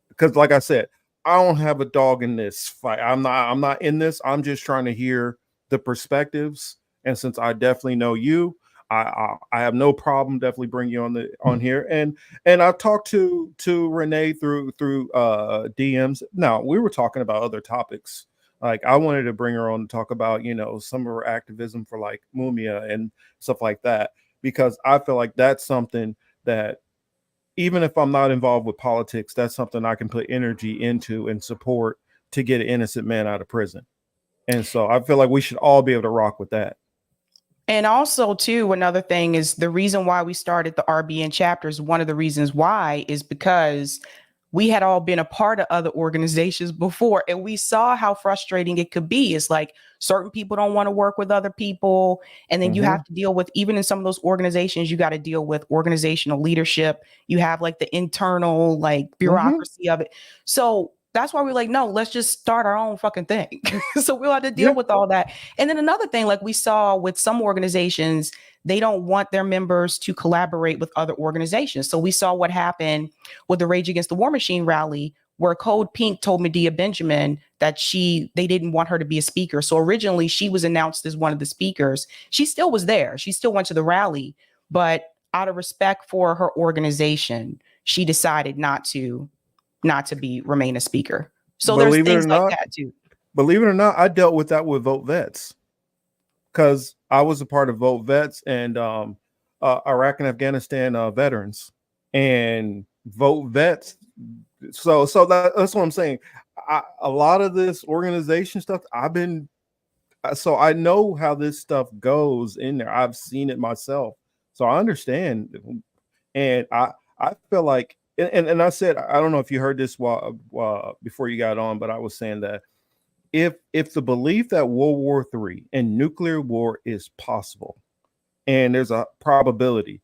because like I said, I don't have a dog in this fight. I'm not in this. I'm just trying to hear the perspectives, and since I definitely know you, I have no problem definitely bring you on here, and I've talked to Renee through DMs. Now we were talking about other topics. Like I wanted to bring her on to talk about, you know, some of her activism for like Mumia and stuff like that, because I feel like that's something that even if I'm not involved with politics, that's something I can put energy into and support to get an innocent man out of prison. And so I feel like we should all be able to rock with that. And also, too, another thing is the reason why we started the RBN chapters. One of the reasons why is because we had all been a part of other organizations before, and we saw how frustrating it could be. It's like certain people don't want to work with other people. And then you have to deal with, even in some of those organizations, you got to deal with organizational leadership. You have like the internal like bureaucracy of it. So that's why we're like, no, let's just start our own fucking thing. So we'll have to deal with all that. And then another thing, like we saw with some organizations, they don't want their members to collaborate with other organizations. So we saw what happened with the Rage Against the War Machine rally, where Code Pink told Medea Benjamin that they didn't want her to be a speaker. So originally she was announced as one of the speakers. She still was there. She still went to the rally, but out of respect for her organization, she decided not to remain a speaker. So there's things like that too. Believe it or not, I dealt with that with Vote Vets because I was a part of Vote Vets and Iraq and Afghanistan veterans and Vote Vets. So that's what I'm saying. A lot of this organization stuff, so I know how this stuff goes in there. I've seen it myself. So I understand. And I feel like, and I said, I don't know if you heard this before you got on, but I was saying that if the belief that World War III and nuclear war is possible, and there's a probability,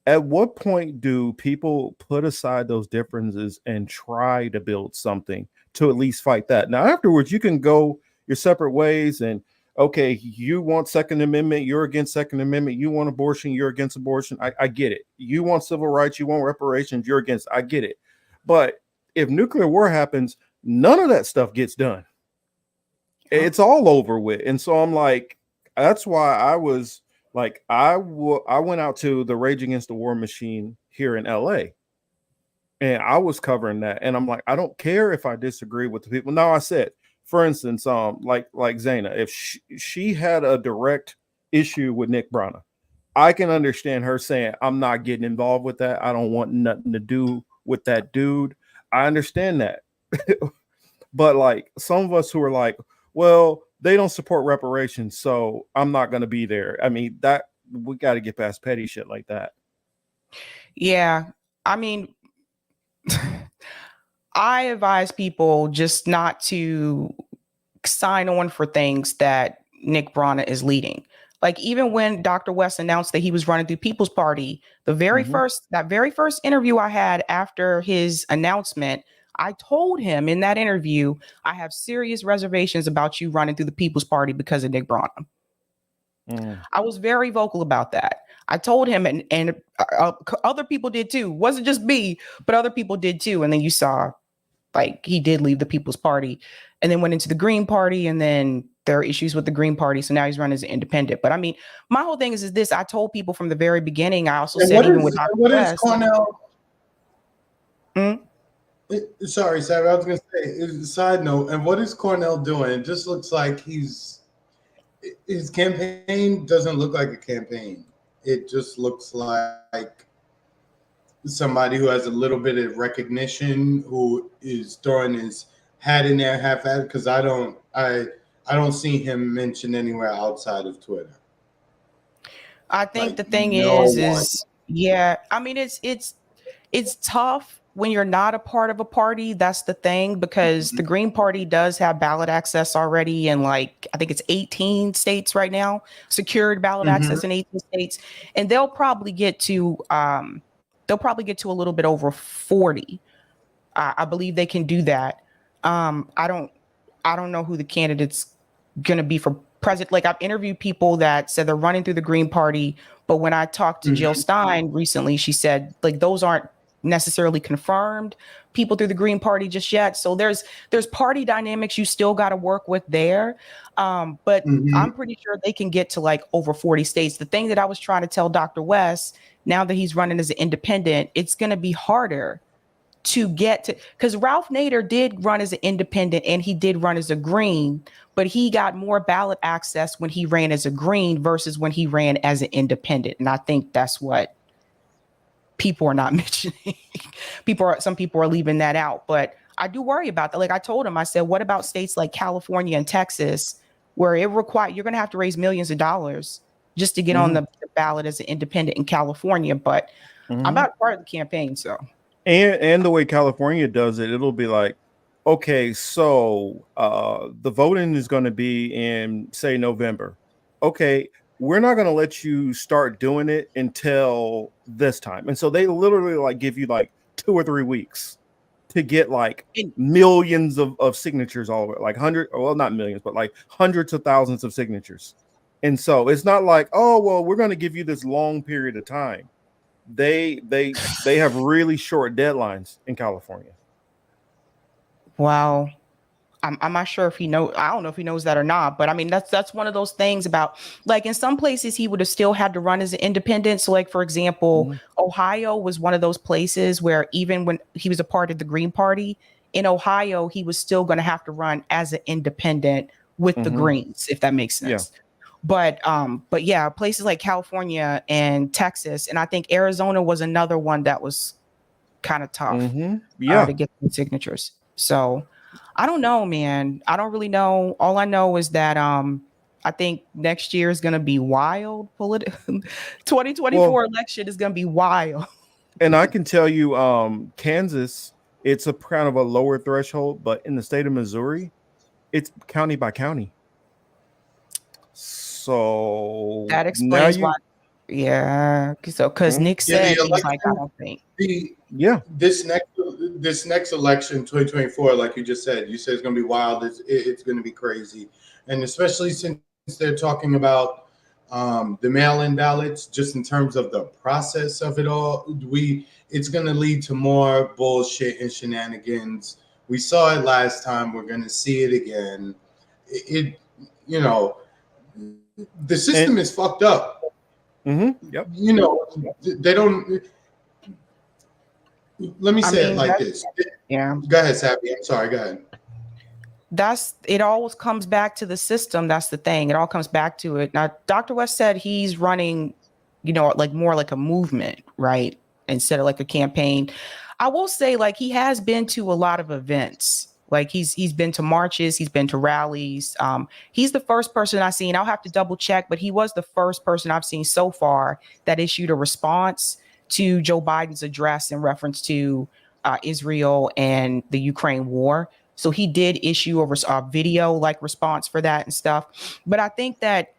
at what point do people put aside those differences and try to build something to at least fight that? Now, afterwards, you can go your separate ways and, okay, you want Second Amendment, you're against Second Amendment. You want abortion, you're against abortion. I get it. You want civil rights, you want reparations, you're against. I get it. But if nuclear war happens, none of that stuff gets done. It's all over with. And so I'm like, that's why I was like, I went out to the Rage Against the War Machine here in LA. And I was covering that. And I'm like, I don't care if I disagree with the people. No, I said, for instance, like Zaina, if she had a direct issue with Nick Brana, I can understand her saying, I'm not getting involved with that. I don't want nothing to do with that dude. I understand that. But like some of us who are like, well, they don't support reparations, so I'm not going to be there. I mean, that we got to get past petty shit like that. Yeah. I mean, I advise people just not to sign on for things that Nick Brana is leading. Like even when Dr. West announced that he was running through People's Party, that very first interview I had after his announcement, I told him in that interview, I have serious reservations about you running through the People's Party because of Nick Brana. I was very vocal about that. I told him, and other people did too. Wasn't just me, but other people did too. And then you saw, like, he did leave the People's Party, and then went into the Green Party, and then there are issues with the Green Party, so now he's running as an independent. But I mean, my whole thing is this: I told people from the very beginning. I also said even with Dr. Is Cornell? Sorry, Sarah. I was going to say, side note, and what is Cornell doing? It just looks like his campaign doesn't look like a campaign. It just looks like somebody who has a little bit of recognition, who is throwing his hat in there half-assed, because I don't see him mentioned anywhere outside of Twitter. I think the thing is yeah, I mean, it's tough when you're not a part of a party. That's the thing, because the Green Party does have ballot access already in, like, I think it's 18 states right now, secured ballot access in 18 states, and they'll probably get to a little bit over 40. I believe they can do that. I don't know who the candidate's going to be for president. Like, I've interviewed people that said they're running through the Green Party, but when I talked to Jill Stein recently, she said, like, those aren't necessarily confirmed people through the Green Party just yet. So there's party dynamics you still got to work with there. But I'm pretty sure they can get to like over 40 states. The thing that I was trying to tell Dr. West, now that he's running as an independent, it's going to be harder to get to, because Ralph Nader did run as an independent and he did run as a Green, but he got more ballot access when he ran as a Green versus when he ran as an independent. And I think that's what people are not mentioning. Some people are leaving that out, but I do worry about that. Like I told him, I said, what about states like California and Texas, where you're going to have to raise millions of dollars just to get on the ballot as an independent in California? But I'm not part of the campaign, so. And the way California does it, it'll be like, okay, so the voting is going to be in, say, November. Okay, we're not going to let you start doing it until this time. And so they literally like give you like 2 or 3 weeks to get like millions of signatures all over, like not millions, but like hundreds of thousands of signatures. And so it's not like, oh, well, we're going to give you this long period of time. They have really short deadlines in California. Wow. I'm not sure if he knows. I don't know if he knows that or not, but I mean, that's one of those things about, like, in some places he would have still had to run as an independent. So like, for example, Ohio was one of those places where even when he was a part of the Green Party in Ohio, he was still going to have to run as an independent with the Greens, if that makes sense. Yeah. But yeah, places like California and Texas, and I think Arizona was another one that was kind of tough to get the signatures. So I don't know, man. I don't really know. All I know is that I think next year is going to be wild. 2024 election is going to be wild. And I can tell you, Kansas, it's a kind of a lower threshold, but in the state of Missouri, it's county by county. So that explains why. Yeah. So because Nick said he's like, I don't think. This next election, 2024, like you just said, it's going to be wild. It's going to be crazy, and especially since they're talking about the mail-in ballots, just in terms of the process of it all, it's going to lead to more bullshit and shenanigans. We saw it last time. We're going to see it again. The system is fucked up. Yep. They don't. Let me say it like this. Yeah. Go ahead, Sappy. I'm sorry. Go ahead. It always comes back to the system. That's the thing. It all comes back to it. Now, Dr. West said he's running like more like a movement, right? Instead of like a campaign. I will say, like, he has been to a lot of events. Like he's been to marches, he's been to rallies. He's the first person I've seen. I'll have to double check, but he was the first person I've seen so far that issued a response to Joe Biden's address in reference to Israel and the Ukraine war. So he did issue a video like response for that and stuff. But I think that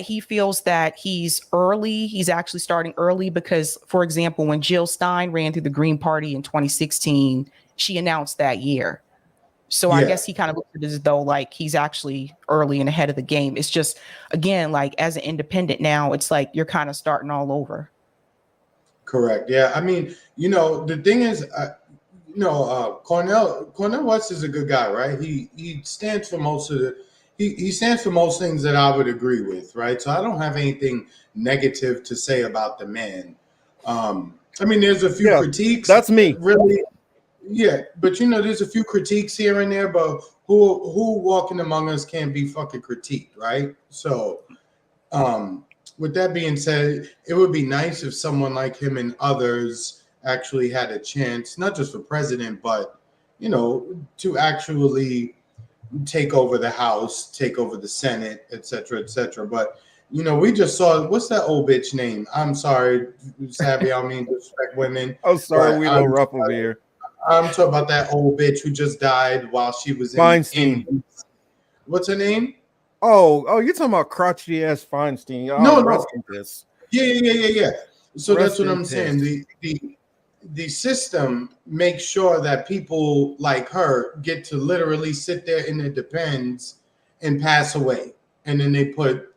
he feels that he's early. He's actually starting early because, for example, when Jill Stein ran through the Green Party in 2016, she announced that year. So I guess he kind of looked at it as though like he's actually early and ahead of the game. It's just, again, like as an independent now, it's like you're kind of starting all over. Correct. Yeah. I mean, the thing is, Cornel West is a good guy, right? He stands for most of the he stands for most things that I would agree with, right? So I don't have anything negative to say about the man. I mean, there's a few critiques. That's me. Really, yeah. But there's a few critiques here and there, but who walking among us can't be fucking critiqued, right? So with that being said, it would be nice if someone like him and others actually had a chance, not just for president, but to actually take over the House, take over the Senate, et cetera, et cetera. But we just saw, what's that old bitch name? I'm sorry, Savvy, I don't mean to disrespect women. Oh, sorry, we a little rough over here. I'm talking about that old bitch who just died while she was in what's her name? Oh, you're talking about crotchety ass Feinstein. Oh, No. This. Yeah. So that's what I'm saying. The system makes sure that people like her get to literally sit there in their depends and pass away. And then they put,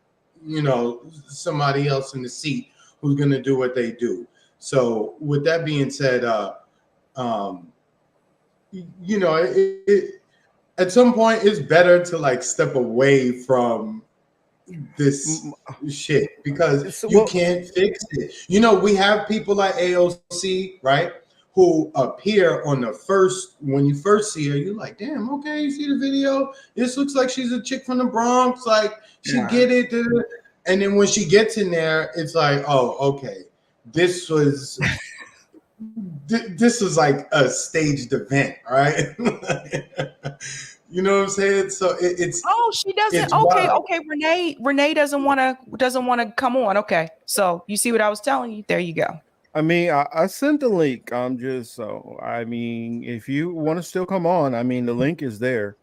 somebody else in the seat who's going to do what they do. So with that being said, at some point it's better to like step away from this shit because you can't fix it. We have people like AOC, right? Who appear on when you first see her, you're like, damn, okay, you see the video? This looks like she's a chick from the Bronx, like she get it. And then when she gets in there, it's like, oh, okay, this was like a staged event, right? You know what I'm saying? So it's she doesn't. Okay. Renee doesn't want to come on. Okay, so you see what I was telling you? There you go. I mean, I sent the link. I mean, if you want to still come on, I mean, the link is there.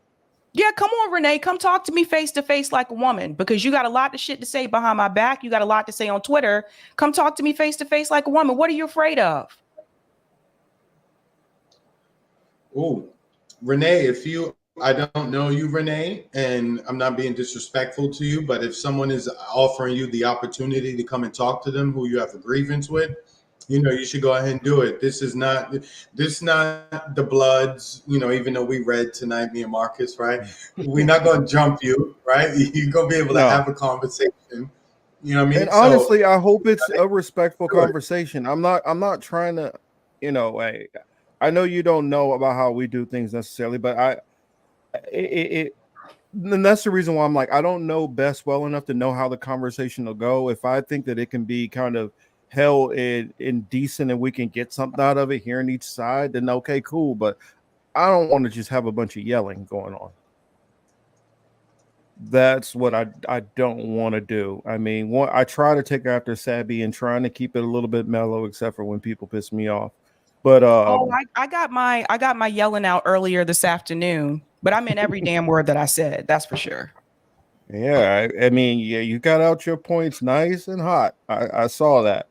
Yeah, come on, Renee. Come talk to me face to face like a woman because you got a lot of shit to say behind my back. You got a lot to say on Twitter. Come talk to me face to face like a woman. What are you afraid of? Oh, Renee, I don't know you, Renee, and I'm not being disrespectful to you, but if someone is offering you the opportunity to come and talk to them who you have a grievance with, you should go ahead and do it. This is not the Bloods, even though we read tonight, me and Marcus, right? We're not going to jump you, right? You're going to be able to have a conversation. You know what I mean? And honestly, I hope it's a respectful conversation. I'm not trying to, I know you don't know about how we do things necessarily, but and that's the reason why I'm like, I don't know best well enough to know how the conversation will go. If I think that it can be kind of held in decent and we can get something out of it here on each side, then okay, cool. But I don't want to just have a bunch of yelling going on. That's what I don't want to do. I mean, I try to take after Sabby and trying to keep it a little bit mellow, except for when people piss me off. But I got my yelling out earlier this afternoon, but I meant every damn word that I said. That's for sure. Yeah, I mean, yeah, you got out your points nice and hot. I saw that.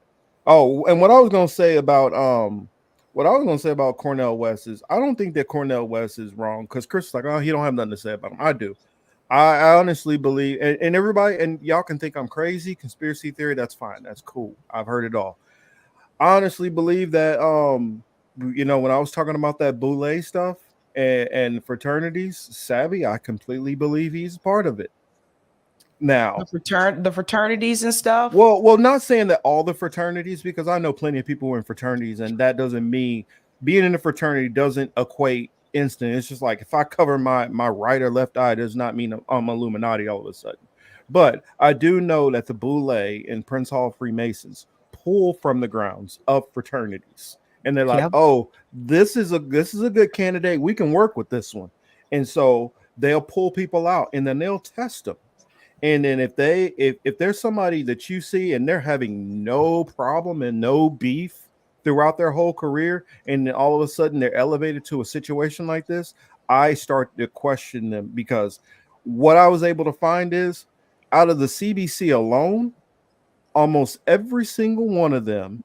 Oh, and what I was gonna say about Cornel West is I don't think that Cornel West is wrong because Chris is like, oh, he don't have nothing to say about him. I do. I honestly believe, and everybody, and y'all can think I'm crazy, conspiracy theory. That's fine. That's cool. I've heard it all. I honestly believe that when I was talking about that Boule stuff and fraternities, Savvy, I completely believe he's part of it. Now the fraternities and stuff. Well, not saying that all the fraternities, because I know plenty of people who are in fraternities, and that doesn't mean being in a fraternity doesn't equate instant. It's just like if I cover my right or left eye, does not mean I'm Illuminati all of a sudden. But I do know that the Boule and Prince Hall Freemasons pull from the grounds of fraternities, and they're like, Yep. "Oh, this is a good candidate. We can work with this one," and so they'll pull people out, and then they'll test them. And then if there's somebody that you see and they're having no problem and no beef throughout their whole career, and then all of a sudden they're elevated to a situation like this, I start to question them, because what I was able to find is, out of the CBC alone, almost every single one of them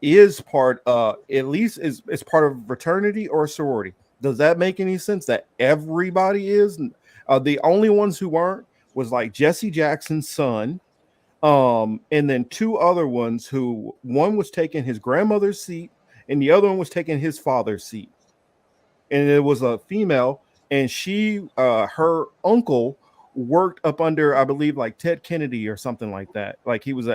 is part at least is part of a fraternity or a sorority. Does that make any sense that everybody is? The only ones who weren't was like Jesse Jackson's son, and then two other ones who, one was taking his grandmother's seat and the other one was taking his father's seat. And it was a female, and she her uncle worked up under, I believe, like Ted Kennedy or something like that. Like he was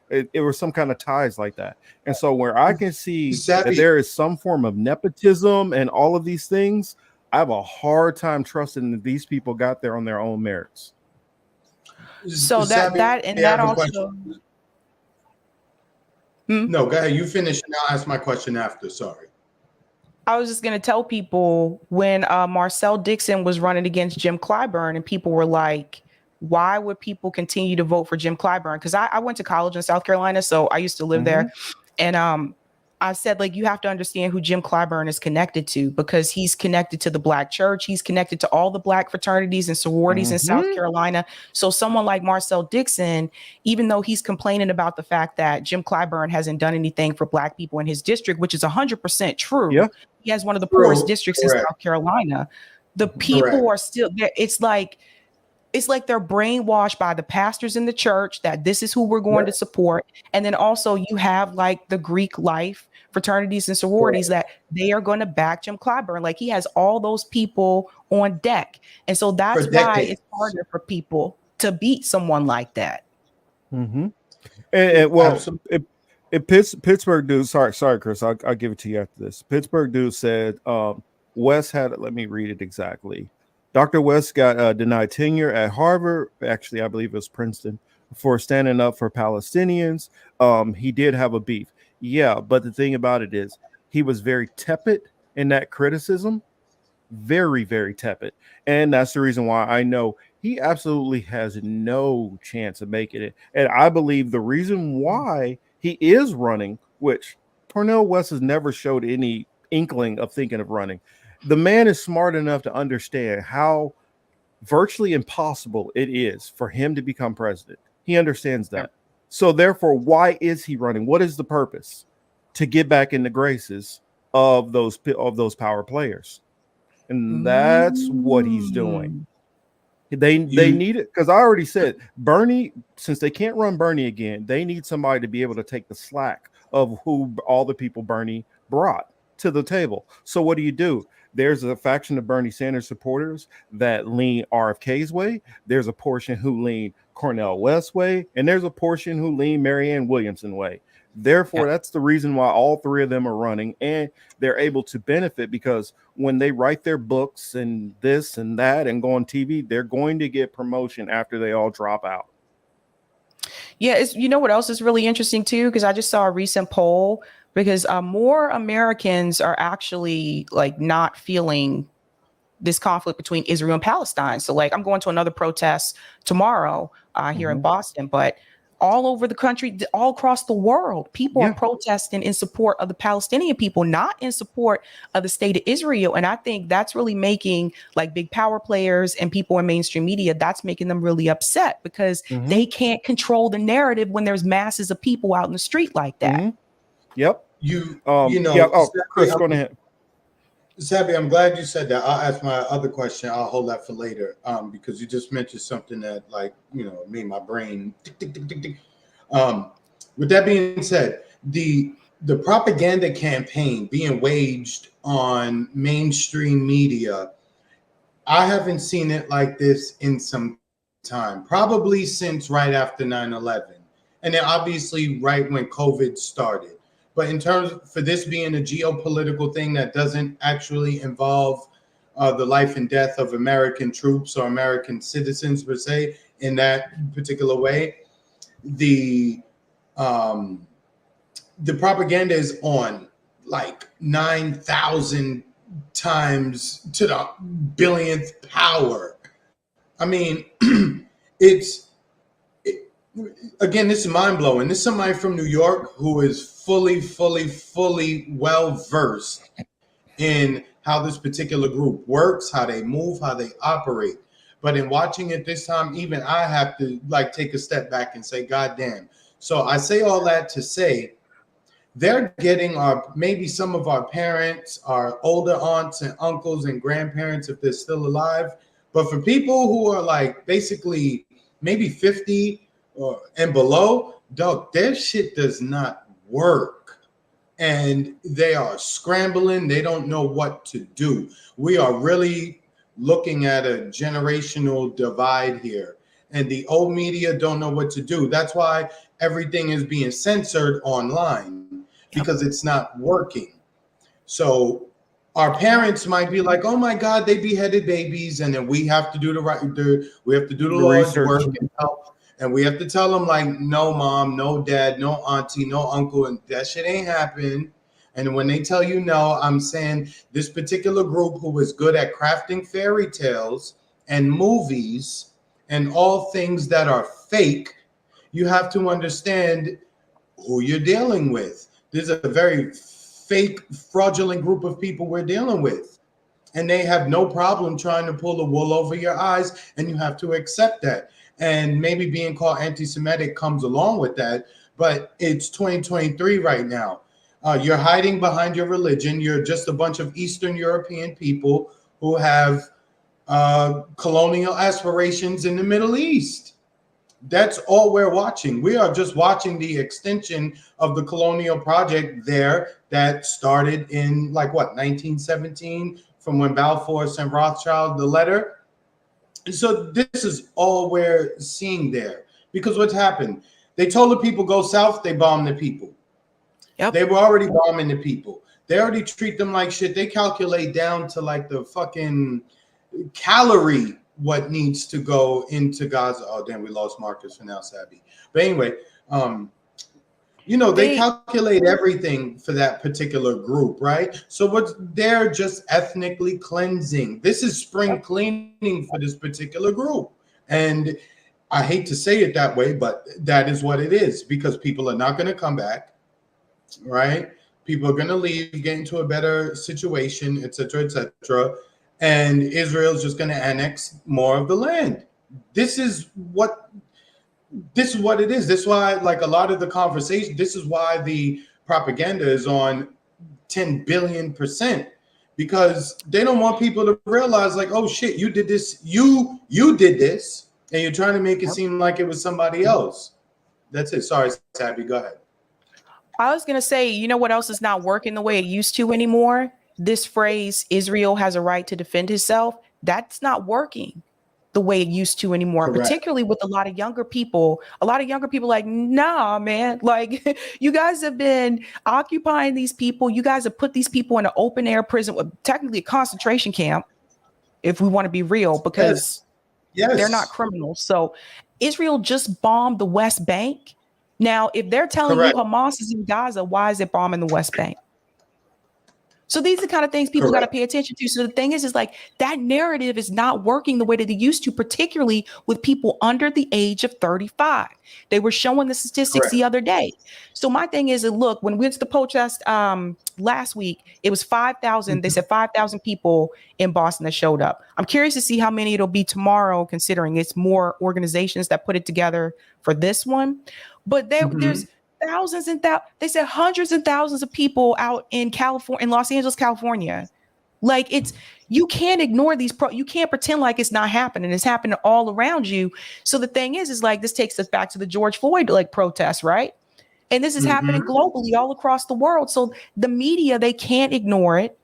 it was some kind of ties like that. And so where I can see that there is some form of nepotism and all of these things, I have a hard time trusting that these people got there on their own merits. So that also. No, go ahead. You finish, and I'll ask my question after. Sorry. I was just going to tell people, when Marcel Dixon was running against Jim Clyburn, and people were like, why would people continue to vote for Jim Clyburn? Because I went to college in South Carolina, so I used to live there. And I said, like, you have to understand who Jim Clyburn is connected to, because he's connected to the Black church. He's connected to all the Black fraternities and sororities in South Carolina. So someone like Marcel Dixon, even though he's complaining about the fact that Jim Clyburn hasn't done anything for Black people in his district, which is 100% true. Yeah. He has one of the poorest districts in South Carolina. The people are still there. It's like they're brainwashed by the pastors in the church that this is who we're going to support. And then also you have like the Greek life fraternities and sororities that they are going to back Jim Clyburn. Like, he has all those people on deck. And so that's why it's harder for people to beat someone like that. And well, Pittsburgh dude, sorry, Chris, I'll give it to you after this. Pittsburgh dude said West had, let me read it exactly. Dr. West got denied tenure at Harvard. Actually, I believe it was Princeton, for standing up for Palestinians. He did have a beef. Yeah, but the thing about it is, he was very tepid in that criticism. Very, very tepid. And that's the reason why I know he absolutely has no chance of making it. And I believe the reason why he is running, which Cornel West has never showed any inkling of thinking of running. The man is smart enough to understand how virtually impossible it is for him to become president. He understands that. So therefore, why is he running? What is the purpose? To get back in the graces of those power players. And that's what he's doing. They need it, because I already said Bernie, since they can't run Bernie again, they need somebody to be able to take the slack of who all the people Bernie brought to the table. So what do? There's a faction of Bernie Sanders supporters that lean RFK's way. There's a portion who lean Cornel West's way, and there's a portion who lean Marianne Williamson way. Therefore, that's the reason why all three of them are running, and they're able to benefit, because when they write their books and this and that and go on TV, they're going to get promotion after they all drop out. Yeah, you know what else is really interesting too? Because I just saw a recent poll, because more Americans are actually like not feeling this conflict between Israel and Palestine. So like, I'm going to another protest tomorrow here in Boston, but all over the country, all across the world, people are protesting in support of the Palestinian people, not in support of the state of Israel. And I think that's really making like big power players and people in mainstream media, that's making them really upset, because they can't control the narrative when there's masses of people out in the street like that. Yep. You know, Chris, go ahead. Sabby, I'm glad you said that. I'll ask my other question. I'll hold that for later, because you just mentioned something that, like, you know, made my brain tick, tick, tick, tick, tick. With that being said, the propaganda campaign being waged on mainstream media, I haven't seen it like this in some time, probably since right after 9/11, and then obviously right when COVID started. But in terms for this being a geopolitical thing that doesn't actually involve the life and death of American troops or American citizens per se, in that particular way, the propaganda is on like 9,000 times to the billionth power. I mean, again, this is mind blowing. This is somebody from New York who is fully well versed in how this particular group works, how they move, how they operate. But in watching it this time, even I have to like take a step back and say, God damn. So I say all that to say they're getting maybe some of our parents, our older aunts and uncles and grandparents, if they're still alive. But for people who are like basically maybe 50 and below, dog, their shit does not work. And they are scrambling. They don't know what to do. We are really looking at a generational divide here. And the old media don't know what to do. That's why everything is being censored online, because it's not working. So our parents might be like, "Oh my God, they beheaded babies," and then we have to do we have to do the Lord's work and help. And we have to tell them like, "No mom, no dad, no auntie, no uncle, and that shit ain't happen." And when they tell you no, I'm saying this particular group who is good at crafting fairy tales and movies and all things that are fake, you have to understand who you're dealing with. There's a very fake, fraudulent group of people we're dealing with. And they have no problem trying to pull the wool over your eyes, and you have to accept that. And maybe being called anti-Semitic comes along with that, but it's 2023 right now. You're hiding behind your religion. You're just a bunch of Eastern European people who have colonial aspirations in the Middle East. That's all we're watching. We are just watching the extension of the colonial project there that started in 1917, from when Balfour sent Rothschild the letter. So this is all we're seeing there. Because what's happened? They told the people go south, they bombed the people. Yep. They were already bombing the people. They already treat them like shit. They calculate down to like the fucking calorie what needs to go into Gaza. Oh, damn, we lost Marcus for now, Sabby. But anyway, they calculate everything for that particular group, right? So they're just ethnically cleansing. This is spring cleaning for this particular group. And I hate to say it that way, but that is what it is, because people are not going to come back, right? People are going to leave, get into a better situation, et cetera, and Israel's just going to annex more of the land. This is what it is. This is why, like, a lot of the conversation, this is why the propaganda is on 10 billion%, because they don't want people to realize, like, oh shit, you did this, you did this, and you're trying to make it seem like it was somebody else. That's it. Sorry, Sabby, go ahead. I was going to say, you know what else is not working the way it used to anymore? This phrase, Israel has a right to defend itself, that's not working the way it used to anymore. Correct. Particularly with a lot of younger people. A lot of younger people like, nah, man, like you guys have been occupying these people. You guys have put these people in an open air prison, technically a concentration camp, if we want to be real, because they're not criminals. So Israel just bombed the West Bank. Now, if they're telling you Hamas is in Gaza, why is it bombing the West Bank? So these are the kind of things people got to pay attention to. So the thing is like that narrative is not working the way that it used to, particularly with people under the age of 35. They were showing the statistics the other day. So my thing is, look, when we went to the protest last week, it was 5,000. They said 5,000 people in Boston that showed up. I'm curious to see how many it'll be tomorrow, considering it's more organizations that put it together for this one. But there's thousands and they said hundreds and thousands of people out in California, in Los Angeles, California. Like you can't ignore these you can't pretend like it's not happening. It's happening all around you. So the thing is like, this takes us back to the George Floyd protests, right? And this is happening globally all across the world. So the media, they can't ignore it.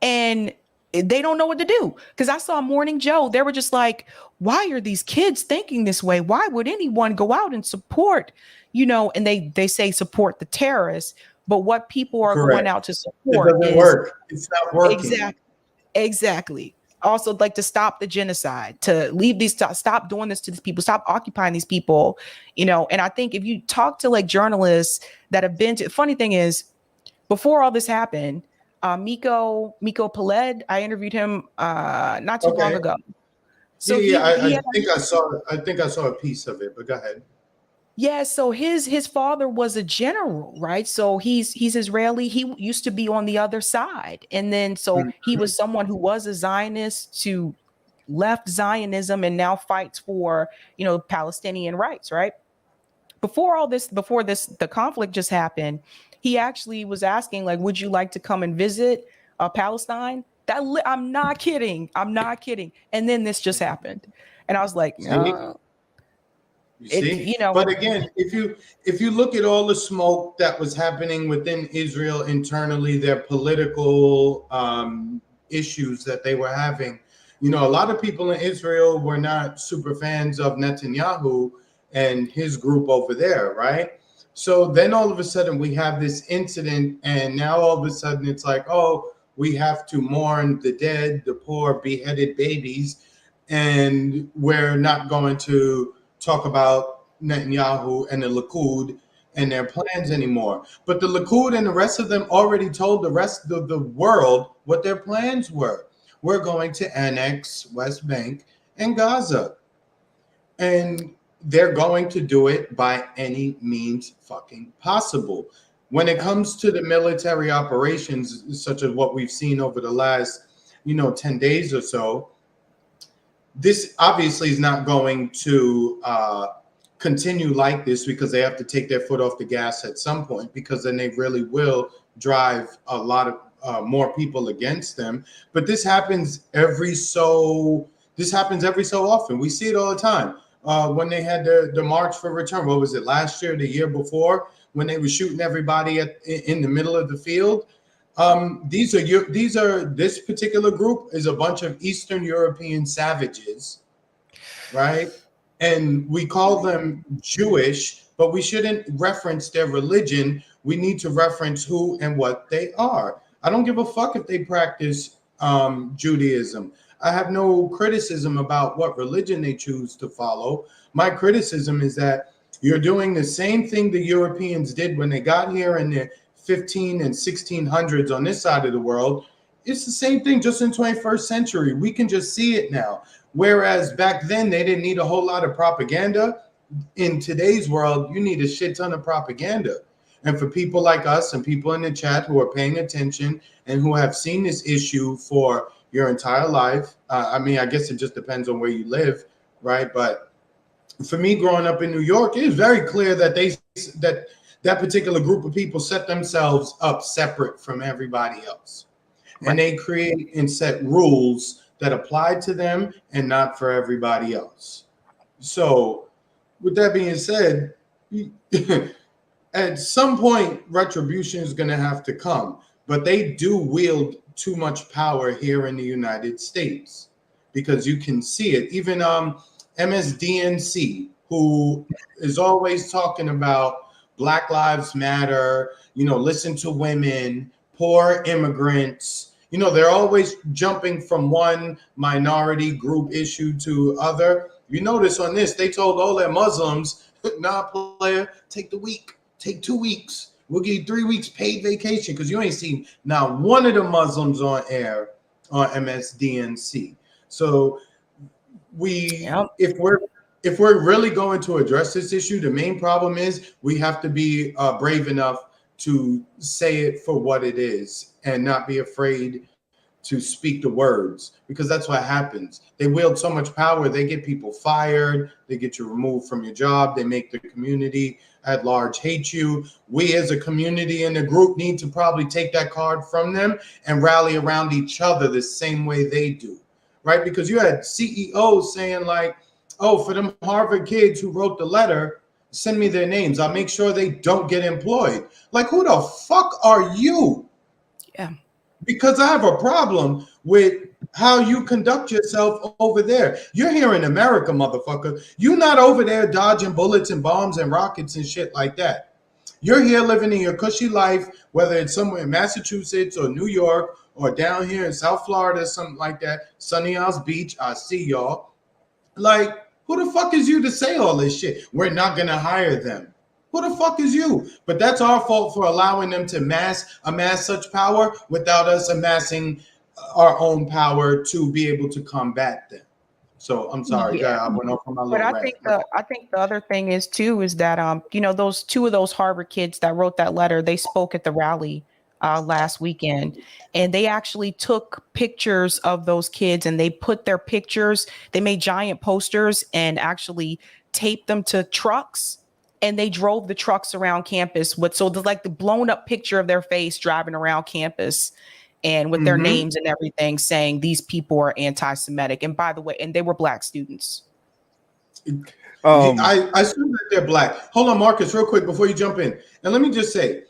And they don't know what to do. Because I saw Morning Joe, they were just like, why are these kids thinking this way? Why would anyone go out and support, and they say support the terrorists, but what people are going out to support it doesn't work. It's not working. Exactly. also like to stop the genocide, to leave these, stop doing this to these people, stop occupying these people, you know. And I think if you talk to like journalists that have been to, funny thing is, before all this happened, Miko Peled, I interviewed him not too long ago. So I think I saw a piece of it, but go ahead. Yeah, so his father was a general, right? So he's Israeli. He used to be on the other side. And then so he was someone who was a Zionist, to left Zionism and now fights for, you know, Palestinian rights, right? Before the conflict just happened, he actually was asking, like, would you like to come and visit Palestine? I'm not kidding. And then this just happened. And I was like, no. You see, but again, if you look at all the smoke that was happening within Israel internally, their political issues that they were having, you know, a lot of people in Israel were not super fans of Netanyahu and his group over there, right? So then all of a sudden we have this incident, and now all of a sudden it's like, oh, we have to mourn the dead, the poor beheaded babies, and we're not going to talk about Netanyahu and the Likud and their plans anymore. But the Likud and the rest of them already told the rest of the world what their plans were. We're going to annex West Bank and Gaza. And they're going to do it by any means fucking possible. When it comes to the military operations, such as what we've seen over the last, 10 days or so, this obviously is not going to continue like this, because they have to take their foot off the gas at some point, because then they really will drive a lot of more people against them. But this happens every so often. We see it all the time. When they had the March for Return, what was it, last year, the year before, when they were shooting everybody in the middle of the field? This particular group is a bunch of Eastern European savages, right? And we call them Jewish, but we shouldn't reference their religion. We need to reference who and what they are. I don't give a fuck if they practice Judaism. I have no criticism about what religion they choose to follow. My criticism is that you're doing the same thing the Europeans did when they got here in the 15 and 1600s on this side of the world. It's the same thing, just in 21st century. We can just see it now. Whereas back then, they didn't need a whole lot of propaganda. In today's world, you need a shit ton of propaganda. And for people like us and people in the chat who are paying attention and who have seen this issue for your entire life, I guess it just depends on where you live, right? But for me, growing up in New York, it is very clear that that particular group of people set themselves up separate from everybody else. Right. And they create and set rules that apply to them and not for everybody else. So with that being said, at some point, retribution is going to have to come. But they do wield too much power here in the United States, because you can see it. Even MSDNC, who is always talking about Black Lives Matter, listen to women, poor immigrants. They're always jumping from one minority group issue to other. You notice on this, they told all their Muslims, nah, player, take the week, take 2 weeks. We'll give you 3 weeks paid vacation, because you ain't seen now one of the Muslims on air on MSDNC. So if we're really going to address this issue, the main problem is we have to be brave enough to say it for what it is and not be afraid to speak the words, because that's what happens. They wield so much power, they get people fired, they get you removed from your job, they make the community at large hate you. We as a community and a group need to probably take that card from them and rally around each other the same way they do, right? Because you had CEOs saying like, oh, for them Harvard kids who wrote the letter, send me their names. I'll make sure they don't get employed. Like, who the fuck are you? Yeah. Because I have a problem with how you conduct yourself over there. You're here in America, motherfucker. You're not over there dodging bullets and bombs and rockets and shit like that. You're here living in your cushy life, whether it's somewhere in Massachusetts or New York or down here in South Florida, something like that, Sunny Isles Beach, I see y'all. Like, who the fuck is you to say all this shit? We're not gonna hire them. Who the fuck is you? But that's our fault for allowing them to amass such power without us amassing our own power to be able to combat them. So I'm sorry, Yeah. I went off on my But little I rant. think the other thing is too is that those two of those Harvard kids that wrote that letter, they spoke at the rally last weekend, and they actually took pictures of those kids and they put their pictures, they made giant posters and actually taped them to trucks, and they drove the trucks around campus with the blown up picture of their face driving around campus and with their names and everything saying these people are anti-Semitic. And by the way, and they were Black students. I assume that they're Black. Hold on, Marcus, real quick before you jump in. And let me just say,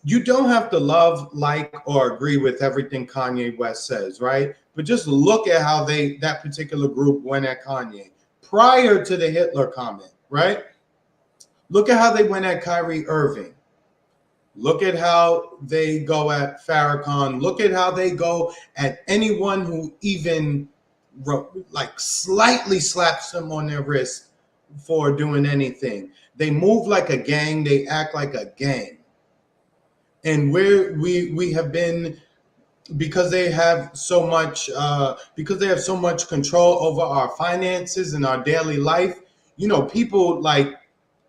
you don't have to love, like, or agree with everything Kanye West says, right? But just look at how that particular group went at Kanye prior to the Hitler comment, right? Look at how they went at Kyrie Irving. Look at how they go at Farrakhan. Look at how they go at anyone who even like slightly slaps them on their wrist for doing anything. They move like a gang. They act like a gang. And we have been, because they have so much control over our finances and our daily life, people like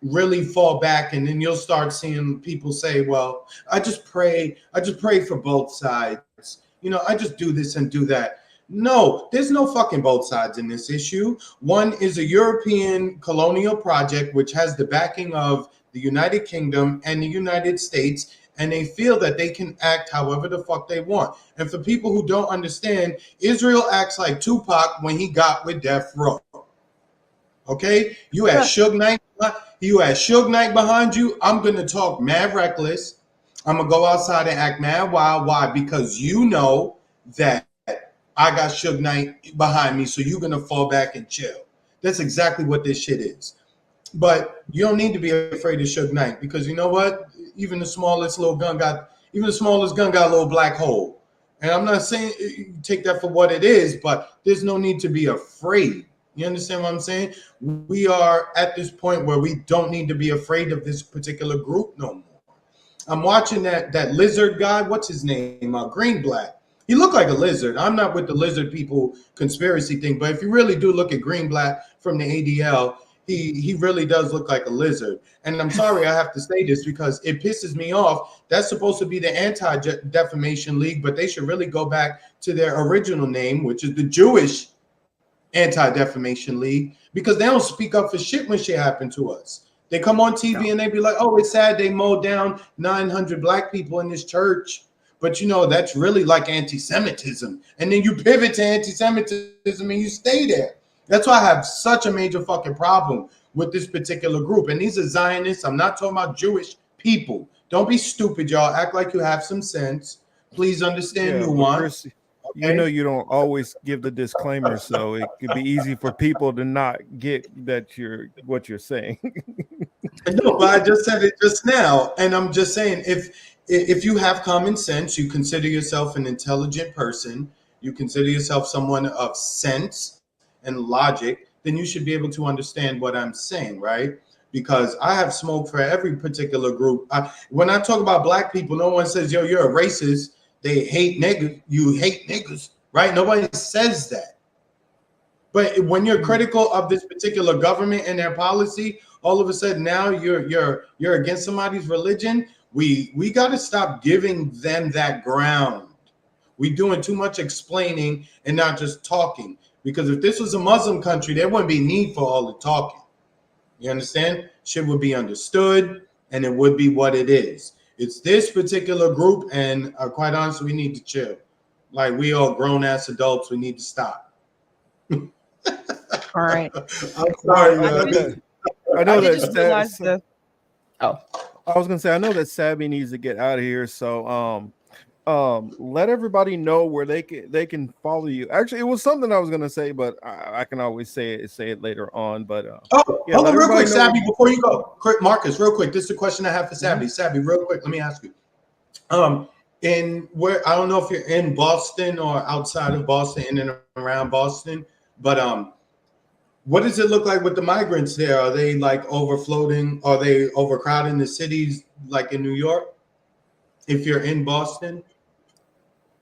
really fall back, and then you'll start seeing people say, well, I just pray for both sides. I just do this and do that. No, there's no fucking both sides in this issue. One is a European colonial project, which has the backing of the United Kingdom and the United States, and they feel that they can act however the fuck they want. And for people who don't understand, Israel acts like Tupac when he got with Death Row. Okay? You had Suge Knight behind you. I'm going to talk mad reckless. I'm going to go outside and act mad wild. Why? Because you know that I got Suge Knight behind me, so you're going to fall back and chill. That's exactly what this shit is. But you don't need to be afraid of Suge Knight, because you know what? Even the smallest gun got a little black hole. And I'm not saying you take that for what it is, but there's no need to be afraid. You understand what I'm saying? We are at this point where we don't need to be afraid of this particular group no more. I'm watching that lizard guy. What's his name? Greenblatt. He looked like a lizard. I'm not with the lizard people conspiracy thing, but if you really do look at Greenblatt from the ADL, he really does look like a lizard. And I'm sorry I have to say this because it pisses me off. That's supposed to be the Anti-Defamation League, but they should really go back to their original name, which is the Jewish Anti-Defamation League, because they don't speak up for shit when shit happened to us. They come on TV and they be like, oh, it's sad they mowed down 900 Black people in this church. But that's really like anti-Semitism. And then you pivot to anti-Semitism and you stay there. That's why I have such a major fucking problem with this particular group. And these are Zionists. I'm not talking about Jewish people. Don't be stupid, y'all. Act like you have some sense. Please understand nuance. Okay? You don't always give the disclaimer, so it could be easy for people to not get that what you're saying. No, but I just said it just now, and I'm just saying, if you have common sense, you consider yourself an intelligent person, you consider yourself someone of sense and logic, then you should be able to understand what I'm saying, right? Because I have smoke for every particular group. When I talk about Black people, no one says, yo, you're a racist. They hate niggas. You hate niggas, right? Nobody says that. But when you're critical of this particular government and their policy, all of a sudden now you're against somebody's religion. We got to stop giving them that ground. We're doing too much explaining and not just talking. Because if this was a Muslim country, there wouldn't be need for all the talking. You understand? Shit would be understood, and it would be what it is. It's this particular group, and quite honestly, we need to chill. Like, we all grown-ass adults, we need to stop. All right. I'm sorry. I know that. I was gonna say, I know that Sabby needs to get out of here, so let everybody know where they can follow you. Actually, it was something I was gonna say, but I can always say it later on. But yeah, hold on real quick, Sabby, before you go, Marcus, real quick. This is a question I have for Sabby. Sabby, real quick, let me ask you. in where I don't know if you're in Boston or outside of Boston, in and around Boston, but what does it look like with the migrants there? Are they like overfloating? Are they overcrowding the cities like in New York? If you're in Boston,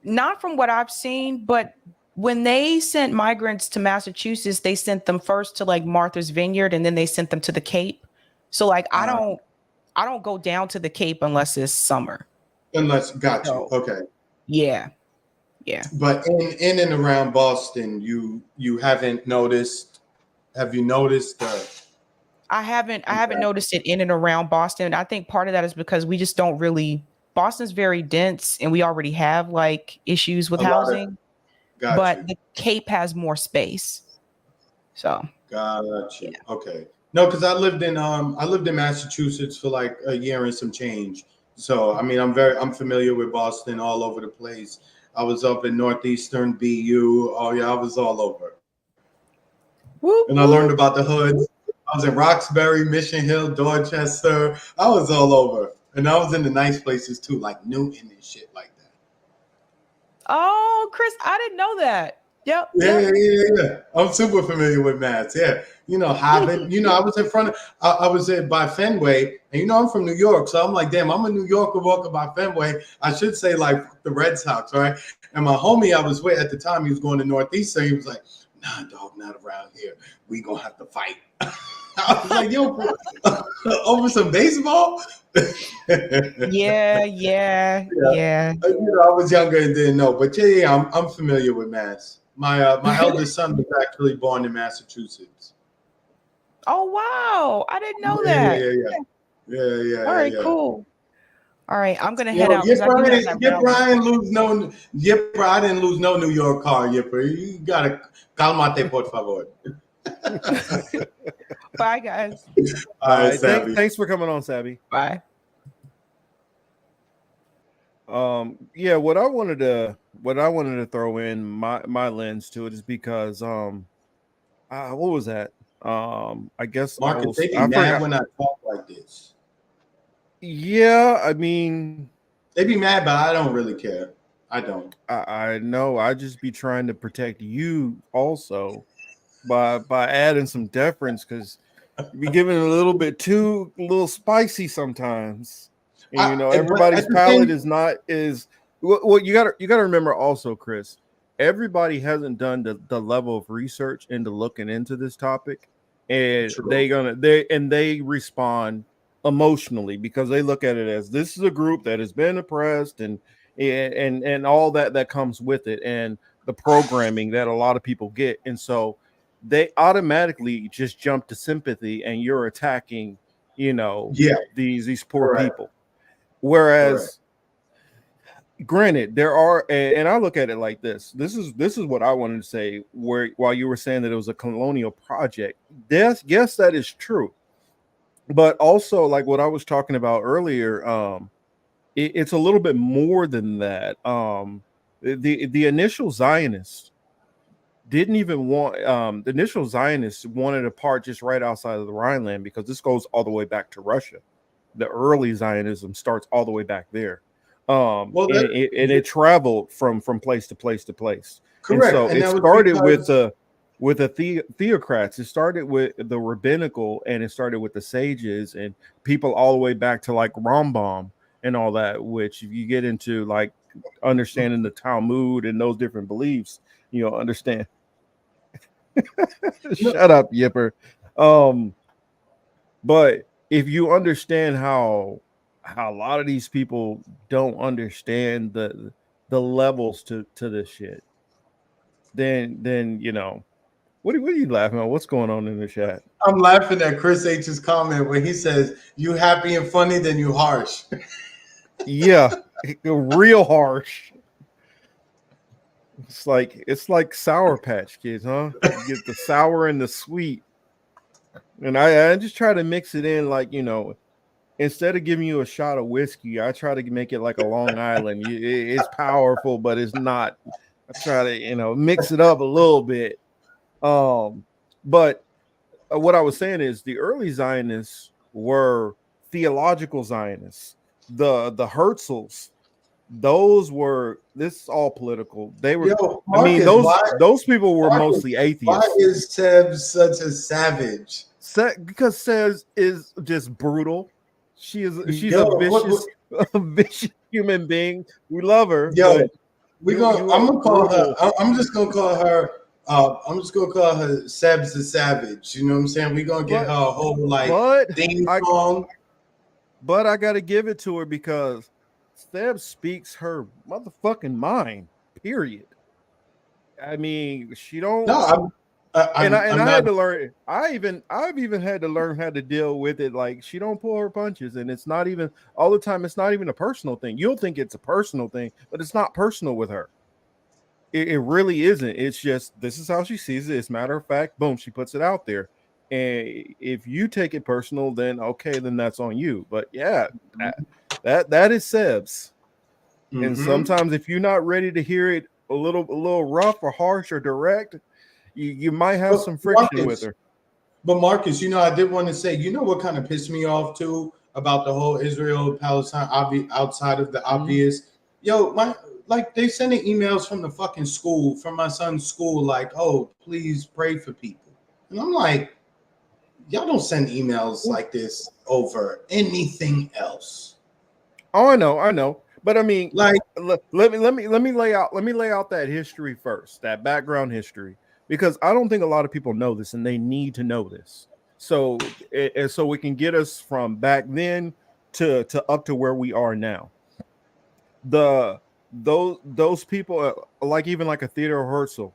Not from what I've seen, but when they sent migrants to Massachusetts, they sent them first to like Martha's Vineyard and then they sent them to the Cape. So like I don't go down to the Cape unless it's summer. unless got you. So Okay. yeah. But in and around Boston, you haven't noticed. Have you noticed? I haven't noticed it in and around Boston. I think part of that is because we just don't really, Boston's very dense and we already have like issues with housing. But the Cape has more space. So got you. Yeah. Okay. No, because I lived in Massachusetts for like a year and some change. So I mean I'm familiar with Boston all over the place. I was up in Northeastern BU. Oh yeah, I was all over. And I learned about the hoods. I was in Roxbury, Mission Hill, Dorchester. I was all over. And I was in the nice places too, like Newton and shit like that. Oh, Chris, I didn't know that. Yep. Yeah. I'm super familiar with Mass. Yeah. You know, Haven. You know, I was in front of, I was by Fenway. And you know, I'm from New York. So I'm like, damn, I'm a New Yorker walking by Fenway. I should say like the Red Sox, right? And my homie I was with at the time, he was going to Northeastern. He was like, nah, dog, not around here. We gonna have to fight. I was like, yo, over some baseball? Yeah. You know, I was younger and didn't know, but yeah, I'm familiar with Mass. My eldest son was actually born in Massachusetts. Oh wow, I didn't know that. Yeah. All right, cool. All right, I'm gonna head out. Yipper, I didn't lose no New York car, Yipper. You gotta calmate, por favor. Bye, guys. All right, thanks for coming on, Sabby. Bye. Yeah, what I wanted to throw in my lens to it is because what was that? I guess Marcus, they be mad when I talk like this. Yeah, I mean, they be mad, but I don't really care. I don't. I know. I just be trying to protect you also by adding some deference because you be giving it a little spicy sometimes. And, you know, everybody's palate is well. You gotta remember also, Chris. Everybody hasn't done the level of research into looking into this topic, and they respond emotionally because they look at it as this is a group that has been oppressed and all that comes with it and the programming that a lot of people get, and so they automatically just jump to sympathy and you're attacking, you know, these poor people. Whereas granted, there are, and I look at it like this. This is what I wanted to say. While you were saying that it was a colonial project, yes, that is true. But also, like what I was talking about earlier, it's a little bit more than that. The initial Zionists didn't even want. The initial Zionists wanted a part just right outside of the Rhineland because this goes all the way back to Russia. The early Zionism starts all the way back there. It traveled from place to place to place. Correct. And so it started with the theocrats. It started with the rabbinical, and it started with the sages and people all the way back to like Rambam and all that. Which if you get into like understanding the Talmud and those different beliefs, you know, understand. Shut up, Yipper. But if you understand how a lot of these people don't understand the levels to this shit, then you know, what are you laughing at? What's going on in the chat? I'm laughing at Chris H's comment when he says, "You happy and funny, then you harsh." Yeah, real harsh. It's like Sour Patch Kids, huh? You get the sour and the sweet. And I just try to mix it in, like, you know, instead of giving you a shot of whiskey, I try to make it like a Long Island. It's powerful, but it's not. I try to, you know, mix it up a little bit. But what I was saying is the early Zionists were theological Zionists. The Herzls, this is all political. They were, Yo, I mean, Marcus, those people were Marcus, mostly why atheists. is Seb such a savage? Because Sebs is just brutal. She's Yo, a vicious human being. We love her, yo, but I'm gonna call her. I'm just gonna call her. I'm just gonna call her Seb's the Savage. You know what I'm saying? We're gonna get her a whole theme song. But I gotta give it to her because Seb speaks her motherfucking mind. Period. I mean, she don't. No, I had to learn. I've even had to learn how to deal with it. Like, she don't pull her punches, and it's not even all the time. It's not even a personal thing. You'll think it's a personal thing, but it's not personal with her. It really isn't. It's just this is how she sees it. It's matter of fact. Boom, she puts it out there. And if you take it personal, then okay, then that's on you. But yeah, that is Seb's. Mm-hmm. And sometimes if you're not ready to hear it a little rough or harsh or direct, you might have some friction with her. But Marcus, I did want to say, what kind of pissed me off too about the whole Israel-Palestine outside of the obvious. Like they sending emails from the fucking school, from my son's school, like, oh, please pray for people. And I'm like, y'all don't send emails like this over anything else. Oh, I know. But I mean, like, let me lay out that history first, that background history, because I don't think a lot of people know this, and they need to know this. So we can get us from back then to up to where we are now. Those people, like even like a Theodore Herzl,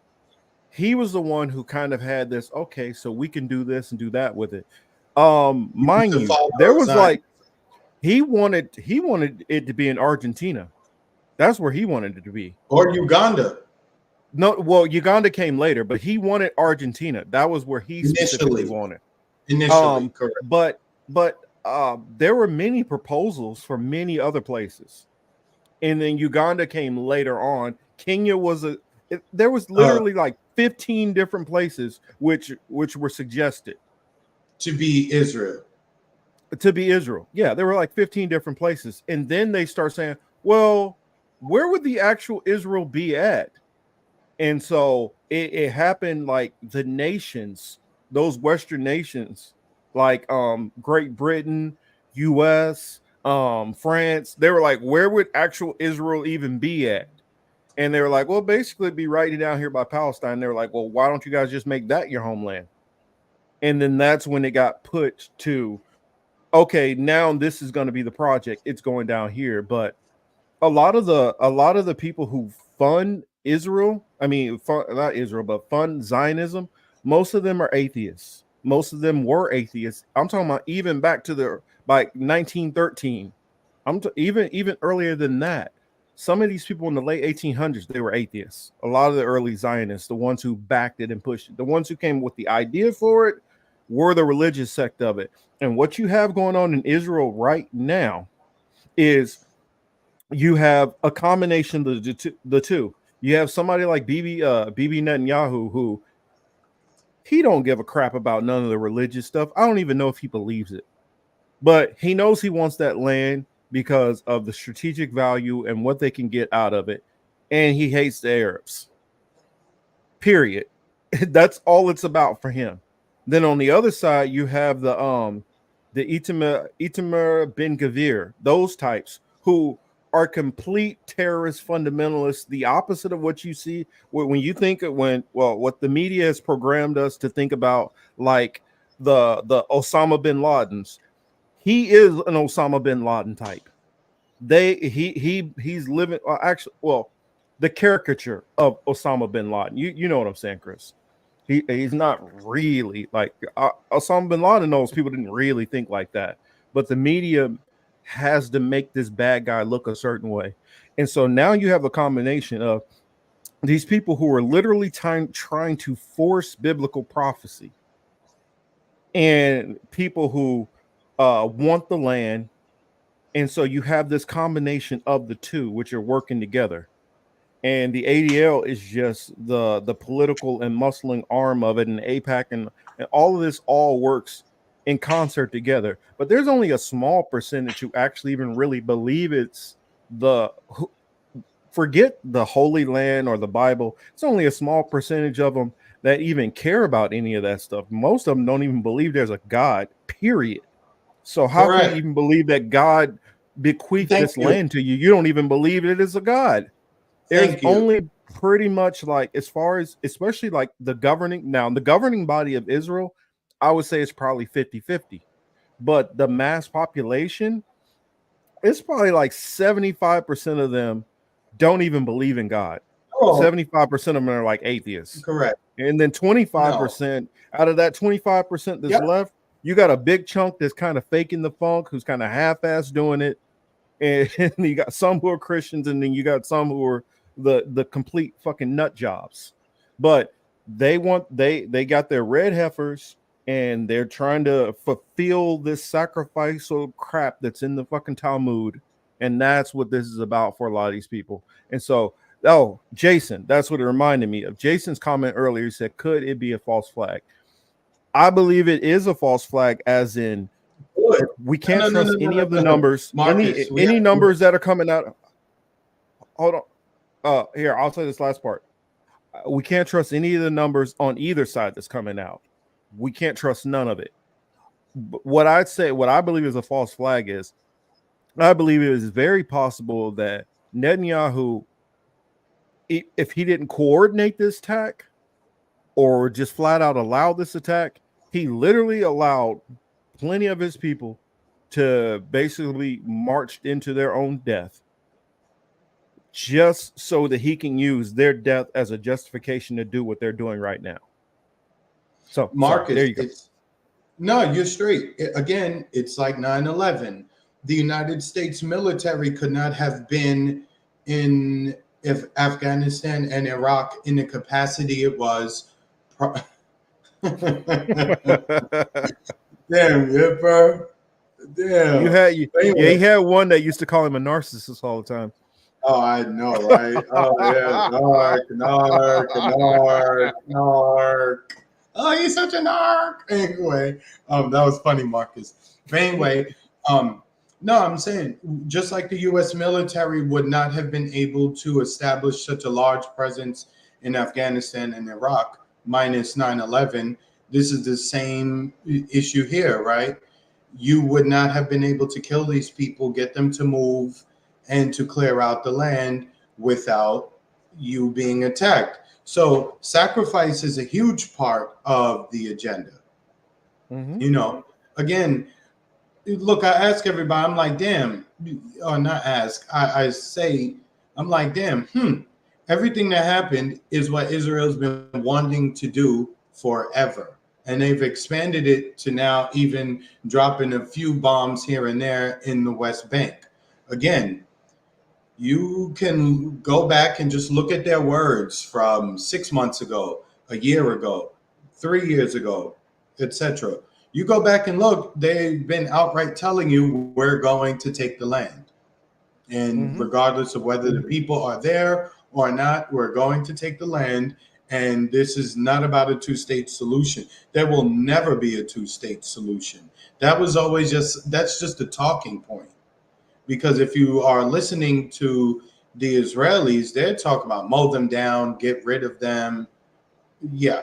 he was the one who kind of had this. Okay, so we can do this and do that with it. Mind you, there was like he wanted it to be in Argentina. That's where he wanted it to be, or Uganda. No, well, Uganda came later, but he wanted Argentina. That was where he specifically wanted. Initially, correct. But there were many proposals for many other places. And then Uganda came later on. Kenya there was literally like 15 different places which were suggested to be Israel. Yeah, there were like 15 different places. And then they start saying, well, where would the actual Israel be at? And so it happened like the nations, those Western nations, like Great Britain, US, France, they were like, where would actual Israel even be at? And they were like, well, basically be right down here by Palestine. They were like, well, why don't you guys just make that your homeland? And then that's when it got put to, okay, now this is going to be the project. It's going down here. But a lot of the people who fund Israel, not Israel, but fund Zionism, most of them are atheists. Most of them were atheists. I'm talking about even back to by 1913. Even earlier than that. Some of these people in the late 1800s, they were atheists. A lot of the early Zionists, the ones who backed it and pushed it, the ones who came with the idea for it, were the religious sect of it. And what you have going on in Israel right now is you have a combination of the two. You have somebody like Bibi Netanyahu, who he don't give a crap about none of the religious stuff. I don't even know if he believes it, but he knows he wants that land because of the strategic value and what they can get out of it. And he hates the Arabs. Period. That's all it's about for him. Then on the other side, you have the Itamar Ben Gvir, those types who are complete terrorist fundamentalists, the opposite of what you see when you think what the media has programmed us to think about, like the Osama bin Ladens. He is an Osama bin Laden type. He's living the caricature of Osama bin Laden. You know what I'm saying, Chris? He's not really like Osama bin Laden. Knows people didn't really think like that, but the media has to make this bad guy look a certain way. And so now you have a combination of these people who are literally trying to force biblical prophecy, and people who want the land. And so you have this combination of the two, which are working together. And the ADL is just the political and muscling arm of it, and AIPAC and all of this all works in concert together. But there's only a small percentage who actually even really believe it's forget the Holy Land or the Bible. It's only a small percentage of them that even care about any of that stuff. Most of them don't even believe there's a God, period. So how can you even believe that God bequeathed this land to you? You don't even believe it is a God. There's only pretty much like, as far as, especially like the governing body of Israel, I would say it's probably 50-50. But the mass population, it's probably like 75% of them don't even believe in God. 75% of them are like atheists. Correct. And then 25% out of that 25% that's left, you got a big chunk that's kind of faking the funk, who's kind of half-ass doing it. And you got some who are Christians, and then you got some who are the complete fucking nut jobs. But they got their red heifers, and they're trying to fulfill this sacrificial crap that's in the fucking Talmud. And that's what this is about for a lot of these people. And so, Jason, that's what it reminded me of. Jason's comment earlier. He said, could it be a false flag? I believe it is a false flag, as in we can't trust any of the numbers. Marcus, any numbers that are coming out. Hold on. Here, I'll say this last part. We can't trust any of the numbers on either side that's coming out. We can't trust none of it. But what I believe is a false flag is, I believe it is very possible that Netanyahu, if he didn't coordinate this attack or just flat out allow this attack, he literally allowed plenty of his people to basically march into their own death, just so that he can use their death as a justification to do what they're doing right now. So, Marcus, there you go. No, you're straight. Again, it's like 9/11. The United States military could not have been in Afghanistan and Iraq in the capacity it was. Damn, Yipper. Damn. He had one that used to call him a narcissist all the time. Oh, I know, right? Oh, yeah. Narc. Oh, he's such a narc. Anyway, that was funny, Marcus. But anyway, no, I'm saying, just like the U.S. military would not have been able to establish such a large presence in Afghanistan and Iraq, minus 9/11, this is the same issue here, right? You would not have been able to kill these people, get them to move, and to clear out the land without you being attacked. So sacrifice is a huge part of the agenda. Mm-hmm. You know, again, look, I ask everybody, I'm like, damn, or not ask, I say, I'm like, damn, everything that happened is what Israel's been wanting to do forever. And they've expanded it to now even dropping a few bombs here and there in the West Bank. Again, you can go back and just look at their words from 6 months ago, a year ago, 3 years ago, etc. You go back and look, they've been outright telling you we're going to take the land. And regardless of whether the people are there or not, we're going to take the land. And this is not about a two-state solution. There will never be a two-state solution. That was always that's just a talking point. Because if you are listening to the Israelis, they're talking about mow them down, get rid of them. Yeah.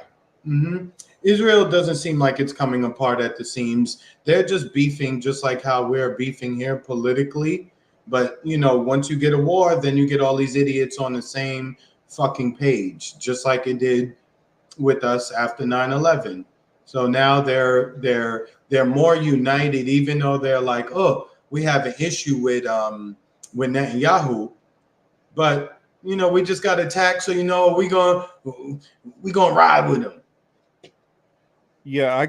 Israel doesn't seem like it's coming apart at the seams. They're just beefing, just like how we're beefing here politically. But, you know, once you get a war, then you get all these idiots on the same fucking page, just like it did with us after 9/11. So now they're more united, even though they're like, oh, we have an issue with Netanyahu, but you know, we just got attacked, so you know we gonna ride with him. Yeah, I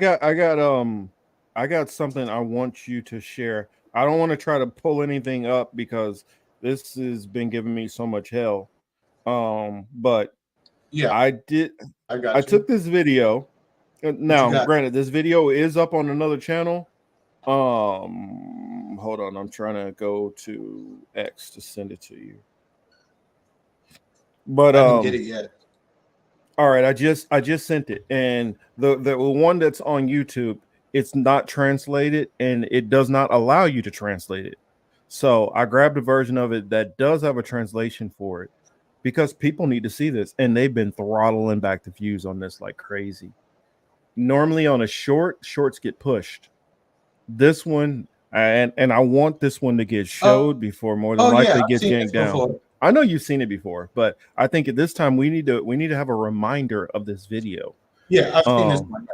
got something I want you to share. I don't want to try to pull anything up because this has been giving me so much hell. But yeah, I took this video. Now, granted, this video is up on another channel. Hold on, I'm trying to go to X to send it to you. But I didn't get it yet. All right, I just sent it, and the one that's on YouTube, it's not translated, and it does not allow you to translate it. So I grabbed a version of it that does have a translation for it because people need to see this, and they've been throttling back the views on this like crazy. Normally on a shorts get pushed. This one, and I want this one to get showed before more than likely I've gets seen yanked this down. before. I know you've seen it before, but I think at this time we need to have a reminder of this video. Yeah, I've seen this one.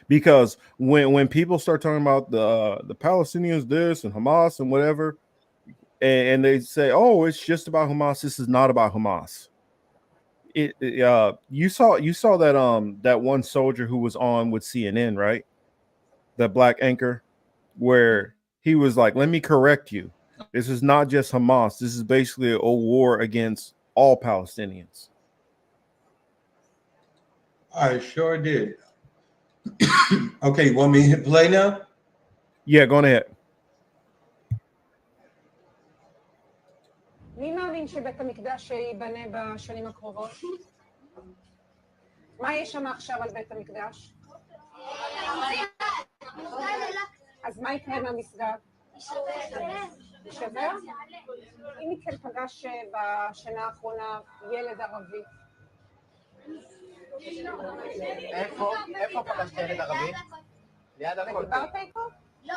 Because when people start talking about the Palestinians this and Hamas and whatever, and they say, oh, it's just about Hamas, this is not about Hamas. You saw that one soldier who was on with CNN, right? That black anchor, where he was like, let me correct you. This is not just Hamas. This is basically a war against all Palestinians. I sure did. Okay, you want me to hit play now? Yeah, go ahead. מי מאמין שבית המקדש ייבנה בשנים הקרובות? מה יש שם עכשיו על בית המקדש? אז מה יקרה מהמסגד? יישבר? אם מכן פגש בשנה האחרונה ילד ערבי. איפה פגשת ילד ערבי? ליד הכל. דיברת איתו? לא,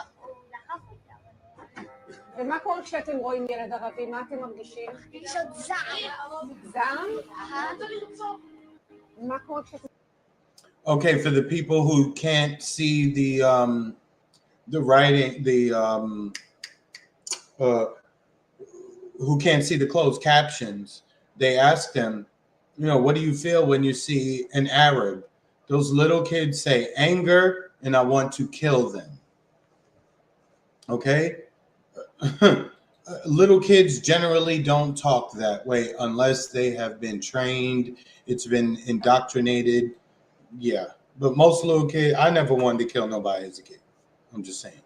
ומה קורה כשאתם רואים ילד ערבי? מה אתם מרגישים? מרגישות זעם. זעם? מה קורה כשאתם... Okay, for the people who can't see the writing, who can't see the closed captions, they asked them, what do you feel when you see an Arab? Those little kids say anger, and I want to kill them. Okay? Little kids generally don't talk that way unless they have been trained, it's been indoctrinated. Yeah, but most little kids, I never wanted to kill nobody as a kid. I'm just saying.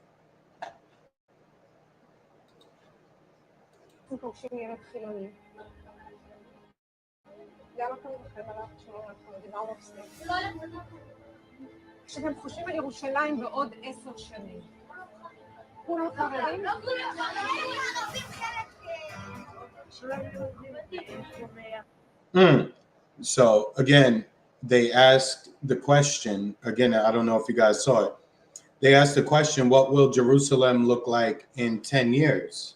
כשאתם חושבים על ירושלים בעוד 10 שנים, כולם חרדים? So again, they asked the question, again, I don't know if you guys saw it. They asked the question, what will Jerusalem look like in 10 years?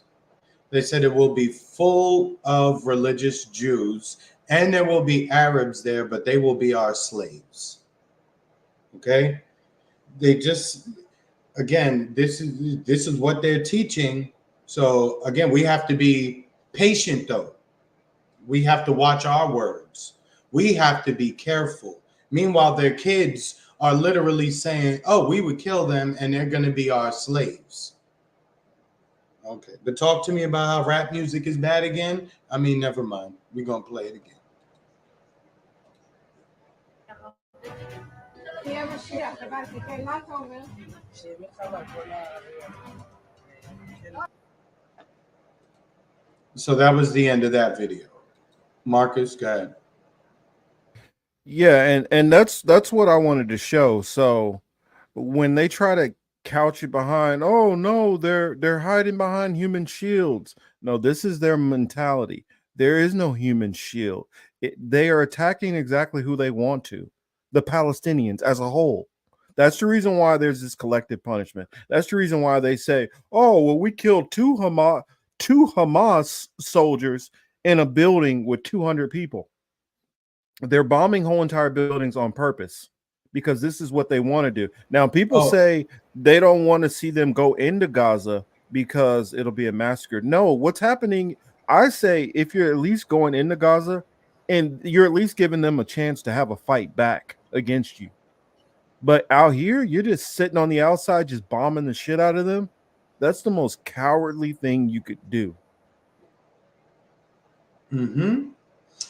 They said it will be full of religious Jews and there will be Arabs there, but they will be our slaves. Okay? They just, again, this is what they're teaching. So again, we have to be patient though. We have to watch our words. We have to be careful. Meanwhile, their kids are literally saying, oh, we would kill them and they're going to be our slaves. Okay, but talk to me about how rap music is bad again. I mean, never mind. We're going to play it again. So that was the end of that video. Marcus, go ahead. Yeah, and that's what I wanted to show. So when they try to couch it behind, oh no, they're hiding behind human shields. No, this is their mentality. There is no human shield. They are attacking exactly who they want to, the Palestinians as a whole. That's the reason why there's this collective punishment. That's the reason why they say, oh, well, we killed two Hamas soldiers in a building with 200 people. They're bombing whole entire buildings on purpose because this is what they want to do. Now, people say they don't want to see them go into Gaza because it'll be a massacre. No, what's happening, I say, if you're at least going into Gaza and you're at least giving them a chance to have a fight back against you. But out here, you're just sitting on the outside, just bombing the shit out of them. That's the most cowardly thing you could do. Mm-hmm.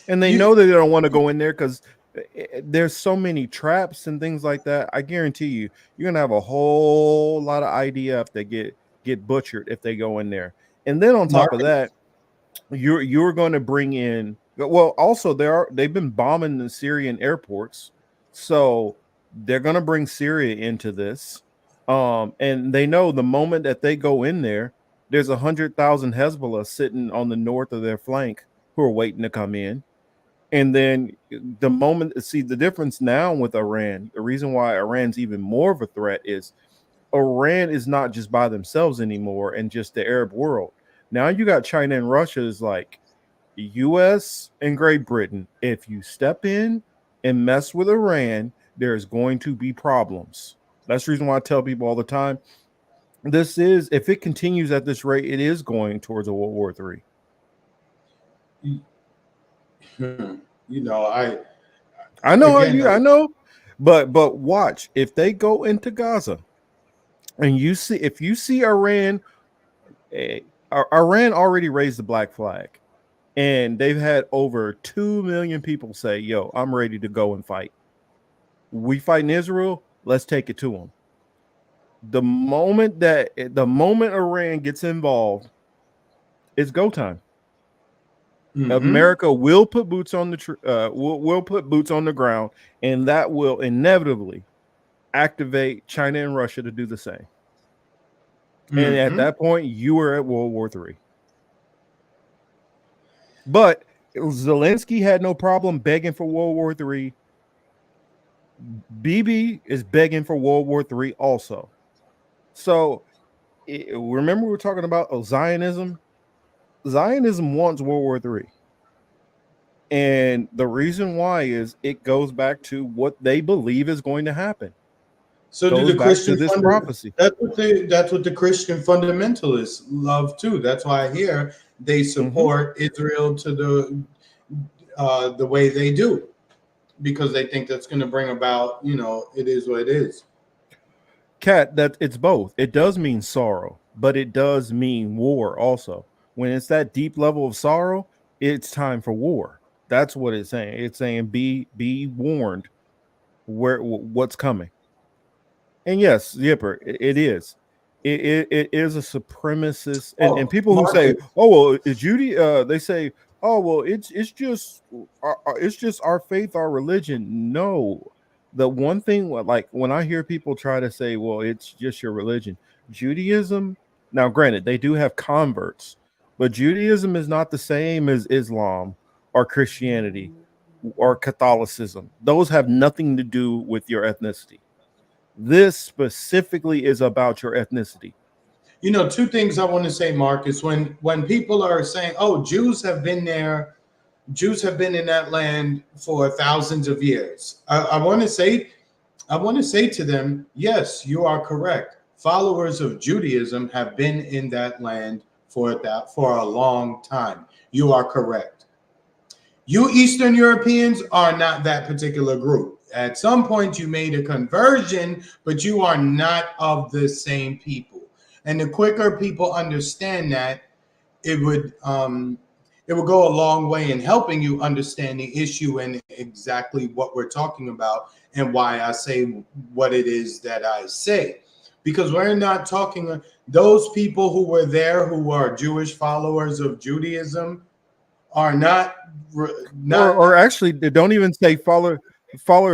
And they know that they don't want to go in there because there's so many traps and things like that. I guarantee you, you're gonna have a whole lot of IDF that get butchered if they go in there. And then on top of that, you're going to bring in. Well, also they've been bombing the Syrian airports, so they're going to bring Syria into this. And they know the moment that they go in there, There's 100,000 Hezbollah sitting on the north of their flank who are waiting to come in. And then the moment, see the difference now with Iran, the reason why Iran's even more of a threat is Iran is not just by themselves anymore and just the Arab world. Now you got China and Russia is like US and Great Britain. If you step in and mess with Iran, there's going to be problems. That's the reason why I tell people all the time, this is, if it continues at this rate, it is going towards a World War III. You know, I know again, I know, but watch, if they go into Gaza and you see, if you see Iran, Iran already raised the black flag, and they've had over 2 million people say, yo, I'm ready to go and fight. We fight in Israel, let's take it to them. The moment Iran gets involved, it's go time. America will put boots on the will put boots on the ground, and that will inevitably activate China and Russia to do the same. And at that point, you are at World War III. But Zelensky had no problem begging for World War III. Bibi is begging for World War III also. So remember we were talking about Zionism? Zionism wants World War III. And the reason why is it goes back to what they believe is going to happen. So do the Christian prophecy. That's what the Christian fundamentalists love too. That's why I hear they support Israel to the way they do, because they think that's going to bring about, you know, it is what it is. Kat, that it's both. It does mean sorrow, but it does mean war also. When it's that deep level of sorrow, it's time for war. That's what it's saying. It's saying be warned what's coming. And yes, Yipper, it is. It is a supremacist, and people who say, "Oh well, Judy," they say, "Oh well, it's just our faith, our religion." No, the one thing, like when I hear people try to say, "Well, it's just your religion," Judaism. Now, granted, they do have converts, but Judaism is not the same as Islam or Christianity or Catholicism. Those have nothing to do with your ethnicity. This specifically is about your ethnicity. You know, two things I want to say, Marcus. When people are saying, "Oh, Jews have been there, Jews have been in that land for thousands of years," I want to say to them, yes, you are correct. Followers of Judaism have been in that land for a long time. You are correct. You Eastern Europeans are not that particular group. At some point, you made a conversion, but you are not of the same people. And the quicker people understand that, it would go a long way in helping you understand the issue and exactly what we're talking about and why I say what it is that I say. Because we're not talking, those people who were there who are Jewish followers of Judaism are not or actually, they don't even say follower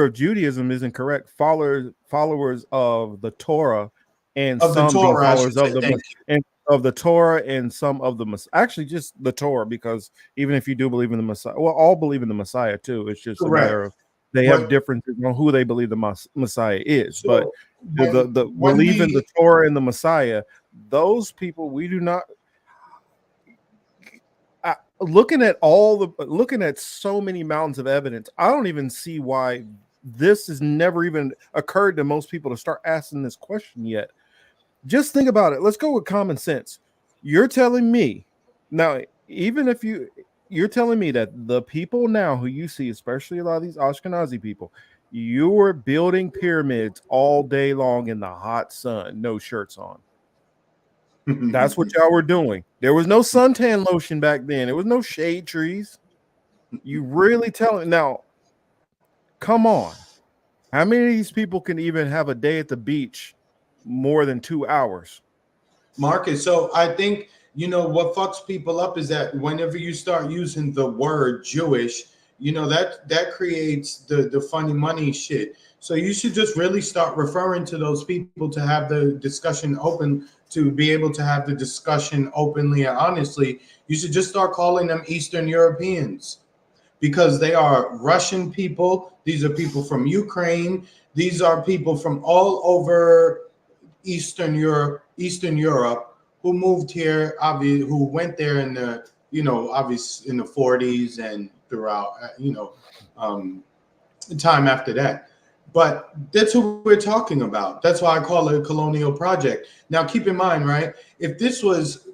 of Judaism isn't correct. Followers of the Torah, and of some the Torah, followers of the Torah, and some of the actually just the Torah, because even if you do believe in the Messiah, well, all believe in the Messiah too. It's just a matter of they have differences on who they believe the Messiah is. So but the believe in the Torah and the Messiah, those people we do not. Looking at so many mountains of evidence, I don't even see why this has never even occurred to most people to start asking this question yet. Just think about it. Let's go with common sense. You're telling me now, even if you're telling me that the people now who you see, especially a lot of these Ashkenazi people, you were building pyramids all day long in the hot sun, no shirts on. That's what y'all were doing. There was no suntan lotion back then. There was no shade trees. You really telling now? Come on. How many of these people can even have a day at the beach more than 2 hours? Marcus, so I think, you know, what fucks people up is that whenever you start using the word Jewish, you know, that creates the funny money shit. So you should just really start referring to those people to have the discussion open to be able to have the discussion openly and honestly, you should just start calling them Eastern Europeans, because they are Russian people. These are people from Ukraine. These are people from all over Eastern Europe who moved here, obviously, who went there in the, obviously in the 40s and throughout, time after that. But that's who we're talking about. That's why I call it a colonial project. Now, keep in mind, right? If this was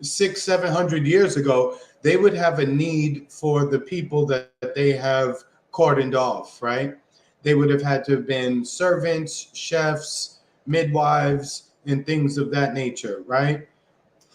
600-700 years ago, they would have a need for the people that they have cordoned off, right? They would have had to have been servants, chefs, midwives, and things of that nature, right?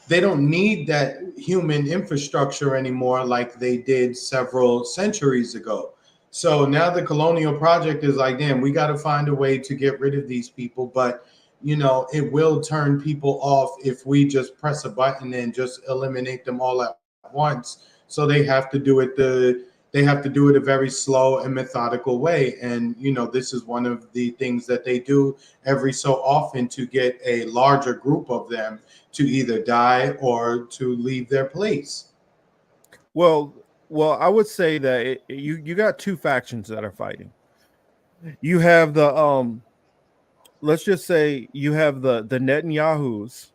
They don't need that human infrastructure anymore like they did several centuries ago. So now the colonial project is like, damn, we got to find a way to get rid of these people. But, it will turn people off if we just press a button and just eliminate them all at once. So they have to do it a very slow and methodical way. And, this is one of the things that they do every so often to get a larger group of them to either die or to leave their place. Well, I would say that you got two factions that are fighting. You have the let's just say you have the Netanyahus,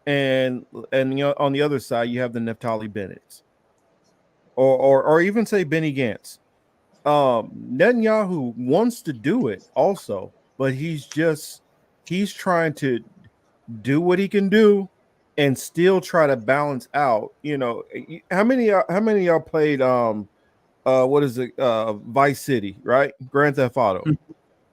and on the other side you have the Naftali Bennett's, or even say Benny Gantz. Netanyahu wants to do it also, but he's trying to do what he can do and still try to balance out. How many of y'all played what is it, Vice City, right? Grand Theft Auto.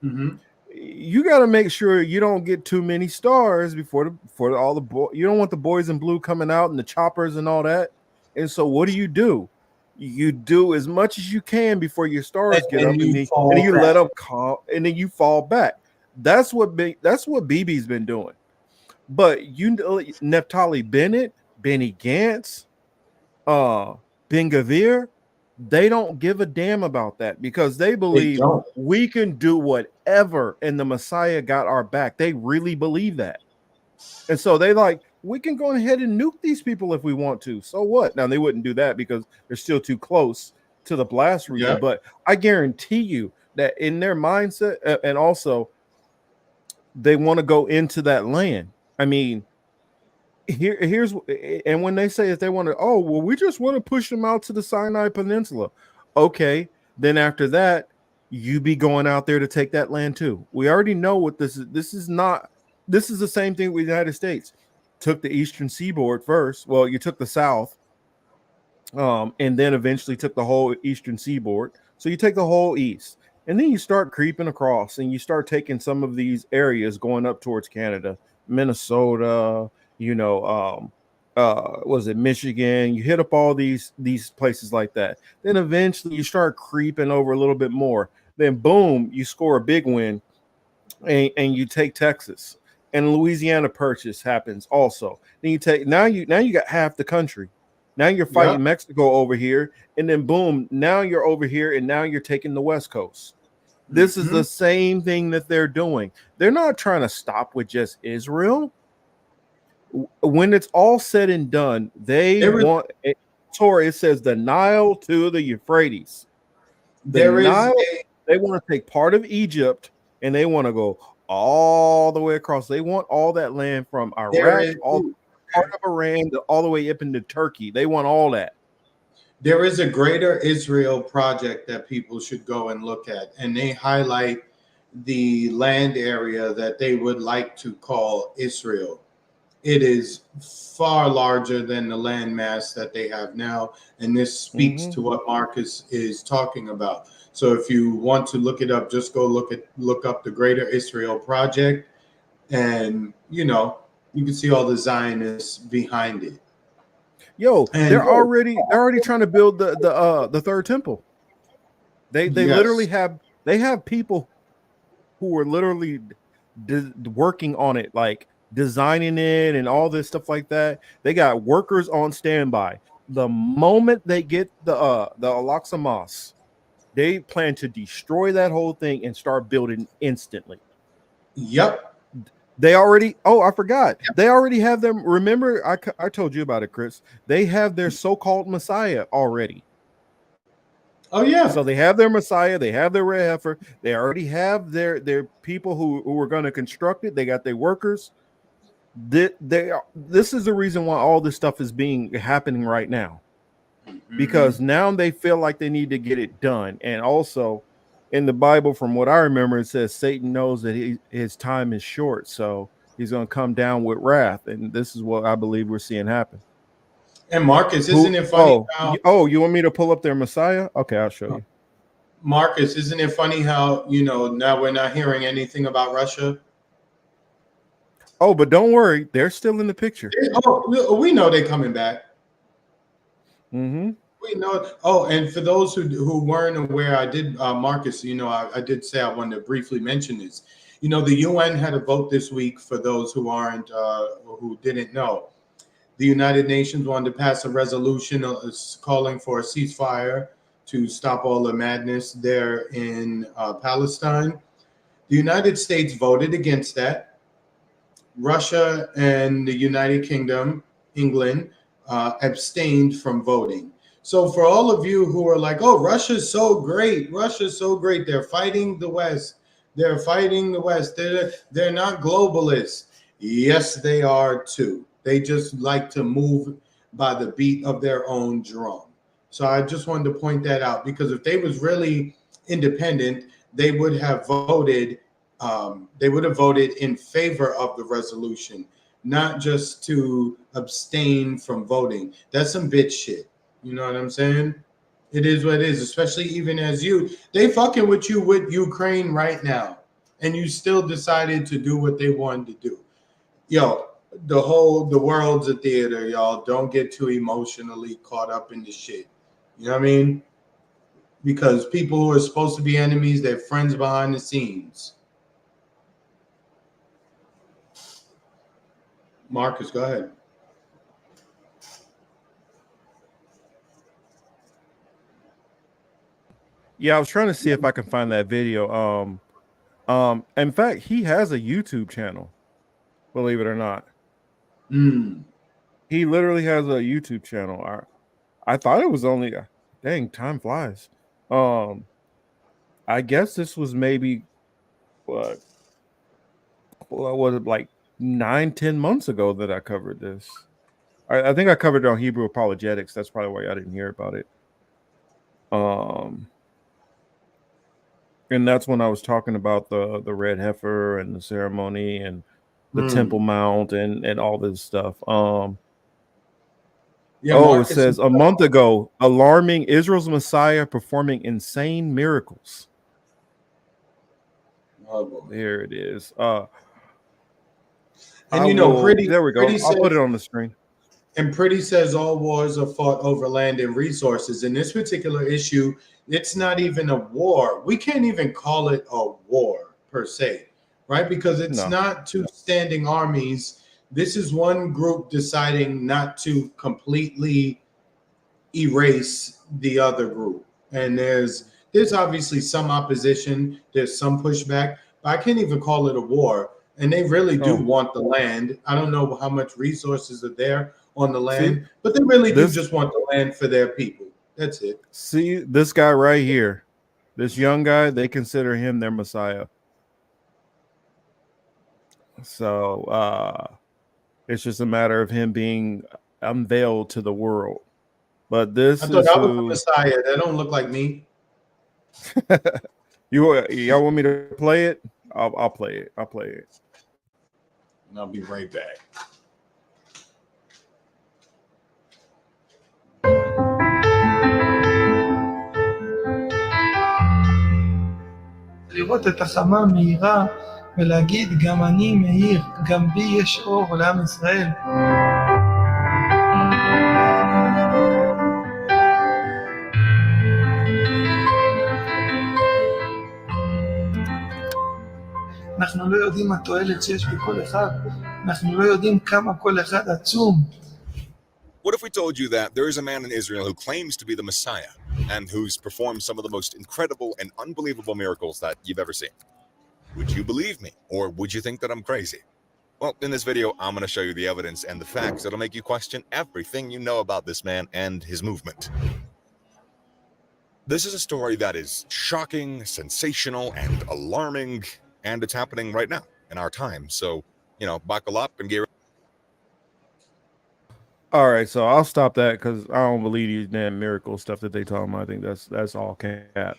Mm-hmm. You got to make sure you don't get too many stars before all the you don't want the boys in blue coming out and the choppers and all that. And so what do? You do as much as you can before your stars get up, and then you let them call, and then you fall back. That's what BB's been doing. But Naftali Bennett, Benny Gantz, Ben Gavir, they don't give a damn about that, because they believe we can do whatever and the Messiah got our back. They really believe that. And so they we can go ahead and nuke these people if we want to. So what? Now, they wouldn't do that because they're still too close to the blast region. Yeah. But I guarantee you that in their mindset, and also they want to go into that land. I mean, here's and when they say that they want to, we just want to push them out to the Sinai Peninsula. Okay, then after that, you be going out there to take that land too. We already know what this is. This is the same thing with the United States. Took the eastern seaboard first. Well, you took the south, and then eventually took the whole eastern seaboard. So you take the whole east, and then you start creeping across, and you start taking some of these areas going up towards Canada, Minnesota, was it Michigan? You hit up all these places like that. Then eventually you start creeping over a little bit more. Then boom, you score a big win, and you take Texas. And Louisiana Purchase happens also. Then you take now you got half the country. Now you're fighting Mexico over here, and then boom, now you're over here, and now you're taking the West Coast. This is the same thing that they're doing. They're not trying to stop with just Israel. When it's all said and done, they want Torah. It says the Nile to the Euphrates. They want to take part of Egypt, and they want to go all the way across. They want all that land from Iraq, all part of Iran, all the way up into Turkey. They want all that. There is a greater Israel project that people should go and look at, and they highlight the land area that they would like to call Israel. It is far larger than the landmass that they have now, and this speaks to what Marcus is talking about. So if you want to look it up, just go look up the Greater Israel Project, and you can see all the Zionists behind it. They're already trying to build the third temple. They literally have people who are literally working on it, like designing it and all this stuff like that. They got workers on standby. The moment they get the Al-Aqsa Mosque, they plan to destroy that whole thing and start building instantly. Yep. They already. Oh, I forgot. They already have them. Remember, I told you about it, Chris. They have their so-called Messiah already. Oh yeah. So they have their Messiah. They have their red heifer. They already have their people who are going to construct it. They got their workers. This is the reason why all this stuff is happening right now, because now they feel like they need to get it done. And also, in the Bible, from what I remember, it says Satan knows that his time is short, so he's going to come down with wrath. And this is what I believe we're seeing happen. And Marcus, isn't it funny how? You want me to pull up their Messiah? Okay, I'll show you. Marcus, isn't it funny how now we're not hearing anything about Russia? Oh, but don't worry, they're still in the picture. We know they're coming back. Mm-hmm. We know. Oh, and for those who weren't aware, I did, Marcus. I did say I wanted to briefly mention this. The UN had a vote this week. For those who who didn't know, the United Nations wanted to pass a resolution calling for a ceasefire to stop all the madness there in Palestine. The United States voted against that. Russia and the United Kingdom, England, abstained from voting. So for all of you who are like, oh, Russia's so great, they're fighting the West. They're fighting the West. They're not globalists. Yes, they are too. They just like to move by the beat of their own drum. So I just wanted to point that out, because if they was really independent, they would have voted. They would have voted in favor of the resolution, not just to abstain from voting. That's some bitch shit. You know what I'm saying? It is what it is, especially even as they fucking with you with Ukraine right now, and you still decided to do what they wanted to do. Yo, the world's a theater, y'all. Don't get too emotionally caught up in the shit. You know what I mean? Because people who are supposed to be enemies, they're friends behind the scenes. Marcus, go ahead. Yeah, I was trying to see if I can find that video. In fact, he has a YouTube channel, believe it or not. He literally has a YouTube channel. I thought it was only, dang, time flies. I guess this was maybe what was it, like 9-10 months ago that I covered this. I think I covered it on Hebrew Apologetics. That's probably why I didn't hear about it. And that's when I was talking about the red heifer and the ceremony and the Temple Mount and all this stuff. It says a month ago, alarming Israel's Messiah performing insane miracles. There it is. And Pretty. There we go. I'll put it on the screen. And Pretty says all wars are fought over land and resources. In this particular issue, it's not even a war. We can't even call it a war per se, right? Because it's not two standing armies. This is one group deciding not to completely erase the other group. And there's obviously some opposition. There's some pushback. But I can't even call it a war. And they really do want the land. I don't know how much resources are there on the land, but they really do just want the land for their people. That's it. See this guy right here, this young guy, they consider him their Messiah. So it's just a matter of him being unveiled to the world. But this I thought I was the Messiah. That don't look like me. Y'all want me to play it? I'll play it. I'll play it. And I'll be right back. לראות את החמה מהירה ולהגיד גם אני מאיר, גם בי יש אור לעם ישראל. אנחנו לא יודעים מה התועלת שיש בכל אחד, אנחנו לא יודעים כמה כל אחד עצום. What if we told you that there is a man in Israel who claims to be the Messiah and who's performed some of the most incredible and unbelievable miracles that you've ever seen? Would you believe me, or would you think that I'm crazy? Well, in this video, I'm going to show you the evidence and the facts that'll make you question everything you know about this man and his movement. This is a story that is shocking, sensational, and alarming, and it's happening right now in our time. So, buckle up and get ready. All right, so I'll stop that because I don't believe these damn miracle stuff that they talking about. I think that's all cap.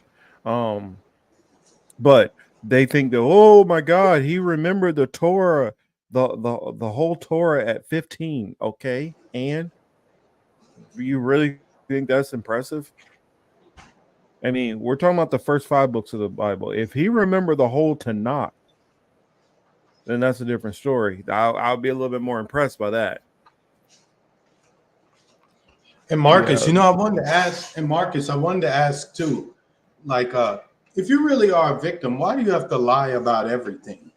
But they think that, oh my God, he remembered the Torah, the whole Torah at 15. Okay, and you really think that's impressive? I mean, we're talking about the first 5 books of the Bible. If he remembered the whole Tanakh, then that's a different story. I'll be a little bit more impressed by that. And Marcus, I wanted to ask too, like, if you really are a victim, why do you have to lie about everything?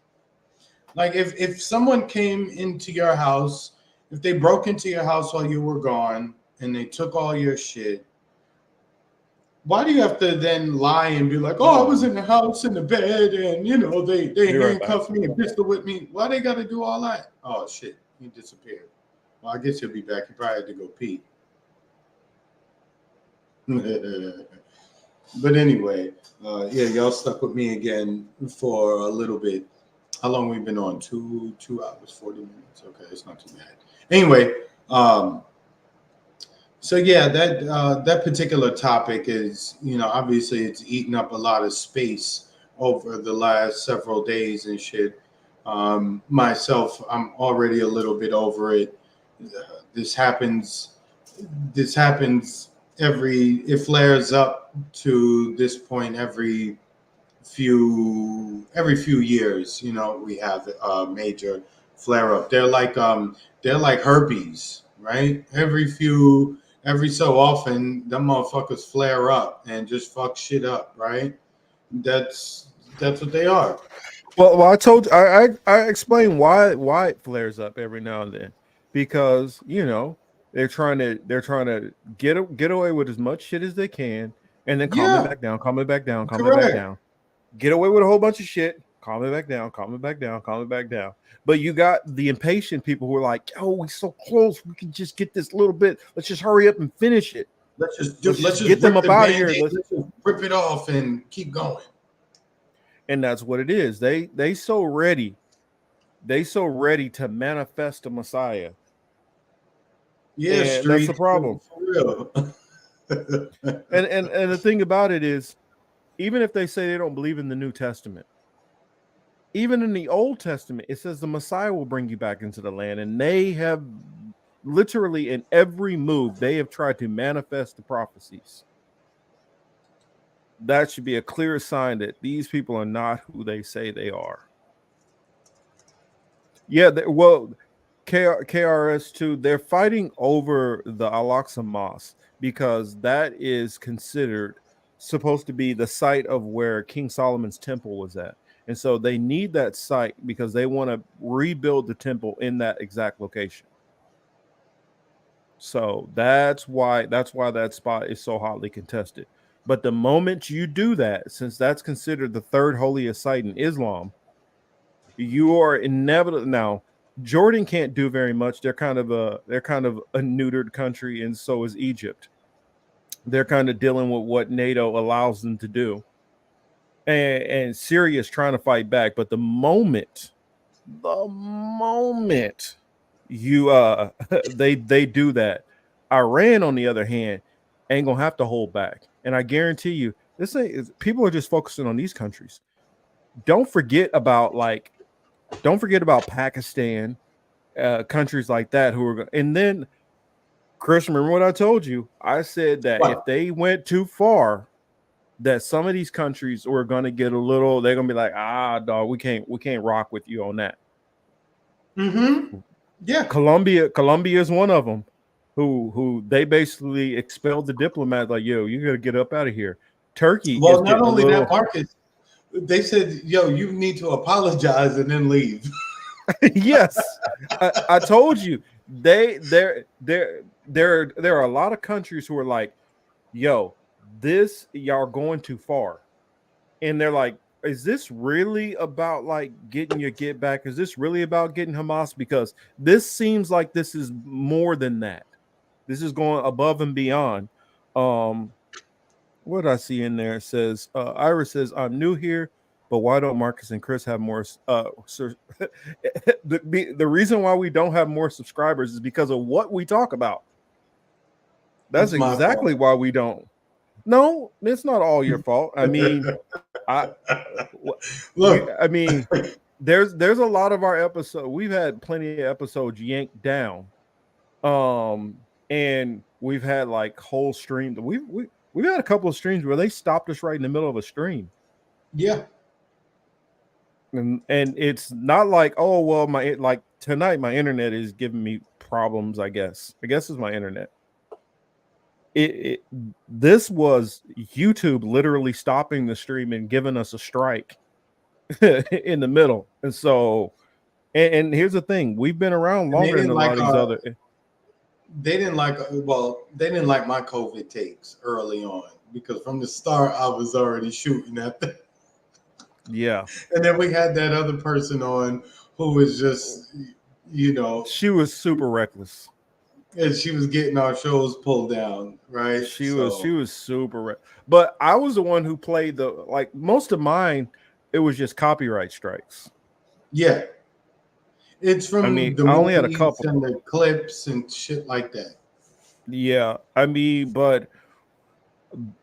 Like, if someone came into your house, if they broke into your house while you were gone and they took all your shit, why do you have to then lie and be like, oh, I was in the house in the bed and, they handcuffed me and pistol with me? Why they got to do all that? Oh, shit, he disappeared. Well, I guess he'll be back. He probably had to go pee. But anyway, y'all stuck with me again for a little bit. How long we been on? 2 hours, 40 minutes. Okay, it's not too bad. Anyway, so yeah, that particular topic is, obviously it's eaten up a lot of space over the last several days and shit. Myself, I'm already a little bit over it. This happens it flares up to this point every few years. We have a major flare up. They're like herpes, right? Every so often, them motherfuckers flare up and just fuck shit up, right? That's what they are. Well, I told you, I explained why it flares up every now and then, because they're trying to get away with as much shit as they can, and then calm it back down, calm it back down, calm it back down. Get away with a whole bunch of shit, calm it back down, calm it back down, calm it back down. But you got the impatient people who are like, "Oh, we're so close. We can just get this little bit. Let's just hurry up and finish it. Let's just get them up out of here. Let's just rip it off and keep going." And that's what it is. They so ready to manifest a Messiah. Yeah, that's the problem. For real. and the thing about it is, even if they say they don't believe in the New Testament, even in the Old Testament, it says the Messiah will bring you back into the land, and they have literally in every move they have tried to manifest the prophecies. That should be a clear sign that these people are not who they say they are. Yeah, KRS2, they're fighting over the Al-Aqsa Mosque because that is considered supposed to be the site of where King Solomon's temple was at. And so they need that site because they want to rebuild the temple in that exact location. So that's why that spot is so hotly contested. But the moment you do that, since that's considered the third holiest site in Islam, you are inevitable. Now, Jordan can't do very much. They're kind of a neutered country, and so is Egypt. They're kind of dealing with what NATO allows them to do. And Syria is trying to fight back. But the moment you they do that, Iran, on the other hand, ain't gonna have to hold back. And I guarantee you, people are just focusing on these countries. Don't forget about Pakistan, countries like that who are. And then, Chris, remember what I told you? I said that if they went too far, that some of these countries were going to get a little. They're going to be like, dog, we can't rock with you on that. Mm-hmm. Yeah, Colombia is one of them. Who they basically expelled the diplomat, like, yo, you gotta get up out of here. Turkey. Well, not only that, Marcus, they said, yo, you need to apologize and then leave. Yes, I told you. There are a lot of countries who are like, yo, y'all going too far, and they're like, is this really about like getting your get back? Is this really about getting Hamas? Because this seems like this is more than that. This is going above and beyond. What I see in there says Iris says, I'm new here, but why don't Marcus and Chris have more the reason why we don't have more subscribers is because of what we talk about. That's exactly why we don't. No, it's not all your fault. I mean, Look, I mean, there's a lot of our episodes. We've had plenty of episodes yanked down, and we've had like whole streams. We've had a couple of streams where they stopped us right in the middle of a stream. Yeah. And it's not like, oh well, like tonight my internet is giving me problems. I guess it's my internet. This was YouTube literally stopping the stream and giving us a strike in the middle. And so, and here's the thing: we've been around longer than a lot of these other. They didn't like my COVID takes early on because from the start I was already shooting at them. Yeah. And then we had that other person on who was just, she was super reckless. And she was getting our shows pulled down, right? She was super but I was the one who played most of mine, it was just copyright strikes. Yeah. It's from I only had a couple and the clips and shit like that. Yeah. But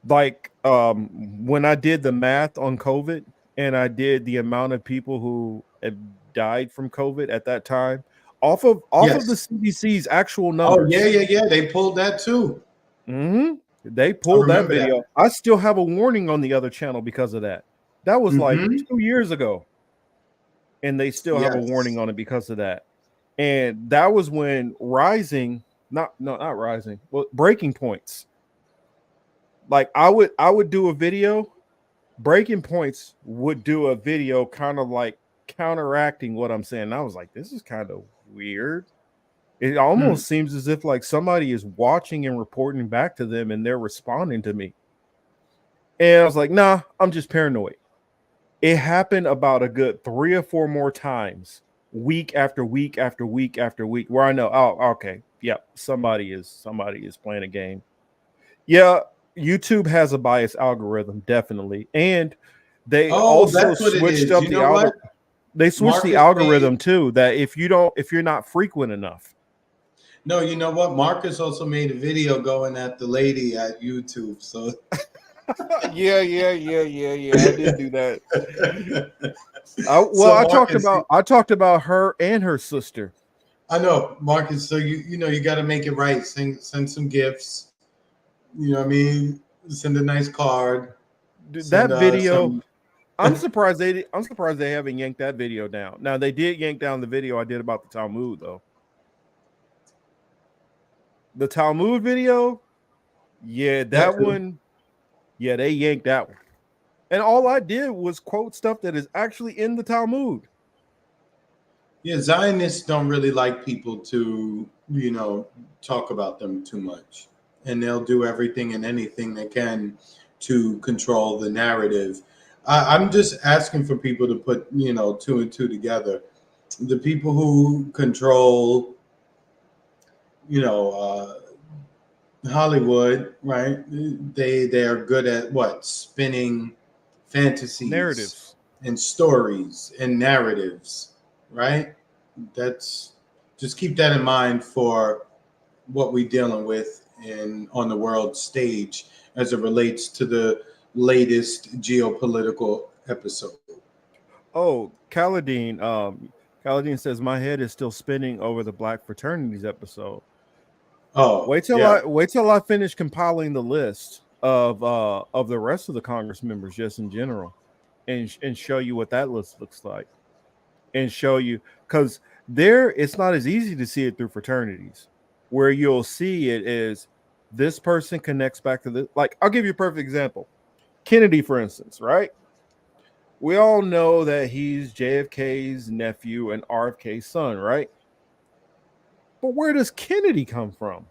like when I did the math on COVID and I did the amount of people who have died from COVID at that time, off of the CDC's actual numbers. Oh yeah. They pulled that too. Mm-hmm. They pulled that video. I still have a warning on the other channel because of that. That was like 2 years ago, and they still have a warning on it because of that. And that was when not Rising, well, Breaking Points. Like I would do a video. Breaking Points would do a video, kind of like counteracting what I'm saying. And I was like, this is kind of weird. It almost seems as if like somebody is watching and reporting back to them and they're responding to me. And I was like, nah, I'm just paranoid. It happened about a good 3 or 4 more times, week after week after week after week, where I know, oh, okay, yeah, somebody is playing a game. Yeah, YouTube has a biased algorithm, definitely. And they also switched up the algorithm. They switched the algorithm too, that if you're not frequent enough. No, you know what? Marcus also made a video going at the lady at YouTube. So yeah. I did do that. I talked about her and her sister. I know, Marcus. So you got to make it right. Send some gifts. You know what I mean? Send a nice card. That video. I'm surprised they haven't yanked that video down. Now they did yank down the video I did about the Talmud though. The Talmud video, yeah, that one, yeah, they yanked that one. And all I did was quote stuff that is actually in the Talmud. Yeah, Zionists don't really like people to, talk about them too much. And they'll do everything and anything they can to control the narrative. I'm just asking for people to put, 2 and 2 together. The people who control, Hollywood, right? They are good at what? Spinning fantasies, narratives, and stories and narratives, right? That's just keep that in mind for what we're dealing with on the world stage as it relates to the latest geopolitical episode. Oh, Kaladin. Kaladin says my head is still spinning over the Black Fraternities episode. Oh, wait till I finish compiling the list of the rest of the Congress members just in general, and show you what that list looks like, and show you, because it's not as easy to see it through fraternities, where you'll see it is this person connects back to this. Like, I'll give you a perfect example. Kennedy, for instance, right? We all know that he's JFK's nephew and RFK's son, right? But where does Kennedy come from?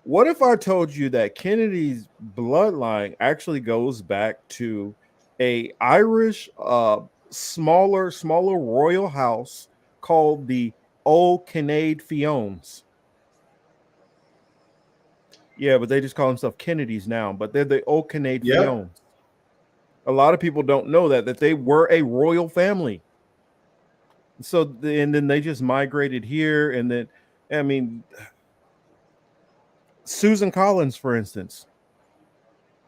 What if I told you that Kennedy's bloodline actually goes back to a Irish smaller royal house called the O'Kinnaid Fiones. Yeah, but they just call themselves Kennedys now, but they're the O'Kinnaid Fiones. A lot of people don't know that they were a royal family. So and then they just migrated here, and then I mean Susan Collins, for instance,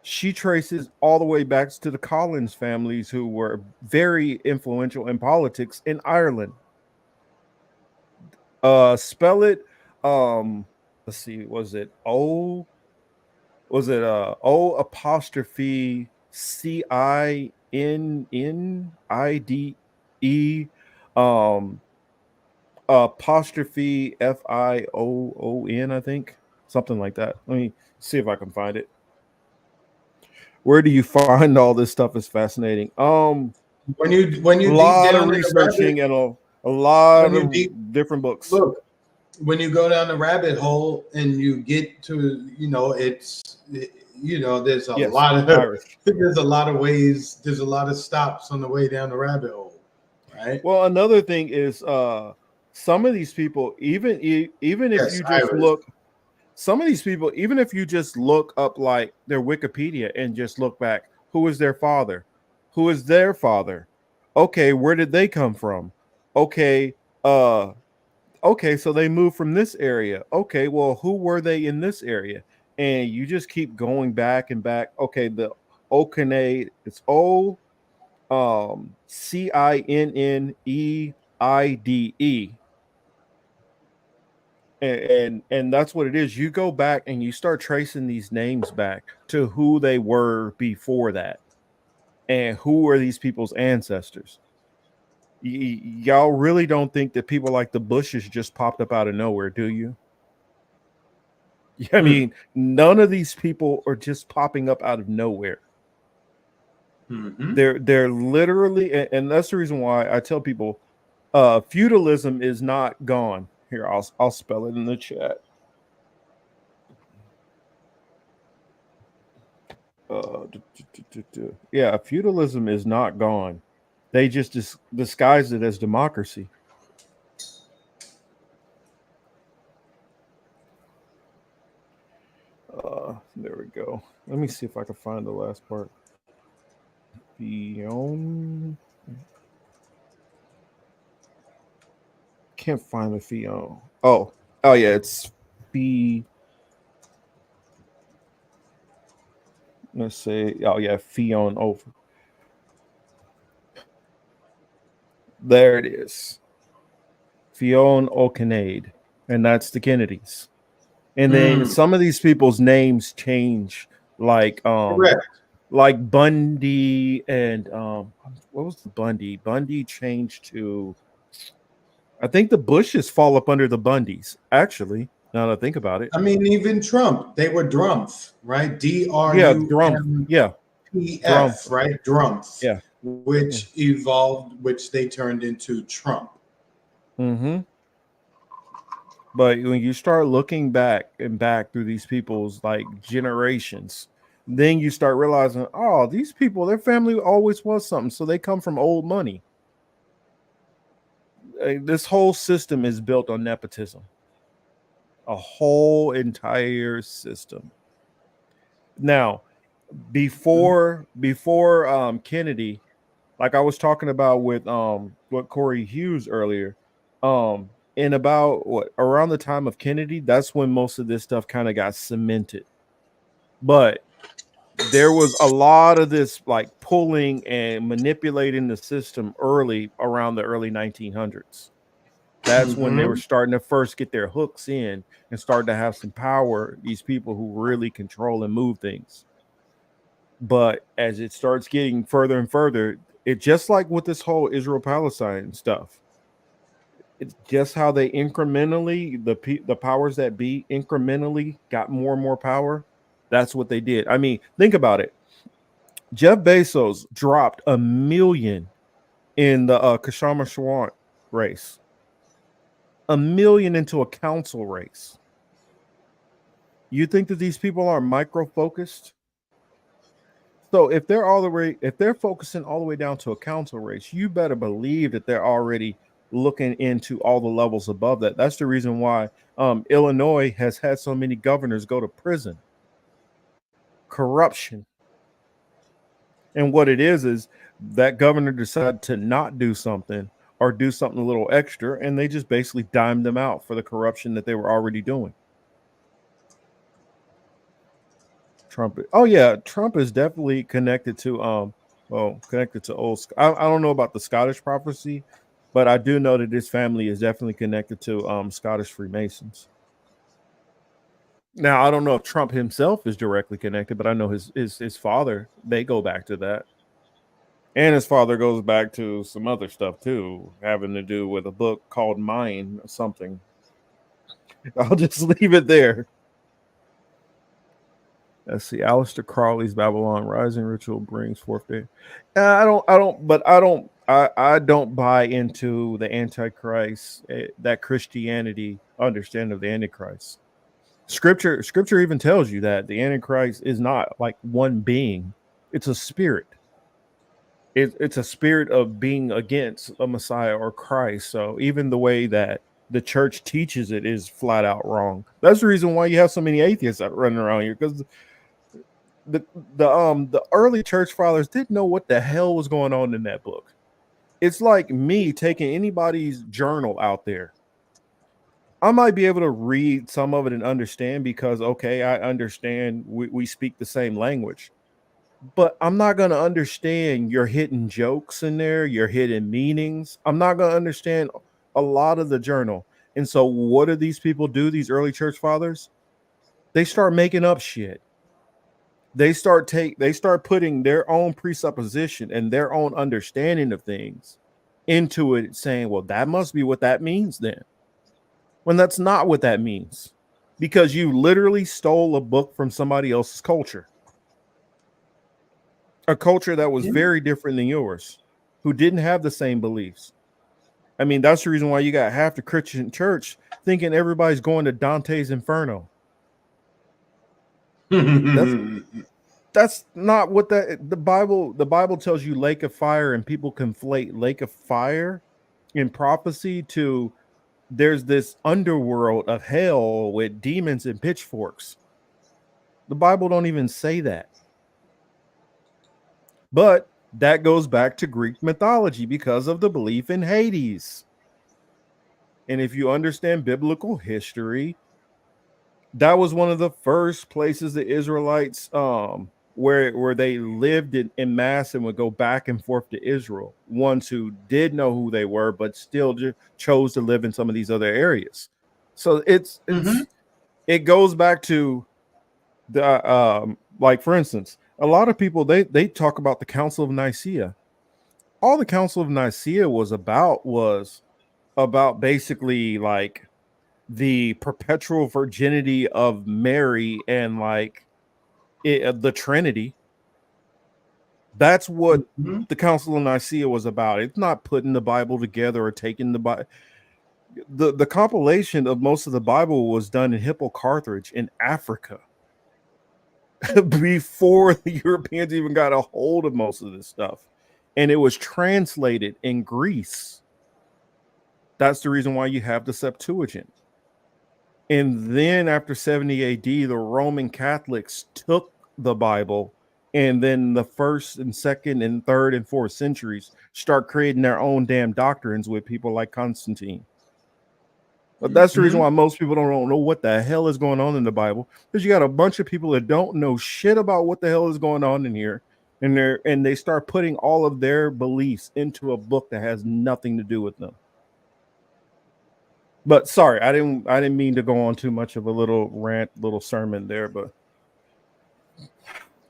she traces all the way back to the Collins families, who were very influential in politics in Ireland. Spell it. Let's see. Was it O apostrophe CINNIDE apostrophe FIOON, I think, something like that. Let me see if I can find it. Where do you find all this stuff? Is fascinating. When you a lot of researching and a lot of different books. Look, when you go down the rabbit hole and you get to, there's a lot of there's a lot of ways, there's a lot of stops on the way down the rabbit hole, right? Well, another thing is some of these people, even if you just look, some of these people, even if you just look up like their Wikipedia and just look back, who is their father? Who is their father? Okay, where did they come from? Okay, okay, so they moved from this area. Okay, well, who were they in this area? And you just keep going back and back. Okay, the O'Kinnaid, it's CINNEIDE. And that's what it is. You go back and you start tracing these names back to who they were before that, and who are these people's ancestors. Y'all really don't think that people like the Bushes just popped up out of nowhere, do you? I mean, none of these people are just popping up out of nowhere. They're literally, and that's the reason why I tell people feudalism is not gone. Here, I'll spell it in the chat. Yeah, feudalism is not gone. They just disguised it as democracy. There we go. Let me see if I can find the last part. Fion. Can't find the Fion. Oh yeah, it's B. Let's say, oh yeah, Fion over. There it is. Fionn O'Kinnaid, and that's the Kennedys. And then some of these people's names change, like like Bundy and what was the Bundy? Bundy changed to, I think the Bushes fall up under the Bundys, actually, now that I think about it. I mean, even Trump, they were Drumpf, right? DRUMPF, right? Drumpf. Yeah. Which evolved, which they turned into Trump. But when you start looking back and back through these people's like generations, then you start realizing, oh, these people, their family always was something. So they come from old money. This whole system is built on nepotism. A whole entire system. Now, before Kennedy, like I was talking about with what Corey Hughes earlier, in about around the time of Kennedy, that's when most of this stuff kind of got cemented. But there was a lot of this like pulling and manipulating the system around the early 1900s. That's when they were starting to first get their hooks in and start to have some power, these people who really control and move things. But as it starts getting further and further, it just like with this whole Israel-Palestine stuff, it's just how they incrementally, the powers that be incrementally got more and more power. That's what they did. I mean, think about it. Jeff Bezos dropped $1 million in the Kashama Schwant race. $1 million into a council race. You think that these people are micro-focused? So if they're focusing all the way down to a council race, you better believe that they're already looking into all the levels above that. That's the reason why Illinois has had so many governors go to prison. Corruption. And what it is that governor decided to not do something or do something a little extra, and they just basically dimed them out for the corruption that they were already doing. Trump. Oh yeah, Trump is definitely connected to connected to I don't know about the Scottish prophecy, but I do know that his family is definitely connected to Scottish Freemasons. Now I don't know if Trump himself is directly connected, but I know his father, they go back to that. And his father goes back to some other stuff too, having to do with a book called Mine or something. I'll just leave it there. Let's see. Aleister Crowley's Babylon Rising ritual brings forth day. I don't buy into the Antichrist, that Christianity understanding of the Antichrist. Scripture even tells you that the Antichrist is not like one being; it's a spirit. It's a spirit of being against a Messiah or Christ. So even the way that the church teaches it is flat out wrong. That's the reason why you have so many atheists that running around here, because the early church fathers didn't know what the hell was going on in that book. It's like me taking anybody's journal out there. I might be able to read some of it and understand because, okay, I understand we speak the same language, but I'm not going to understand your hidden jokes in there, your hidden meanings. I'm not going to understand a lot of the journal. And so what do these people do, these early church fathers? They start making up shit. They start putting their own presupposition and their own understanding of things into it, saying, well, that must be what that means then. When that's not what that means, because you literally stole a book from somebody else's culture, a culture that was very different than yours, who didn't have the same beliefs. I mean, that's the reason why you got half the Christian church thinking everybody's going to Dante's Inferno. That's not what the Bible tells you. Lake of fire, and people conflate lake of fire in prophecy to there's this underworld of hell with demons and pitchforks. The Bible don't even say that. But that goes back to Greek mythology because of the belief in Hades. And if you understand biblical history, that was one of the first places the Israelites where they lived in mass and would go back and forth to Israel. Ones who did know who they were, but still chose to live in some of these other areas. So it goes back to the like, for instance, a lot of people they talk about the Council of Nicaea. All the Council of Nicaea was about basically like the perpetual virginity of Mary and like the Trinity. That's what the Council of Nicaea was about. It's not putting the Bible together or taking the Bible. The compilation of most of the Bible was done in Hippo Carthage in Africa before the Europeans even got a hold of most of this stuff. And it was translated in Greece. That's the reason why you have the Septuagint. And then after 70 AD, the Roman Catholics took the Bible, and then the first and second and third and fourth centuries start creating their own damn doctrines with people like Constantine. But that's the reason why most people don't know what the hell is going on in the Bible, because you got a bunch of people that don't know shit about what the hell is going on in here, and they start putting all of their beliefs into a book that has nothing to do with them. But sorry, I didn't mean to go on too much of a little rant, little sermon there, but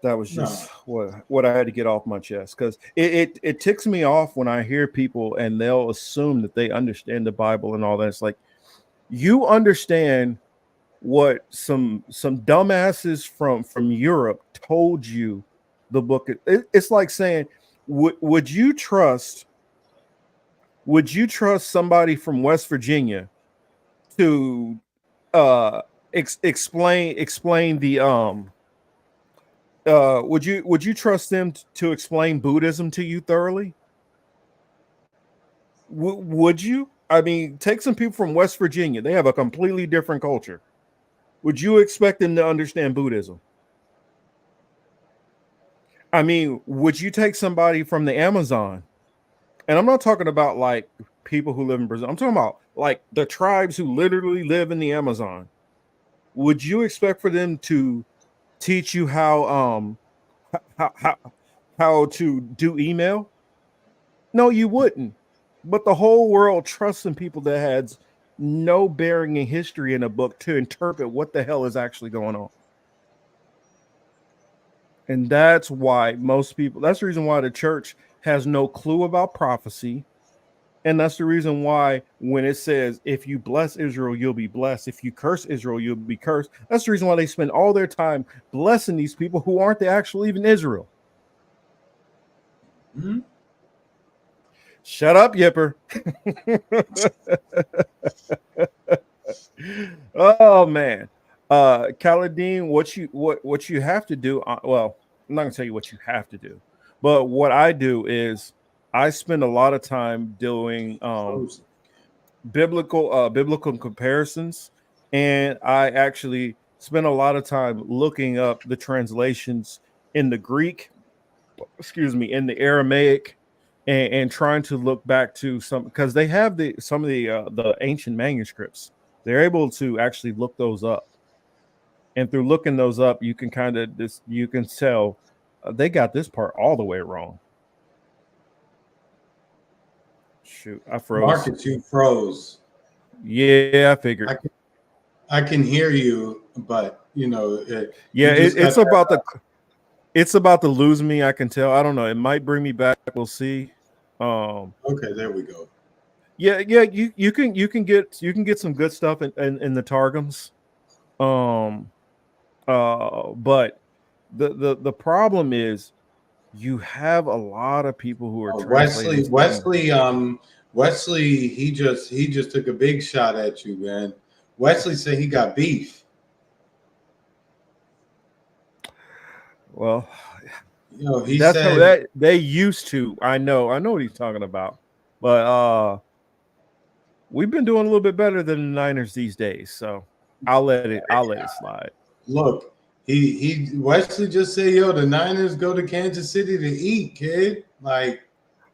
that was just what I had to get off my chest, because it ticks me off when I hear people and they'll assume that they understand the Bible and all that. It's like, you understand what some dumbasses from Europe told you the book. It's like saying, would you trust somebody from West Virginia to explain the would you trust them to explain Buddhism to you thoroughly? Would you? I mean, take some people from West Virginia. They have a completely different culture. Would you expect them to understand Buddhism? I mean, would you take somebody from the Amazon? And I'm not talking about like people who live in Brazil. I'm talking about like the tribes who literally live in the Amazon. Would you expect for them to teach you how how to do email? No, you wouldn't. But the whole world trusts in people that has no bearing in history in a book to interpret what the hell is actually going on. And that's why most people, that's the reason why the church has no clue about prophecy. And that's the reason why when it says, if you bless Israel, you'll be blessed. If you curse Israel, you'll be cursed. That's the reason why they spend all their time blessing these people who aren't the actual even Israel. Mm-hmm. Shut up, Yipper. Oh man. Khalidine, what you have to do, well, I'm not gonna tell you what you have to do, but what I do is I spend a lot of time doing biblical comparisons, and I actually spend a lot of time looking up the translations in the Greek, in the Aramaic, and trying to look back to some, because they have some of the ancient manuscripts. They're able to actually look those up, and through looking those up, you can you can tell they got this part all the way wrong. Shoot, I froze. Marcus, you froze. Yeah, I figured. I can hear you, but it's about to lose me. I can tell. I don't know. It might bring me back. We'll see. Okay, there we go. Yeah. You can get some good stuff in the Targums. But the problem is you have a lot of people who are Wesley, he just took a big shot at you, man. Wesley said he got beef. Well, he said that they used to. I know what he's talking about, but we've been doing a little bit better than the Niners these days, so I'll let it slide. Look, Wesley just said, the Niners go to Kansas City to eat, kid. Like,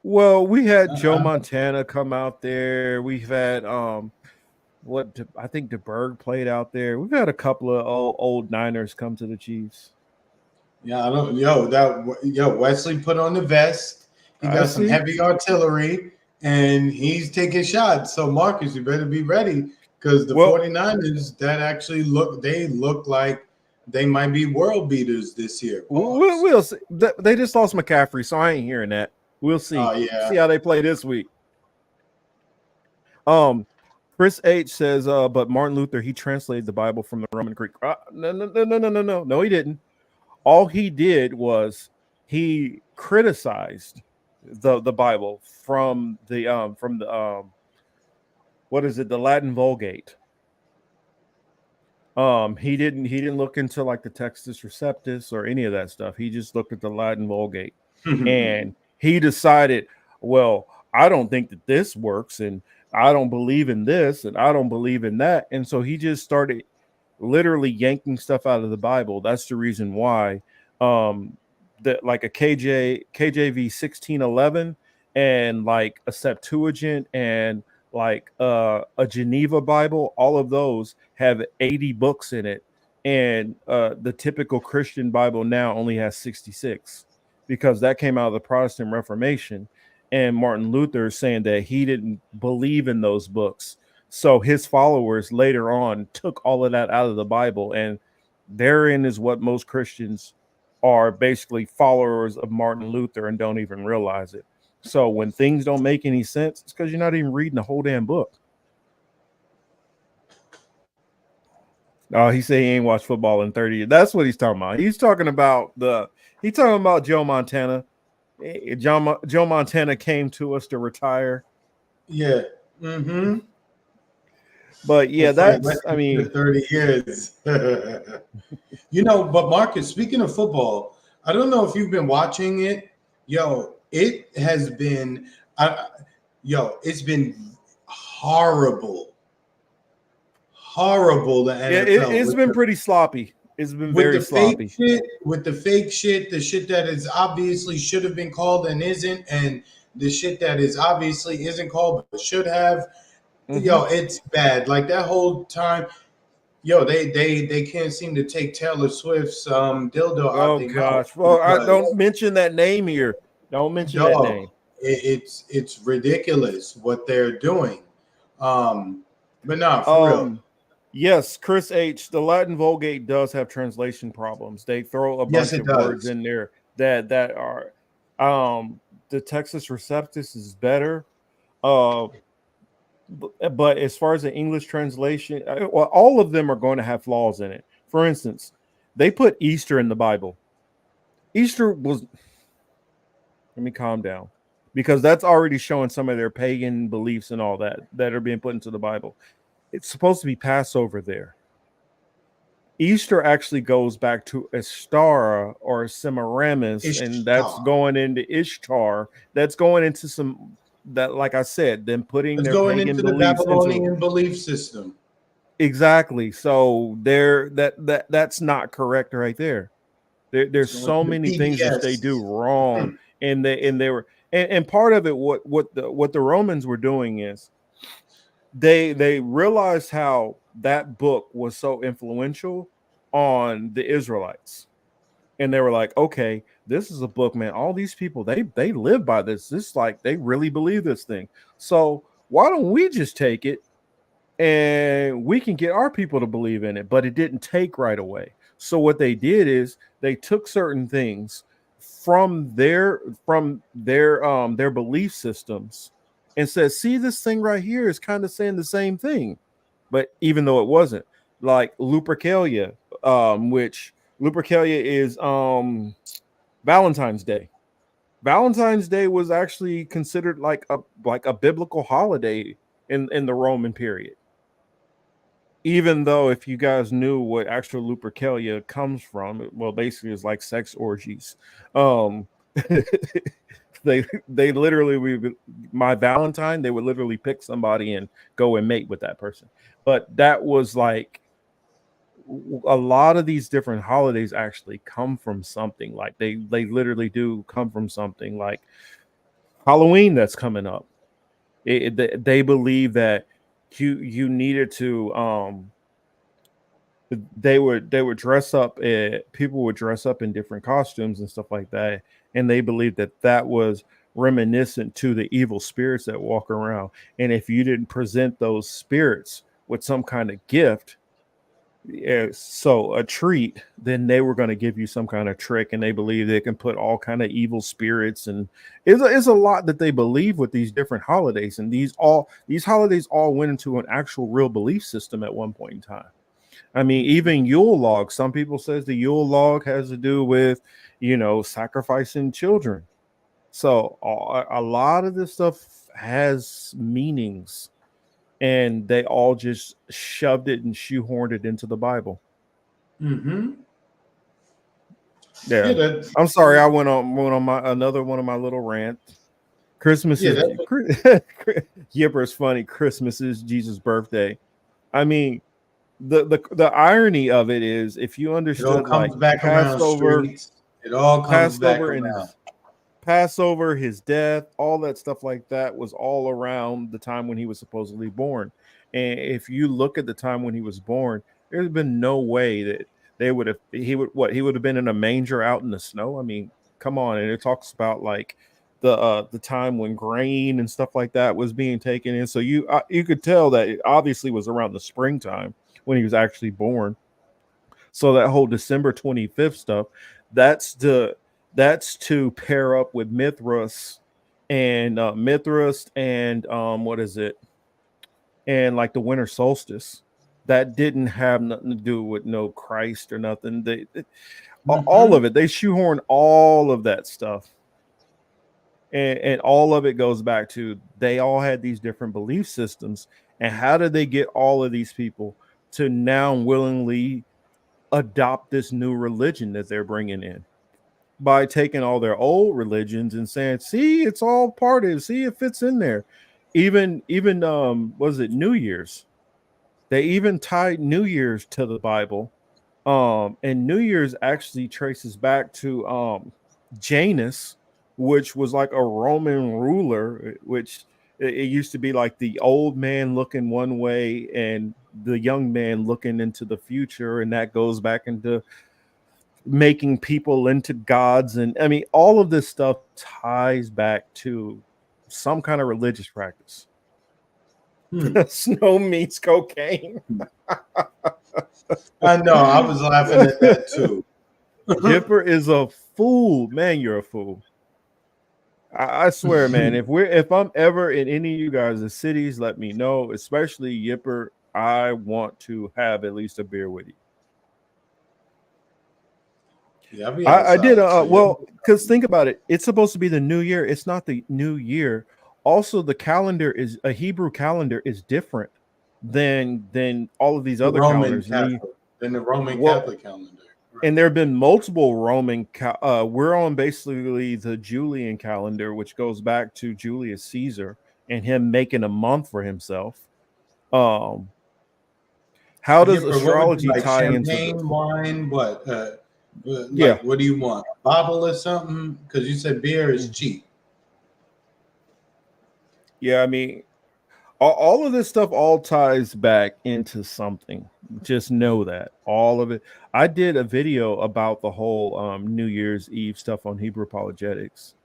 well, we had Joe Montana come out there. We've had I think DeBerg played out there. We've had a couple of old Niners come to the Chiefs. Yeah, I don't. Wesley put on the vest. He got some heavy artillery, and he's taking shots. So Marcus, you better be ready, because the 49ers that actually look like they might be world beaters this year. We'll see. They just lost McCaffrey, so I ain't hearing that. We'll see. Oh, yeah. See how they play this week. Chris H says, but Martin Luther, he translated the Bible from the Roman Greek. No, he didn't. All he did was he criticized the Bible from the what is it, the Latin Vulgate. He didn't look into like the Textus Receptus or any of that stuff. He just looked at the Latin Vulgate and he decided, well, I don't think that this works, and I don't believe in this, and I don't believe in that. And so he just started literally yanking stuff out of the Bible. That's the reason why that like a KJV 1611 and like a Septuagint and like a Geneva Bible, all of those have 80 books in it, and the typical Christian Bible now only has 66, because that came out of the Protestant Reformation, and Martin Luther is saying that he didn't believe in those books. So his followers later on took all of that out of the Bible, and therein is what most Christians are basically followers of Martin Luther and don't even realize it. So when things don't make any sense, it's because you're not even reading the whole damn book. Oh, he said he ain't watched football in 30 years. That's what he's talking about. He's talking about Joe Montana. Joe Montana came to us to retire. Yeah. Mm-hmm. But yeah, that's I mean 30 years. But Marcus, speaking of football, I don't know if you've been watching it. Yo, it has been, it's been horrible. Horrible, the NFL. It's been pretty sloppy. It's been very sloppy. With the fake shit, the shit that is obviously should have been called and isn't, and the shit that is obviously isn't called but should have. Yo, it's bad. Like that whole time. Yo, they can't seem to take Taylor Swift's dildo out. Oh gosh. Well, I don't mention that name here. Don't mention that name. It's ridiculous what they're doing. But not for real. Yes, Chris H. The Latin Vulgate does have translation problems. They throw a bunch of words in there that are the Texas Receptus is better. But as far as the English translation, well, all of them are going to have flaws in it. For instance, they put Easter in the Bible. Easter was, let me calm down, because that's already showing some of their pagan beliefs and all that are being put into the Bible. It's supposed to be Passover there. Easter actually goes back to Astara or Semiramis, and that's going into Ishtar. That's going into some, that, like I said, them putting their going pagan into the beliefs Babylonian belief system. Exactly. So that's not correct right there. There's so many things that they do wrong, and they were and part of it what the Romans were doing is they realized how that book was so influential on the Israelites. And they were like, okay, this is a book, man. All these people, they live by this. This, like, they really believe this thing. So why don't we just take it and we can get our people to believe in it? But it didn't take right away. So what they did is they took certain things from their belief systems and said, see, this thing right here is kind of saying the same thing. But even though it wasn't, like Lupercalia, which Lupercalia is Valentine's Day. Valentine's Day was actually considered like a biblical holiday in the Roman period. Even though, if you guys knew what actual Lupercalia comes from, well, basically it's like sex orgies. They literally, my Valentine, they would literally pick somebody and go and mate with that person. But that was like, a lot of these different holidays actually come from something. Like they literally do come from something, like Halloween that's coming up. They believe that you needed to they would dress up, people would dress up in different costumes and stuff like that, and they believed that was reminiscent to the evil spirits that walk around. And if you didn't present those spirits with some kind of gift, so a treat, then they were going to give you some kind of trick, and they believe they can put all kind of evil spirits, and it's a lot that they believe with these different holidays. And these holidays all went into an actual real belief system at one point in time. I mean, even Yule log, some people says the Yule log has to do with, sacrificing children. So a lot of this stuff has meanings, and they all just shoved it and shoehorned it into the Bible. Mm-hmm. Yeah, I'm sorry, I went on another one of my little rants. Christmas is Yipper's funny. Christmas is Jesus' birthday. I mean, the irony of it is, if you understood, it all comes back Passover, around, it all comes back and around. Passover, his death, all that stuff like that was all around the time when he was supposedly born. And if you look at the time when he was born, there's been no way that he would have been in a manger out in the snow. I mean, come on. And it talks about like the time when grain and stuff like that was being taken in. So you could tell that it obviously was around the springtime when he was actually born. So that whole December 25th stuff, that's to pair up with Mithras and what is it? And like the winter solstice. That didn't have nothing to do with no Christ or nothing. All of it, they shoehorn all of that stuff. And all of it goes back to, they all had these different belief systems. And how did they get all of these people to now willingly adopt this new religion that they're bringing in? by taking all their old religions and saying, see, it's all part of it. See, it fits in there. Even was it New Year's? They even tied New Year's to the Bible. And New Year's actually traces back to Janus, which was like a Roman ruler, which it used to be like the old man looking one way and the young man looking into the future, and that goes back into making people into gods. And I mean, all of this stuff ties back to some kind of religious practice. Snow meets cocaine. I know. I was laughing at that too. Gipper is a fool, man. You're a fool. I swear, man. If I'm ever in any of you guys' cities, let me know. Especially Yipper, I want to have at least a beer with you. Yeah, I'll be I did. outside, so Well, because think about it. It's supposed to be the new year. It's not the new year. Also, the calendar is a Hebrew calendar is different than all of these the other Roman calendars. Catholic, than the Roman Well, Catholic calendar. and there have been multiple Roman. We're on basically the Julian calendar, which goes back to Julius Caesar and him making a month for himself. How does But what would you astrology like? tie into Champagne, this? wine, what? Yeah. Like, what do you want? A bottle or something? Because you said beer is cheap. Yeah, I mean, all of this stuff all ties back into something. Just know that all of it. I did a video about the whole New Year's Eve stuff on Hebrew apologetics.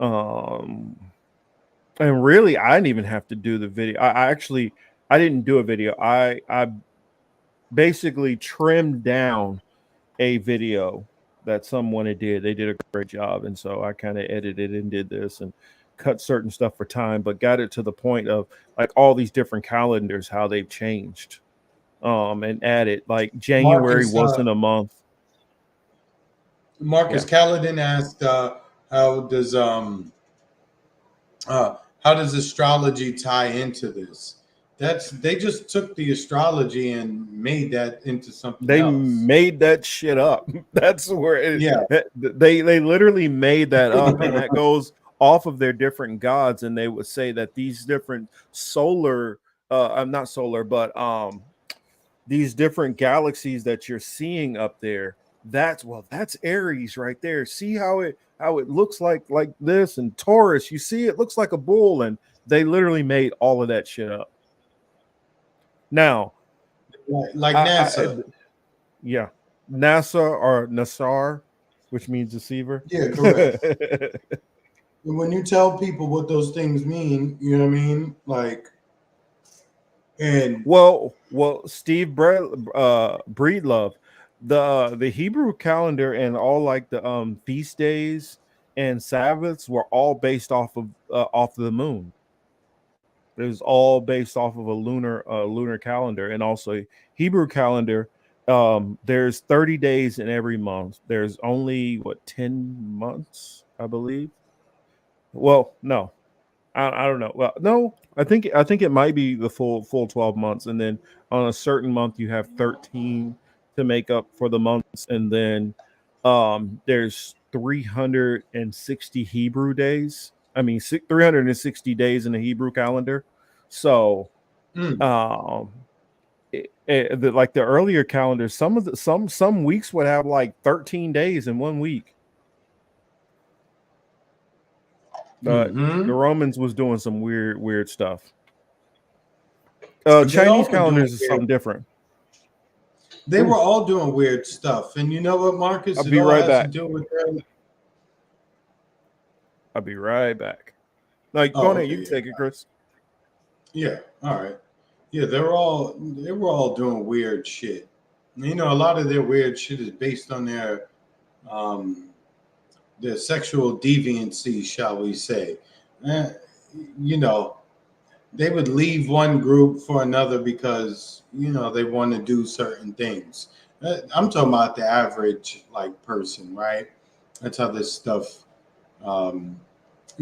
And really, I didn't even have to do the video. I didn't do a video. I basically trimmed down a video that someone did. They did a great job, and so I kind of edited and did this and cut certain stuff for time, but got it to the point of like all these different calendars, how they've changed, and added like January Marcus, wasn't a month. Marcus Caledon asked, how does astrology tie into this? They just took the astrology and made that into something They else. made that shit up. That's where they literally made that up, and that goes off of their different gods. And they would say that these different solar, I'm not solar, but these different galaxies that you're seeing up there, that's Aries right there. See how it looks like this, and Taurus, you see it looks like a bull, and they literally made all of that shit up. Now, like NASA. Yeah, NASA or Nassar, which means deceiver. Yeah, correct. When you tell people what those things mean, you know what I mean? Like, and well, Steve Breedlove, the Hebrew calendar and all like the feast days and Sabbaths were all based off of the moon. It was all based off of a lunar calendar, and also Hebrew calendar. There's 30 days in every month. There's only 10 months, I believe. Well, no, I don't know. Well, no, I think it might be the full 12 months, and then on a certain month you have 13 to make up for the months, and then there's 360 Hebrew days. I mean, 360 days in the Hebrew calendar. So, like the earlier calendars, some weeks would have like 13 days in 1 week. But the Romans was doing some weird stuff. Chinese calendars is something different. They were all doing weird stuff, and you know what, Marcus? I'll be right back. I'll be right back. Like, go ahead, you can take it, Chris. Yeah, all right. Yeah, they were all doing weird shit. You know, a lot of their weird shit is based on their sexual deviancy, shall we say. You know, they would leave one group for another because, you know, they want to do certain things. I'm talking about the average person, right? That's how this stuff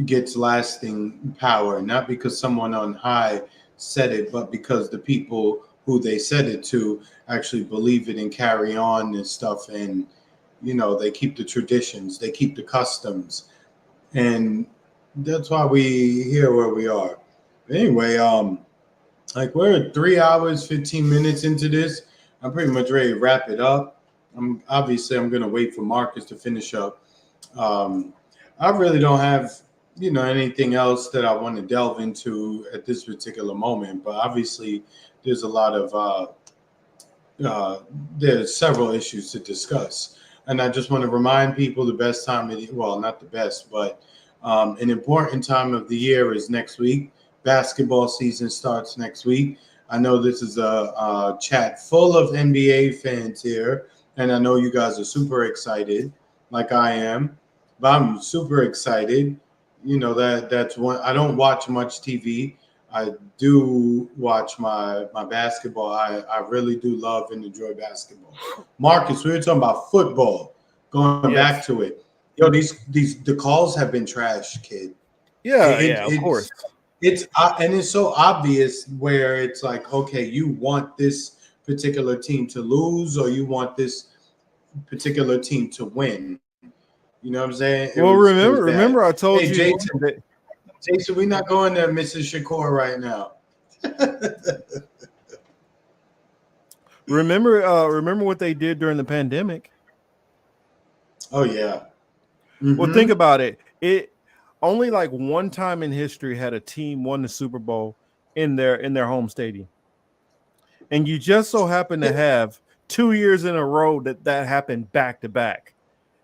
gets lasting power, not because someone on high said it, but because the people who they said it to actually believe it and carry on and stuff. And You know, they keep the traditions, they keep the customs, and that's why we here where we are. Anyway, like we're 3 hours 15 minutes into this. I'm pretty much ready to wrap it up. I'm gonna wait for Marcus to finish up. I really don't have anything else that I want to delve into at this particular moment, but obviously there's a lot of there's several issues to discuss, and I just want to remind people the best time well, not the best, but an important time of the year is next week. Basketball season starts next week. I know this is a chat full of NBA fans here, and I know you guys are super excited, like I am. But I'm super excited. You know that's one. I don't watch much TV. I do watch my basketball. I really do love and enjoy basketball. Marcus, we were talking about football. Going back to it, yo, the calls have been trash, kid. Yeah, of course. It's and it's so obvious where it's like, okay, you want this particular team to lose or you want this particular team to win. You know what I'm saying? Remember I told hey, you. Jason, we're not going to Mrs. Shakur right now. remember what they did during the pandemic. Oh yeah. Well, think about it. It only like one time in history had a team won the Super Bowl in their home stadium, and you just so happen to have 2 years in a row that happened back to back.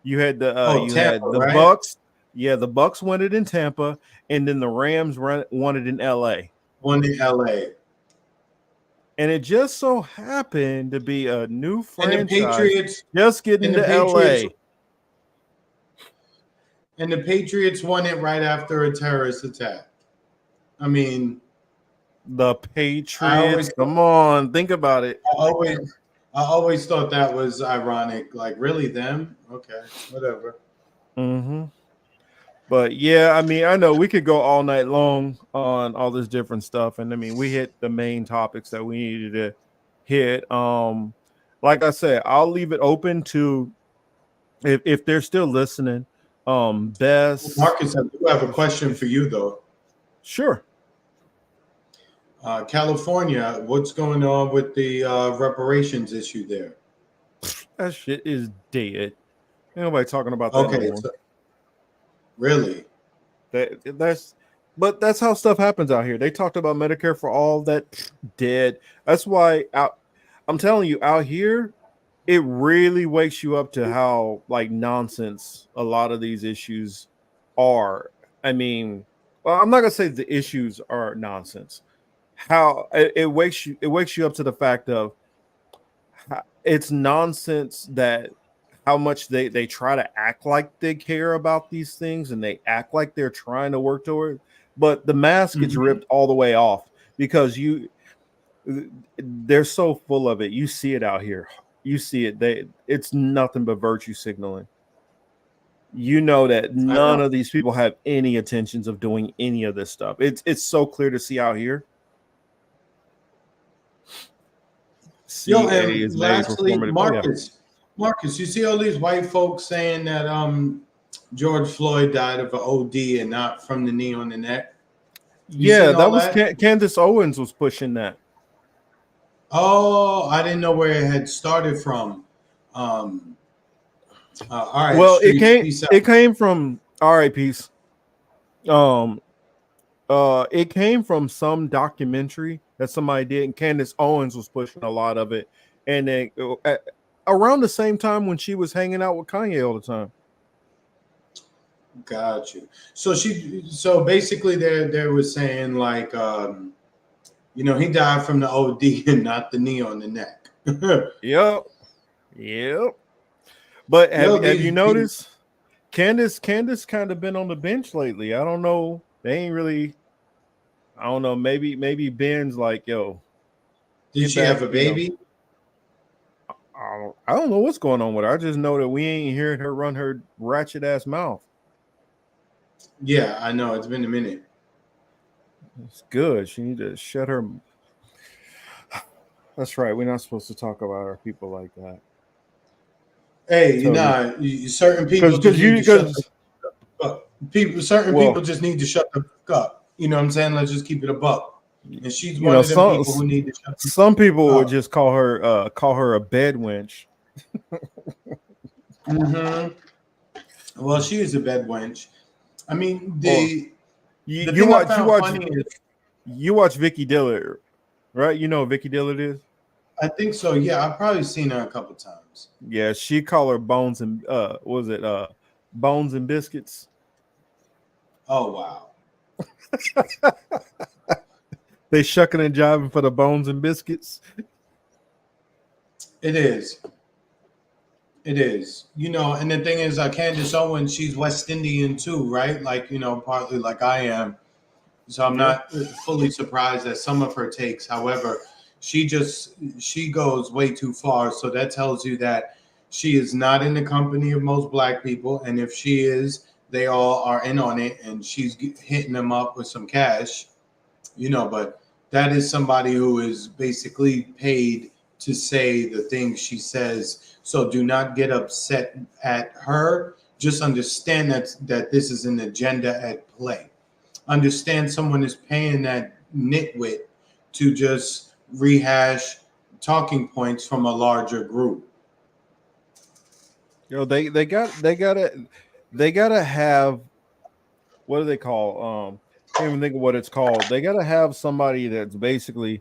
You had the Tampa, the right? Bucks. Yeah, the Bucks won it in Tampa, and then the Rams won it in LA. Won in LA. And it just so happened to be a new franchise and the Patriots just getting to LA. And the Patriots won it right after a terrorist attack. I mean, the Patriots. Come on, think about it. I always thought that was ironic. Like, really, them? Okay, whatever. Mm-hmm. But yeah, I mean, I know we could go all night long on all this different stuff, and I mean, we hit the main topics that we needed to hit. Like I said, I'll leave it open to if they're still listening. Best Marcus, I do have a question for you though. Sure. California, what's going on with the reparations issue there? That shit is dead. Ain't nobody talking about that no more. So, really? But that's how stuff happens out here. They talked about Medicare for all, that dead. That's why I'm telling you, out here, it really wakes you up to how like nonsense a lot of these issues are. I mean, well, I'm not gonna say the issues are nonsense. How it wakes you up to the fact of it's nonsense that how much they try to act like they care about these things and they act like they're trying to work toward, but the mask gets ripped all the way off because they're so full of it. You see it out here. You see it. It's nothing but virtue signaling. You know that none of these people have any intentions of doing any of this stuff. It's so clear to see out here. Yo, and lastly, Marcus, you see all these white folks saying that George Floyd died of an OD and not from the knee on the neck. Yeah, that was Candace Owens was pushing that. Oh, I didn't know where it had started from. All right. Well, it came from all right, peace. It came from some documentary that somebody did, and Candace Owens was pushing a lot of it. And then around the same time when she was hanging out with Kanye all the time. Got you. So basically they was saying like he died from the OD and not the knee on the neck. Yep. But have you noticed Candace kind of been on the bench lately? I don't know. They ain't really. I don't know. Maybe Ben's like, yo. Did she have a baby? I don't know what's going on with her. I just know that we ain't hearing her run her ratchet ass mouth. Yeah, I know. It's been a minute. It's good. She need to shut her. That's right. We're not supposed to talk about our people like that. Hey, So certain people just need to shut the fuck up. Certain Well- people just need to shut the fuck up. You know what I'm saying? Let's just keep it a buck. And she's You one know, of them people who need to shut the some people fuck would up. just call her a bed wench. Well, she is a bed wench. I mean, you watch Vicky Dillard, right? You know who Vicky Dillard is? I think so. Yeah, I've probably seen her a couple times. Yeah, she call her bones and bones and biscuits. Oh wow. They shucking and jiving for the bones and biscuits. It is. It is. You know, and the thing is, Candace Owens, she's West Indian too, right? Like, you know, partly like I am. So I'm not fully surprised at some of her takes. However, she goes way too far. So that tells you that she is not in the company of most Black people. And if she is, they all are in on it, and she's hitting them up with some cash, you know, but that is somebody who is basically paid to say the things she says. So do not get upset at her. Just understand that this is an agenda at play. Understand someone is paying that nitwit to just rehash talking points from a larger group. You know, they gotta have, what do they call? Can't even think of what it's called. They gotta have somebody that's basically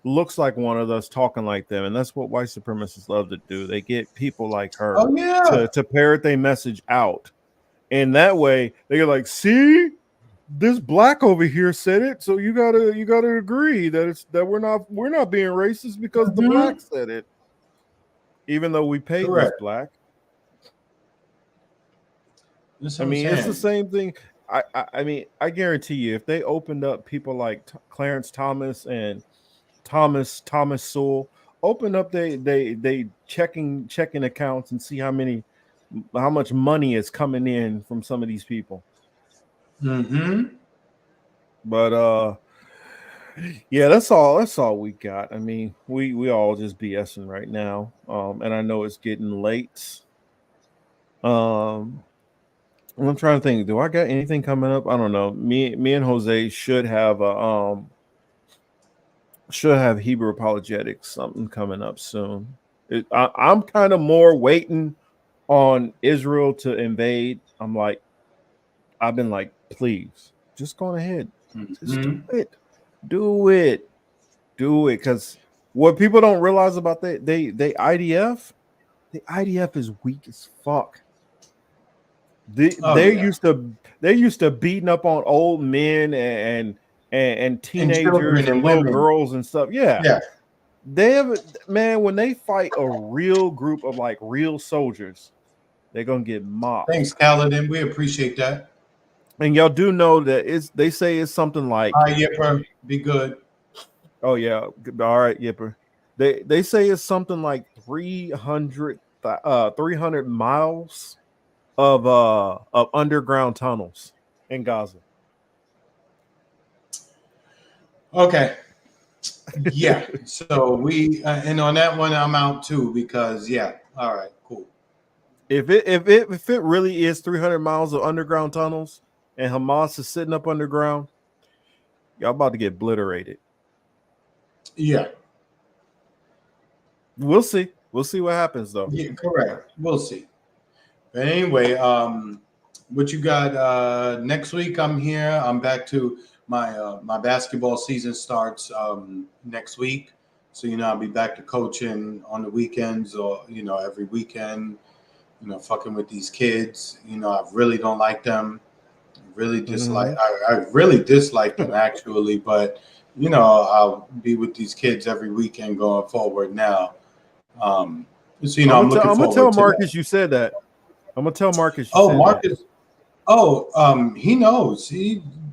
looks like one of us talking like them, and that's what white supremacists love to do. They get people like her to parrot their message out, and that way they're like, see, this Black over here said it, so you gotta agree that we're not being racist because the Black said it, even though we paid this Black. I mean, it's the same thing. I mean, I guarantee you, if they opened up people like Clarence Thomas and Thomas Sewell, open up they checking accounts and see how much money is coming in from some of these people. But yeah, that's all we got. I mean, we all just BSing right now. And I know it's getting late. I'm trying to think. Do I got anything coming up? I don't know. Me and Jose should have Hebrew apologetics something coming up soon. I'm kind of more waiting on Israel to invade. I've been like, please, just go ahead, just do it, because what people don't realize about the IDF is weak as fuck. They're used to beating up on old men and teenagers and little girls and stuff. Yeah. They have, man, when they fight a real group of like real soldiers, they're gonna get mobbed. Thanks, Kaladin. We appreciate that. And y'all do know that they say it's something like, hi Yipper, be good. Oh yeah, all right, Yipper. They say it's something like 300 miles of underground tunnels in Gaza. Okay. Yeah. So we and on that one I'm out too, because all right, cool. If it really is 300 miles of underground tunnels and Hamas is sitting up underground, y'all about to get obliterated. Yeah. We'll see. We'll see what happens though. Yeah, correct. We'll see. But anyway, what you got next week? I'm here. I'm back to my basketball season starts next week. So I'll be back to coaching on the weekends, or every weekend, fucking with these kids. I really don't like them. Really dislike I really dislike them actually, but I'll be with these kids every weekend going forward now. So I'm gonna tell Marcus you said that. I'm gonna tell Marcus. Marcus. He knows.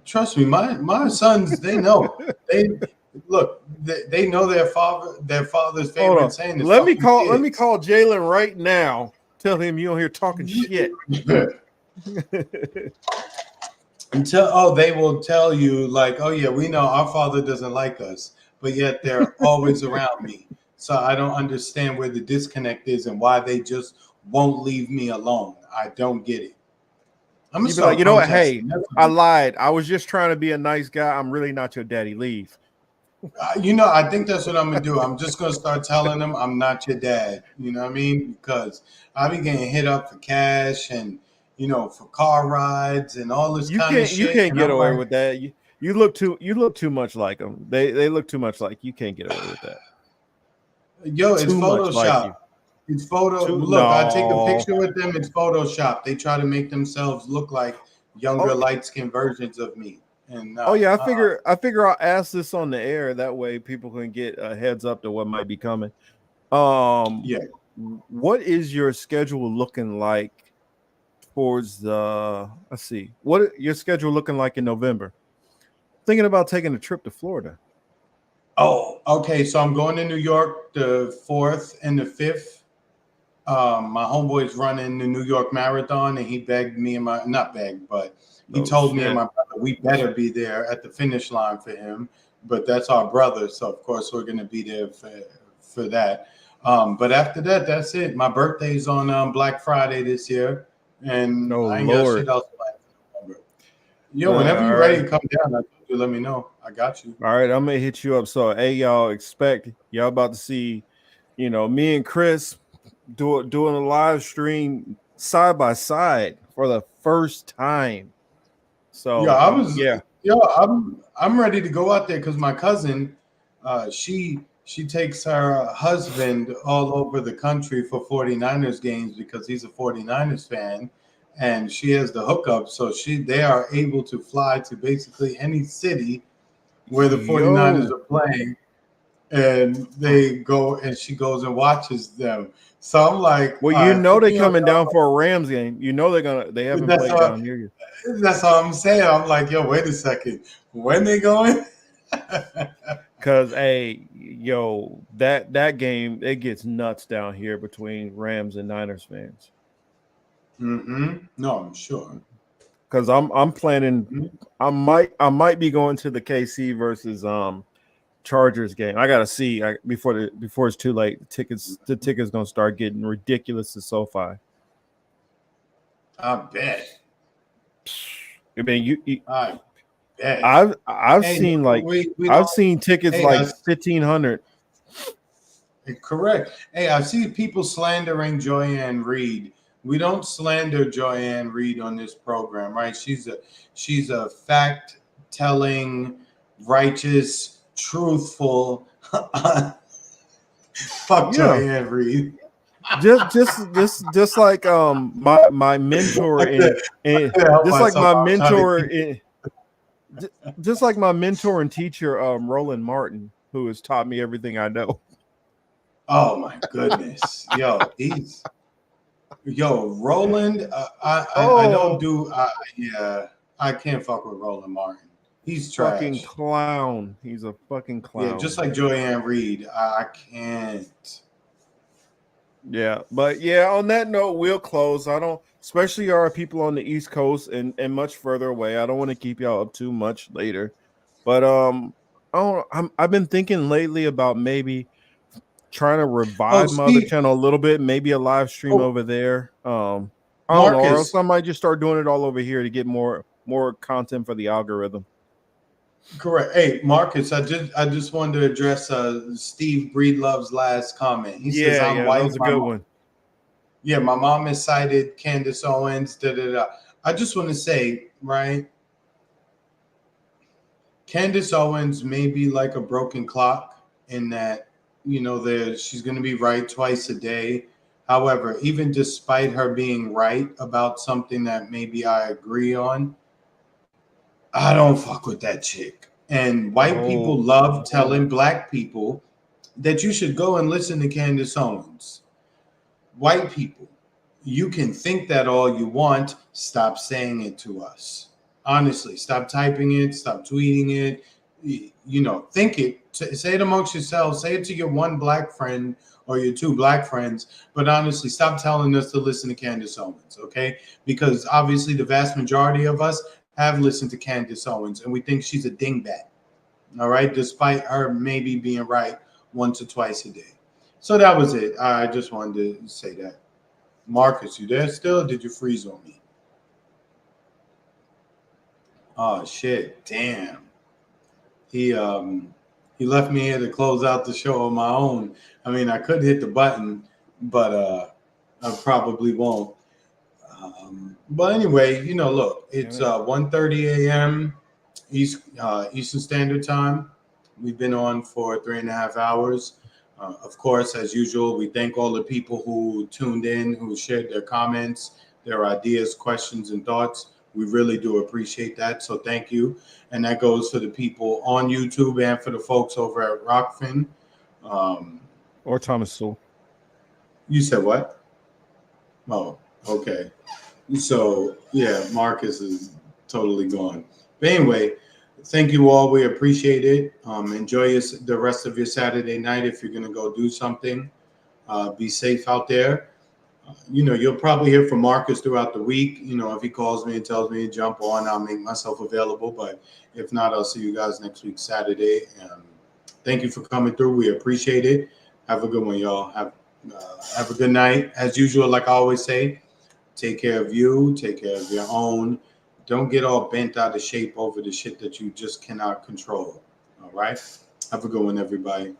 Trust me. My sons, they know. They know their father's favorite saying is, let me call Jalen right now. Tell him you don't hear talking shit. They will tell you like, oh yeah, we know our father doesn't like us, but yet they're always around me. So I don't understand where the disconnect is and why they just won't leave me alone. I don't get it. I'm gonna You'd be like, start you know what? Hey, protesting. I lied. I was just trying to be a nice guy. I'm really not your daddy. Leave. I think that's what I'm gonna do. I'm just gonna start telling them I'm not your dad. You know what I mean? Because I be getting hit up for cash and for car rides and all this kind of shit. You can't and get I'm away like, with that. You look too much like them. They look too much like you. Can't get away with that. Yo, it's Too much like Photoshop. you. It's photo. Look, I take a picture with them. It's Photoshop. They try to make themselves look like younger, light-skinned versions of me. And oh yeah, I figure I'll ask this on the air. That way, people can get a heads up to what might be coming. Yeah. What is your schedule looking like towards the? Let's see. What your schedule looking like in November? Thinking about taking a trip to Florida. Oh, okay. So I'm going to New York the 4th and the 5th. My homeboy's running the New York Marathon, and he begged me and not begged, but he told me and my brother we better be there at the finish line for him. But that's our brother, so of course we're gonna be there for that. But after that, that's it. My birthday's on Black Friday this year, and I ain't got shit else planned. Yo, whenever you're ready to come down, you let me know. I got you. All right, I'm gonna hit you up. So, hey, y'all, expect y'all about to see, me and Chris doing a live stream side by side for the first time. So, I'm ready to go out there because my cousin, she takes her husband all over the country for 49ers games because he's a 49ers fan, and she has the hookup, so they are able to fly to basically any city where the 49ers are playing, and they go, and she goes and watches them. So I'm like, well, they're coming down for a Rams game. They haven't played down here yet. That's all I'm saying. I'm like, yo, wait a second. When they going? Because that game, it gets nuts down here between Rams and Niners fans. No, I'm sure. Because I'm planning. I might be going to the KC versus Chargers game. I gotta see before it's too late. The tickets gonna start getting ridiculous at SoFi. I bet. I mean, I bet. I've seen I've seen tickets like 1,500. Correct. Hey, I see people slandering Joyanne Reed. We don't slander Joyanne Reed on this program, right? She's a fact-telling, righteous, truthful. Fuck Joyanne Reed. Just like my mentor just like my mentor and teacher Roland Martin, who has taught me everything I know. Oh my goodness. Roland, I don't do I can't fuck with Roland Martin. He's trash. Fucking clown. He's a fucking clown. Yeah, just like Joyanne Reed. I can't. Yeah, but on that note, we'll close. Especially our people on the East Coast and much further away. I don't want to keep y'all up too much later. But I've been thinking lately about maybe trying to revive my other channel a little bit, maybe a live stream over there. I don't know, or else I might just start doing it all over here to get more content for the algorithm. Correct. Hey, Marcus, I just wanted to address Steve Breedlove's last comment. He says, "I'm white." That was a good one. Yeah, my mom has cited Candace Owens. I just want to say, right? Candace Owens may be like a broken clock in that, she's going to be right twice a day. However, even despite her being right about something that maybe I agree on, I don't fuck with that chick. And white people love telling black people that you should go and listen to Candace Owens. White people, you can think that all you want. Stop saying it to us. Honestly, stop typing it. Stop tweeting it. Think it. Say it amongst yourselves. Say it to your one black friend or your two black friends. But honestly, stop telling us to listen to Candace Owens, okay? Because obviously the vast majority of us have listened to Candace Owens, and we think she's a dingbat, all right? Despite her maybe being right once or twice a day. So that was it. I just wanted to say that. Marcus, you there still? Or did you freeze on me? Oh shit! Damn. He left me here to close out the show on my own. I mean, I could hit the button, but I probably won't. But anyway, you know, look, it's 1:30 a.m. Eastern Standard Time. We've been on for 3.5 hours. Of course, as usual, we thank all the people who tuned in, who shared their comments, their ideas, questions, and thoughts. We really do appreciate that. So thank you. And that goes for the people on YouTube and for the folks over at Rockfin. Or Thomas Sewell. You said what? Oh, okay. So yeah, Marcus is totally gone. But anyway, thank you all. We appreciate it. Enjoy the rest of your Saturday night. If you're gonna go do something, be safe out there. You know, you'll probably hear from Marcus throughout the week. You know, if he calls me and tells me to jump on, I'll make myself available. But if not, I'll see you guys next week, Saturday. Thank you for coming through. We appreciate it. Have a good one, y'all. Have a good night. As usual, like I always say, take care of you. Take care of your own. Don't get all bent out of shape over the shit that you just cannot control. All right? Have a good one, everybody.